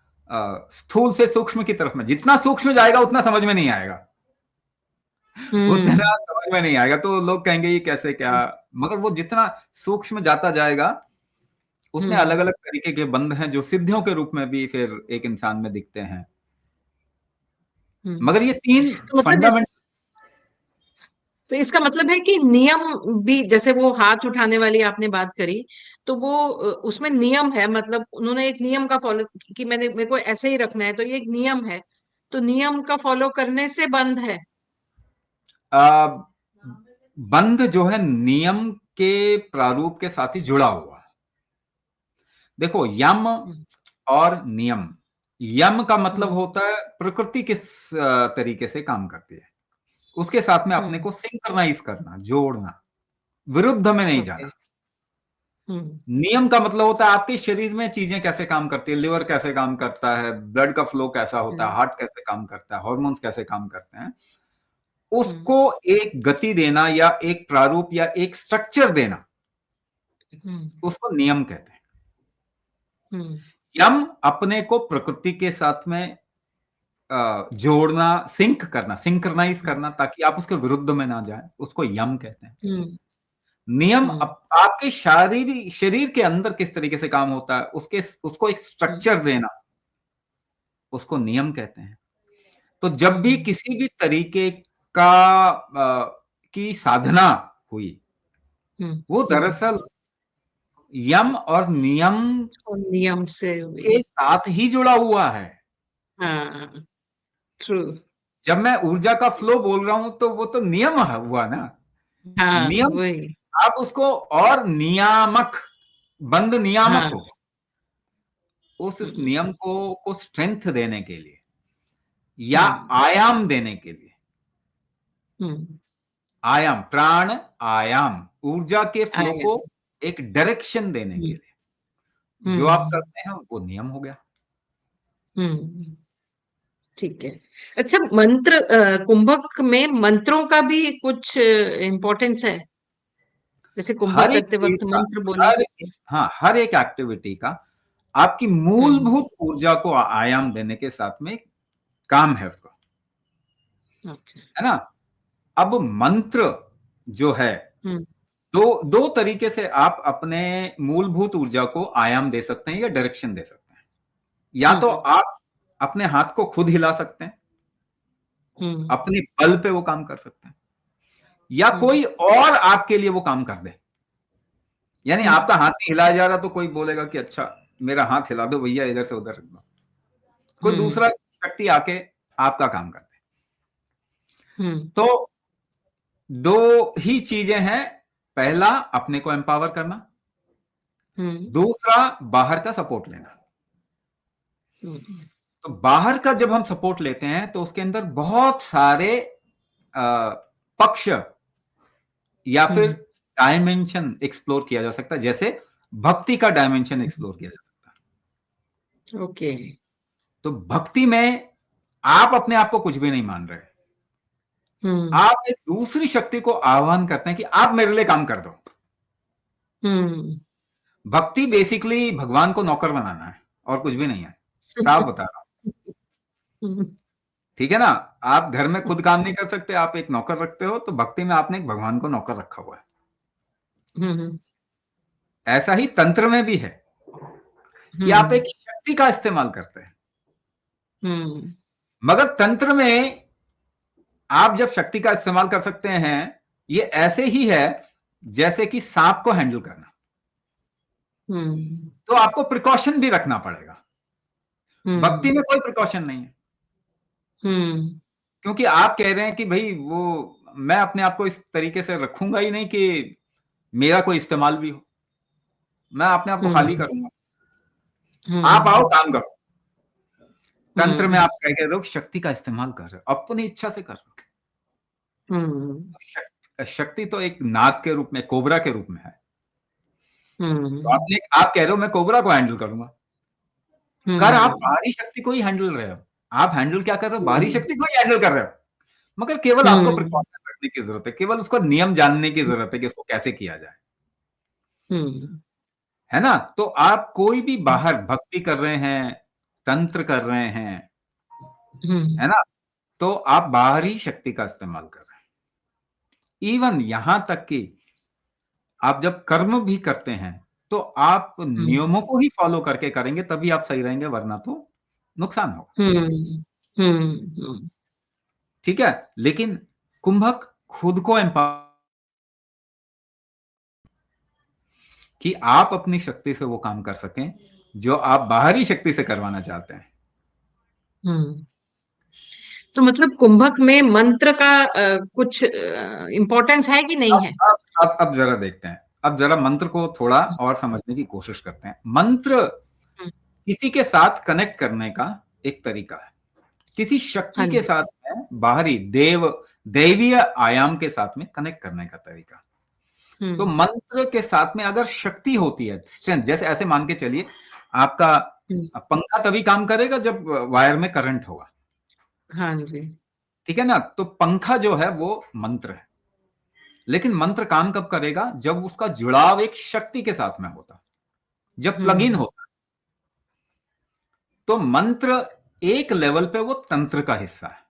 Speaker 2: स्थूल से सूक्ष्म की तरफ में, जितना सूक्ष्म जाएगा उतना समझ में नहीं आएगा, उतना
Speaker 1: हम्म
Speaker 2: समझ में नहीं आएगा, तो लोग कहेंगे ये कैसे क्या। मगर वो जितना सूक्ष्म जाता जाएगा उसमें
Speaker 1: हम्म
Speaker 2: अलग अलग तरीके के बंध हैं जो सिद्धियों के रूप में भी फिर एक इंसान में दिखते हैं।
Speaker 1: हम्म।
Speaker 2: मगर ये तीन
Speaker 1: तो मतलब
Speaker 2: फंडामेंट।
Speaker 1: तो इसका मतलब है कि नियम भी, जैसे वो हाथ उठाने वाली आपने बात करी, तो वो उसमें नियम है, मतलब उन्होंने एक नियम का फॉलो, कि मेरे को ऐसे ही रखना है, तो ये एक नियम है, तो नियम का फॉलो करने से बंद है।
Speaker 2: बंध जो है नियम के प्रारूप के साथ ही जुड़ा हुआ है। देखो, यम
Speaker 1: हम्म
Speaker 2: और नियम, यम का मतलब
Speaker 1: हम्म
Speaker 2: होता है प्रकृति किस तरीके से काम करती है, उसके साथ में अपने
Speaker 1: हम्म।
Speaker 2: को सिंक्रनाइज करना, जोड़ना, विरुद्ध में नहीं
Speaker 1: ओके।
Speaker 2: जाना।
Speaker 1: हम्म
Speaker 2: नियम का मतलब होता है आपके शरीर में चीजें कैसे काम करती है, लिवर कैसे काम करता है, ब्लड का फ्लो कैसा होता है,
Speaker 1: हम्म
Speaker 2: हार्ट कैसे काम करता है, हॉर्मोन्स कैसे काम करते हैं,
Speaker 1: हम्म
Speaker 2: उसको एक गति देना या एक प्रारूप या एक स्ट्रक्चर देना,
Speaker 1: हम्म
Speaker 2: उसको नियम कहते हैं।
Speaker 1: हम्म
Speaker 2: यम अपने को प्रकृति के साथ में जोड़ना, सिंक करना, सिंक्रनाइज करना, ताकि आप उसके विरुद्ध में ना जाए, उसको यम कहते हैं।
Speaker 1: हम्म
Speaker 2: नियम
Speaker 1: हम्म
Speaker 2: आपके शारीरिक शरीर के अंदर किस तरीके से काम होता है, उसको एक
Speaker 1: हम्म
Speaker 2: स्ट्रक्चर देना, उसको नियम कहते हैं। तो जब भी
Speaker 1: हम्म
Speaker 2: किसी भी तरीके का की साधना हुई,
Speaker 1: हम्म
Speaker 2: वो दरअसल यम और नियम
Speaker 1: और नियम से हुई।
Speaker 2: के साथ ही जुड़ा हुआ है।
Speaker 1: हाँ, ट्रू।
Speaker 2: जब मैं ऊर्जा का फ्लो बोल रहा हूं तो वो तो नियम हुआ ना।
Speaker 1: हाँ,
Speaker 2: नियम,
Speaker 1: वही।
Speaker 2: आप उसको और नियामक, बंद नियामक
Speaker 1: हाँ।
Speaker 2: हो, उस
Speaker 1: हम्म
Speaker 2: नियम को स्ट्रेंथ देने के लिए या
Speaker 1: हम्म
Speaker 2: आयाम देने के लिए,
Speaker 1: हम्म।
Speaker 2: आयाम, प्राण आयाम, ऊर्जा के फ्लो
Speaker 1: आया।
Speaker 2: को एक डायरेक्शन देने के
Speaker 1: हम्म
Speaker 2: लिए जो आप
Speaker 1: हम्म
Speaker 2: करते हैं वो नियम हो गया।
Speaker 1: हम्म। ठीक है। अच्छा, मंत्र, कुंभक में मंत्रों का भी कुछ इम्पोर्टेंस है? जैसे कुंभक
Speaker 2: हर एक
Speaker 1: करते
Speaker 2: चीज
Speaker 1: वक्त
Speaker 2: का,
Speaker 1: मंत्र बोले।
Speaker 2: हर हाँ, हर एक एक्टिविटी का आपकी
Speaker 1: हम्म।
Speaker 2: मूलभूत ऊर्जा को आयाम देने के साथ में काम है उसका,
Speaker 1: अच्छा।
Speaker 2: है ना। अब मंत्र जो है,
Speaker 1: हम्म
Speaker 2: दो दो तरीके से आप अपने मूलभूत ऊर्जा को आयाम दे सकते हैं या डायरेक्शन दे सकते हैं। या तो
Speaker 1: हम्म
Speaker 2: आप अपने हाथ को खुद हिला सकते हैं,
Speaker 1: हम्म
Speaker 2: अपने बल पे वो काम कर सकते हैं, या
Speaker 1: हम्म
Speaker 2: कोई और आपके लिए वो काम कर दे। यानी
Speaker 1: हम्म
Speaker 2: आपका हाथ नहीं हिलाया जा रहा तो कोई बोलेगा कि अच्छा मेरा हाथ हिला दो भैया, इधर से उधर रख दो, कोई
Speaker 1: हम्म
Speaker 2: दूसरा व्यक्ति आके आपका काम कर दे।
Speaker 1: हम्म
Speaker 2: तो दो ही चीजें हैं, पहला अपने को एम्पावर करना,
Speaker 1: हम्म
Speaker 2: दूसरा बाहर का सपोर्ट लेना।
Speaker 1: हम्म
Speaker 2: तो बाहर का जब हम सपोर्ट लेते हैं तो उसके अंदर बहुत सारे पक्ष या फिर
Speaker 1: हम्म।
Speaker 2: डायमेंशन एक्सप्लोर किया जा सकता है, जैसे भक्ति का डायमेंशन एक्सप्लोर किया जा सकता है।
Speaker 1: ओके।
Speaker 2: तो भक्ति में आप अपने आप को कुछ भी नहीं मान रहे,
Speaker 1: हम्म
Speaker 2: आप एक दूसरी शक्ति को आह्वान करते हैं कि आप मेरे लिए काम कर दो।
Speaker 1: हम्म
Speaker 2: भक्ति बेसिकली भगवान को नौकर बनाना है और कुछ भी नहीं है, साफ बता रहा हूं।
Speaker 1: हम्म
Speaker 2: ठीक है ना। आप घर में खुद काम नहीं कर सकते, आप एक नौकर रखते हो, तो भक्ति में आपने एक भगवान को नौकर रखा हुआ है।
Speaker 1: हम्म
Speaker 2: ऐसा ही तंत्र में भी है कि आप
Speaker 1: हम्म
Speaker 2: एक शक्ति का इस्तेमाल करते हैं,
Speaker 1: हम्म
Speaker 2: मगर तंत्र में आप जब शक्ति का इस्तेमाल कर सकते हैं, ये ऐसे ही है जैसे कि सांप को हैंडल करना।
Speaker 1: हम्म
Speaker 2: तो आपको प्रिकॉशन भी रखना पड़ेगा। भक्ति
Speaker 1: हम्म
Speaker 2: में कोई प्रिकॉशन नहीं है,
Speaker 1: हम्म
Speaker 2: क्योंकि आप कह रहे हैं कि भाई वो मैं अपने आप को इस तरीके से रखूंगा ही नहीं कि मेरा कोई इस्तेमाल भी हो, मैं अपने आप को खाली
Speaker 1: हम्म
Speaker 2: करूंगा। आप आओ
Speaker 1: हम्म
Speaker 2: काम करो। तंत्र में
Speaker 1: हम्म
Speaker 2: आप कह रहे हो शक्ति का इस्तेमाल कर रहे हो, अपनी इच्छा से कर रहे
Speaker 1: हम्म
Speaker 2: हो। शक्ति तो एक नाग के रूप में, कोबरा के रूप में है। तो
Speaker 1: हम्म
Speaker 2: आप कह रहे हो मैं कोबरा को हैंडल करूंगा, कर आप
Speaker 1: हम्म
Speaker 2: बाहरी शक्ति को ही हैंडल रहे हो। आप हैंडल क्या कर रहे हो? बाहरी शक्ति को ही हैंडल कर रहे हो, मगर केवल आपको
Speaker 1: हम्म
Speaker 2: प्रिकॉशन रखने की जरूरत है, केवल उसको नियम जानने की जरूरत है कि इसको कैसे किया जाए,
Speaker 1: हम्म
Speaker 2: है ना? तो आप कोई भी बाहर भक्ति कर रहे हैं, तंत्र कर रहे हैं, है
Speaker 1: हम्म
Speaker 2: ना? तो आप बाहरी शक्ति का इस्तेमाल कर रहे हैं। इवन यहां तक कि आप जब कर्म भी करते हैं तो आप
Speaker 1: हम्म
Speaker 2: नियमों को ही फॉलो करके करेंगे, तभी आप सही रहेंगे, वरना तो नुकसान होगा।
Speaker 1: हम्म हम्म
Speaker 2: ठीक है, लेकिन कुंभक खुद को एम्पावर कि आप अपनी शक्ति से वो काम कर सकें जो आप बाहरी शक्ति से करवाना चाहते हैं।
Speaker 1: हम्म तो मतलब कुंभक में मंत्र का कुछ इम्पोर्टेंस है कि नहीं
Speaker 2: अब
Speaker 1: है?
Speaker 2: अब अब जरा देखते हैं, अब जरा मंत्र को थोड़ा और समझने की कोशिश करते हैं। मंत्र
Speaker 1: हम्म,
Speaker 2: किसी के साथ कनेक्ट करने का एक तरीका है, किसी शक्ति
Speaker 1: हाँ
Speaker 2: के
Speaker 1: जी।
Speaker 2: साथ में, बाहरी दैवीय आयाम के साथ में कनेक्ट करने का तरीका। तो
Speaker 1: हम्म
Speaker 2: मंत्र के साथ में अगर शक्ति होती है, स्ट्रेंथ, जैसे ऐसे मान के चलिए आपका
Speaker 1: हम्म,
Speaker 2: पंखा तभी काम करेगा जब वायर में करंट होगा,
Speaker 1: हाँ जी।
Speaker 2: ठीक है ना? तो पंखा जो है वो मंत्र है, लेकिन मंत्र काम कब करेगा? जब उसका जुड़ाव एक शक्ति के साथ में होता, जब प्लग इन
Speaker 1: हम्म
Speaker 2: होता। तो मंत्र एक लेवल पे वो तंत्र का हिस्सा है।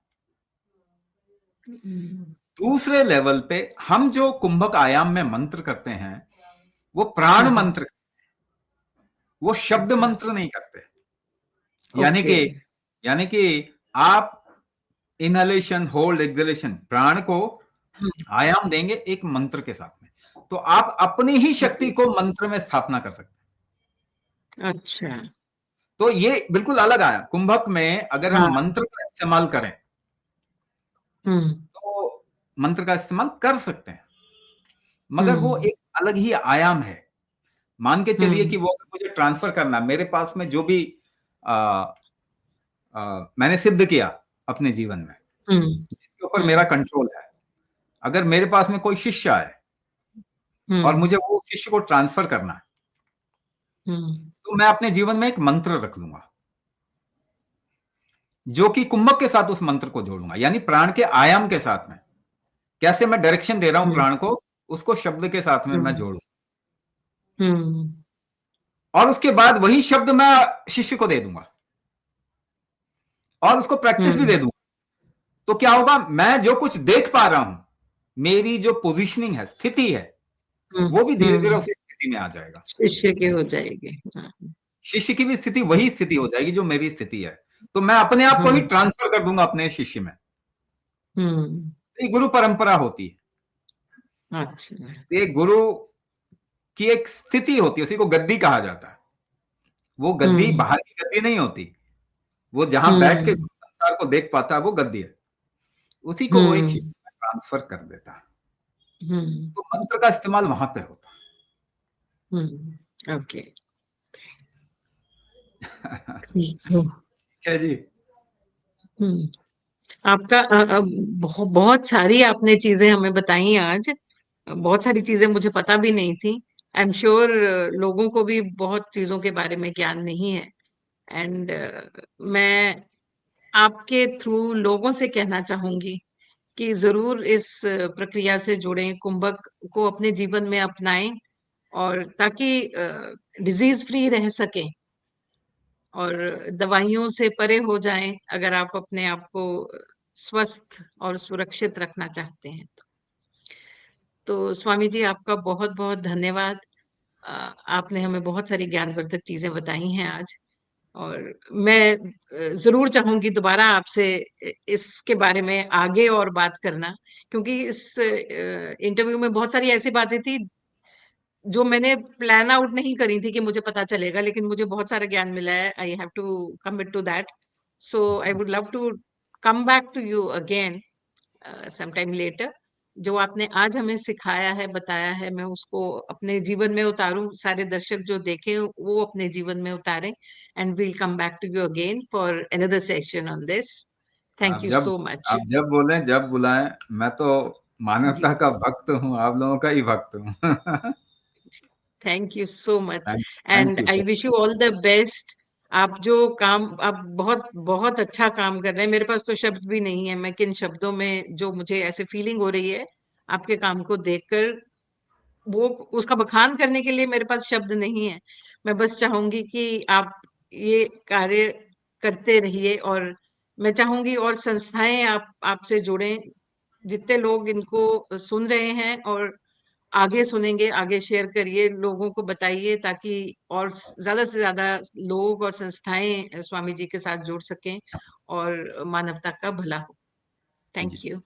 Speaker 1: हम्म
Speaker 2: दूसरे लेवल पे हम जो कुंभक आयाम में मंत्र करते हैं वो प्राण
Speaker 1: हम्म,
Speaker 2: मंत्र, वो शब्द
Speaker 1: अच्छा।
Speaker 2: मंत्र नहीं करते। यानी
Speaker 1: ओके।
Speaker 2: कि यानी कि आप इनहेलेशन, होल्ड, एक्सहेलेशन, प्राण को
Speaker 1: हम्म,
Speaker 2: आयाम देंगे एक मंत्र के साथ में, तो आप अपनी ही शक्ति
Speaker 1: जी,
Speaker 2: को मंत्र में स्थापना कर सकते हैं।
Speaker 1: अच्छा।
Speaker 2: तो ये बिल्कुल अलग आया। कुंभक में अगर हम
Speaker 1: हाँ।
Speaker 2: मंत्र का इस्तेमाल करें
Speaker 1: हम्म
Speaker 2: तो मंत्र का इस्तेमाल कर सकते हैं, मगर वो
Speaker 1: हम्म
Speaker 2: एक अलग ही आयाम है। मान के चलिए
Speaker 1: हम्म
Speaker 2: कि वो अगर मुझे ट्रांसफर करना, मेरे पास में जो भी आ, मैंने सिद्ध किया अपने जीवन में,
Speaker 1: हम्म
Speaker 2: जिसके ऊपर मेरा
Speaker 1: हम्म
Speaker 2: कंट्रोल है, अगर मेरे पास में कोई शिष्य आए और
Speaker 1: हम्म
Speaker 2: मुझे वो शिष्य को ट्रांसफर करना है,
Speaker 1: हम्म
Speaker 2: तो मैं अपने जीवन में एक मंत्र रख लूंगा जो कि कुंभक के साथ उस मंत्र को जोड़ूंगा, यानी प्राण के आयाम के साथ में। कैसे मैं डायरेक्शन दे रहा हूं
Speaker 1: हम्म
Speaker 2: प्राण को, उसको शब्द के साथ में मैं
Speaker 1: हम्म
Speaker 2: जोड़ू,
Speaker 1: हम्म
Speaker 2: और उसके बाद वही शब्द मैं शिष्य को दे दूंगा और उसको प्रैक्टिस भी दे
Speaker 1: हम्म
Speaker 2: दूंगा। तो क्या होगा? मैं जो कुछ देख पा रहा हूं, मेरी जो पोजीशनिंग है, स्थिति है, वो भी धीरे धीरे
Speaker 1: हम्म,
Speaker 2: उसी स्थिति में आ जाएगा।
Speaker 1: शिष्य की हो जाएगी। हाँ।
Speaker 2: शिष्य की भी स्थिति वही स्थिति हो जाएगी जो मेरी स्थिति है। तो मैं अपने आप को ही
Speaker 1: हम्म
Speaker 2: ट्रांसफर कर दूंगा अपने शिष्य में।
Speaker 1: हम्म
Speaker 2: ये गुरु परंपरा होती है।
Speaker 1: अच्छा।
Speaker 2: ये गुरु की एक स्थिति होती है, उसी को गद्दी कहा जाता है। वो गद्दी
Speaker 1: हम्म
Speaker 2: बाहर की गद्दी नहीं होती, वो जहां बैठ के
Speaker 1: हम्म
Speaker 2: संसार को देख पाता है वो गद्दी है, उसी को वो एक
Speaker 1: हम्म
Speaker 2: शिष्य में ट्रांसफर कर देता है।
Speaker 1: हम्म
Speaker 2: तो मंत्र का इस्तेमाल वहां पे होता
Speaker 1: ओके।
Speaker 2: है।
Speaker 1: ठीक है।
Speaker 2: ठीक है जी।
Speaker 1: हम्म आपका बहुत बहुत सारी आपने चीजें हमें बताई आज। बहुत सारी चीजें मुझे पता भी नहीं थी। आई एम श्योर लोगों को भी बहुत चीजों के बारे में ज्ञान नहीं है। एंड मैं आपके थ्रू लोगों से कहना चाहूंगी कि जरूर इस प्रक्रिया से जुड़ें, कुंभक को अपने जीवन में अपनाएं, और ताकि डिजीज फ्री रह सकें और दवाइयों से परे हो जाएं, अगर आप अपने आप को स्वस्थ और सुरक्षित रखना चाहते हैं। तो स्वामी जी, आपका बहुत बहुत धन्यवाद। आपने हमें बहुत सारी ज्ञानवर्धक चीजें बताई हैं आज। और मैं जरूर चाहूंगी दोबारा आपसे इसके बारे में आगे और बात करना, क्योंकि इस इंटरव्यू में बहुत सारी ऐसी बातें थी जो मैंने प्लान आउट नहीं करी थी कि मुझे पता चलेगा, लेकिन मुझे बहुत सारा ज्ञान मिला है। I have to commit to that. So I would love to come back to you again sometime later. जो आपने आज हमें सिखाया है, बताया है, मैं उसको अपने जीवन में उतारूं, सारे दर्शक जो देखें वो अपने जीवन में उतारें। And we'll come back to you again for another session on this. Thank
Speaker 2: आप
Speaker 1: यू
Speaker 2: जब
Speaker 1: सो मच।
Speaker 2: आप जब बोलें, जब बुलाएं, मैं तो
Speaker 1: जी,
Speaker 2: मानवता का भक्त हूँ, आप लोगों का ही भक्त हूँ।
Speaker 1: Thank you so much.
Speaker 2: Thank
Speaker 1: and
Speaker 2: you
Speaker 1: I
Speaker 2: sir.
Speaker 1: Wish you all the best आप जो काम आप बहुत बहुत अच्छा काम कर रहे हैं, मेरे पास तो शब्द भी नहीं है, मैं किन शब्दों में जो मुझे ऐसे फीलिंग हो रही है आपके काम को देखकर, वो उसका बखान करने के लिए मेरे पास शब्द नहीं है। मैं बस चाहूंगी कि आप ये कार्य करते रहिए, और मैं चाहूंगी और संस्थाएं आप आपसे जुड़ें, जितने लोग इनको सुन रहे हैं और आगे सुनेंगे, आगे शेयर करिए, लोगों को बताइए, ताकि और ज्यादा से ज्यादा लोग और संस्थाएं स्वामी जी के साथ जुड़ सकें और मानवता का भला हो।
Speaker 2: जी।
Speaker 1: Thank you.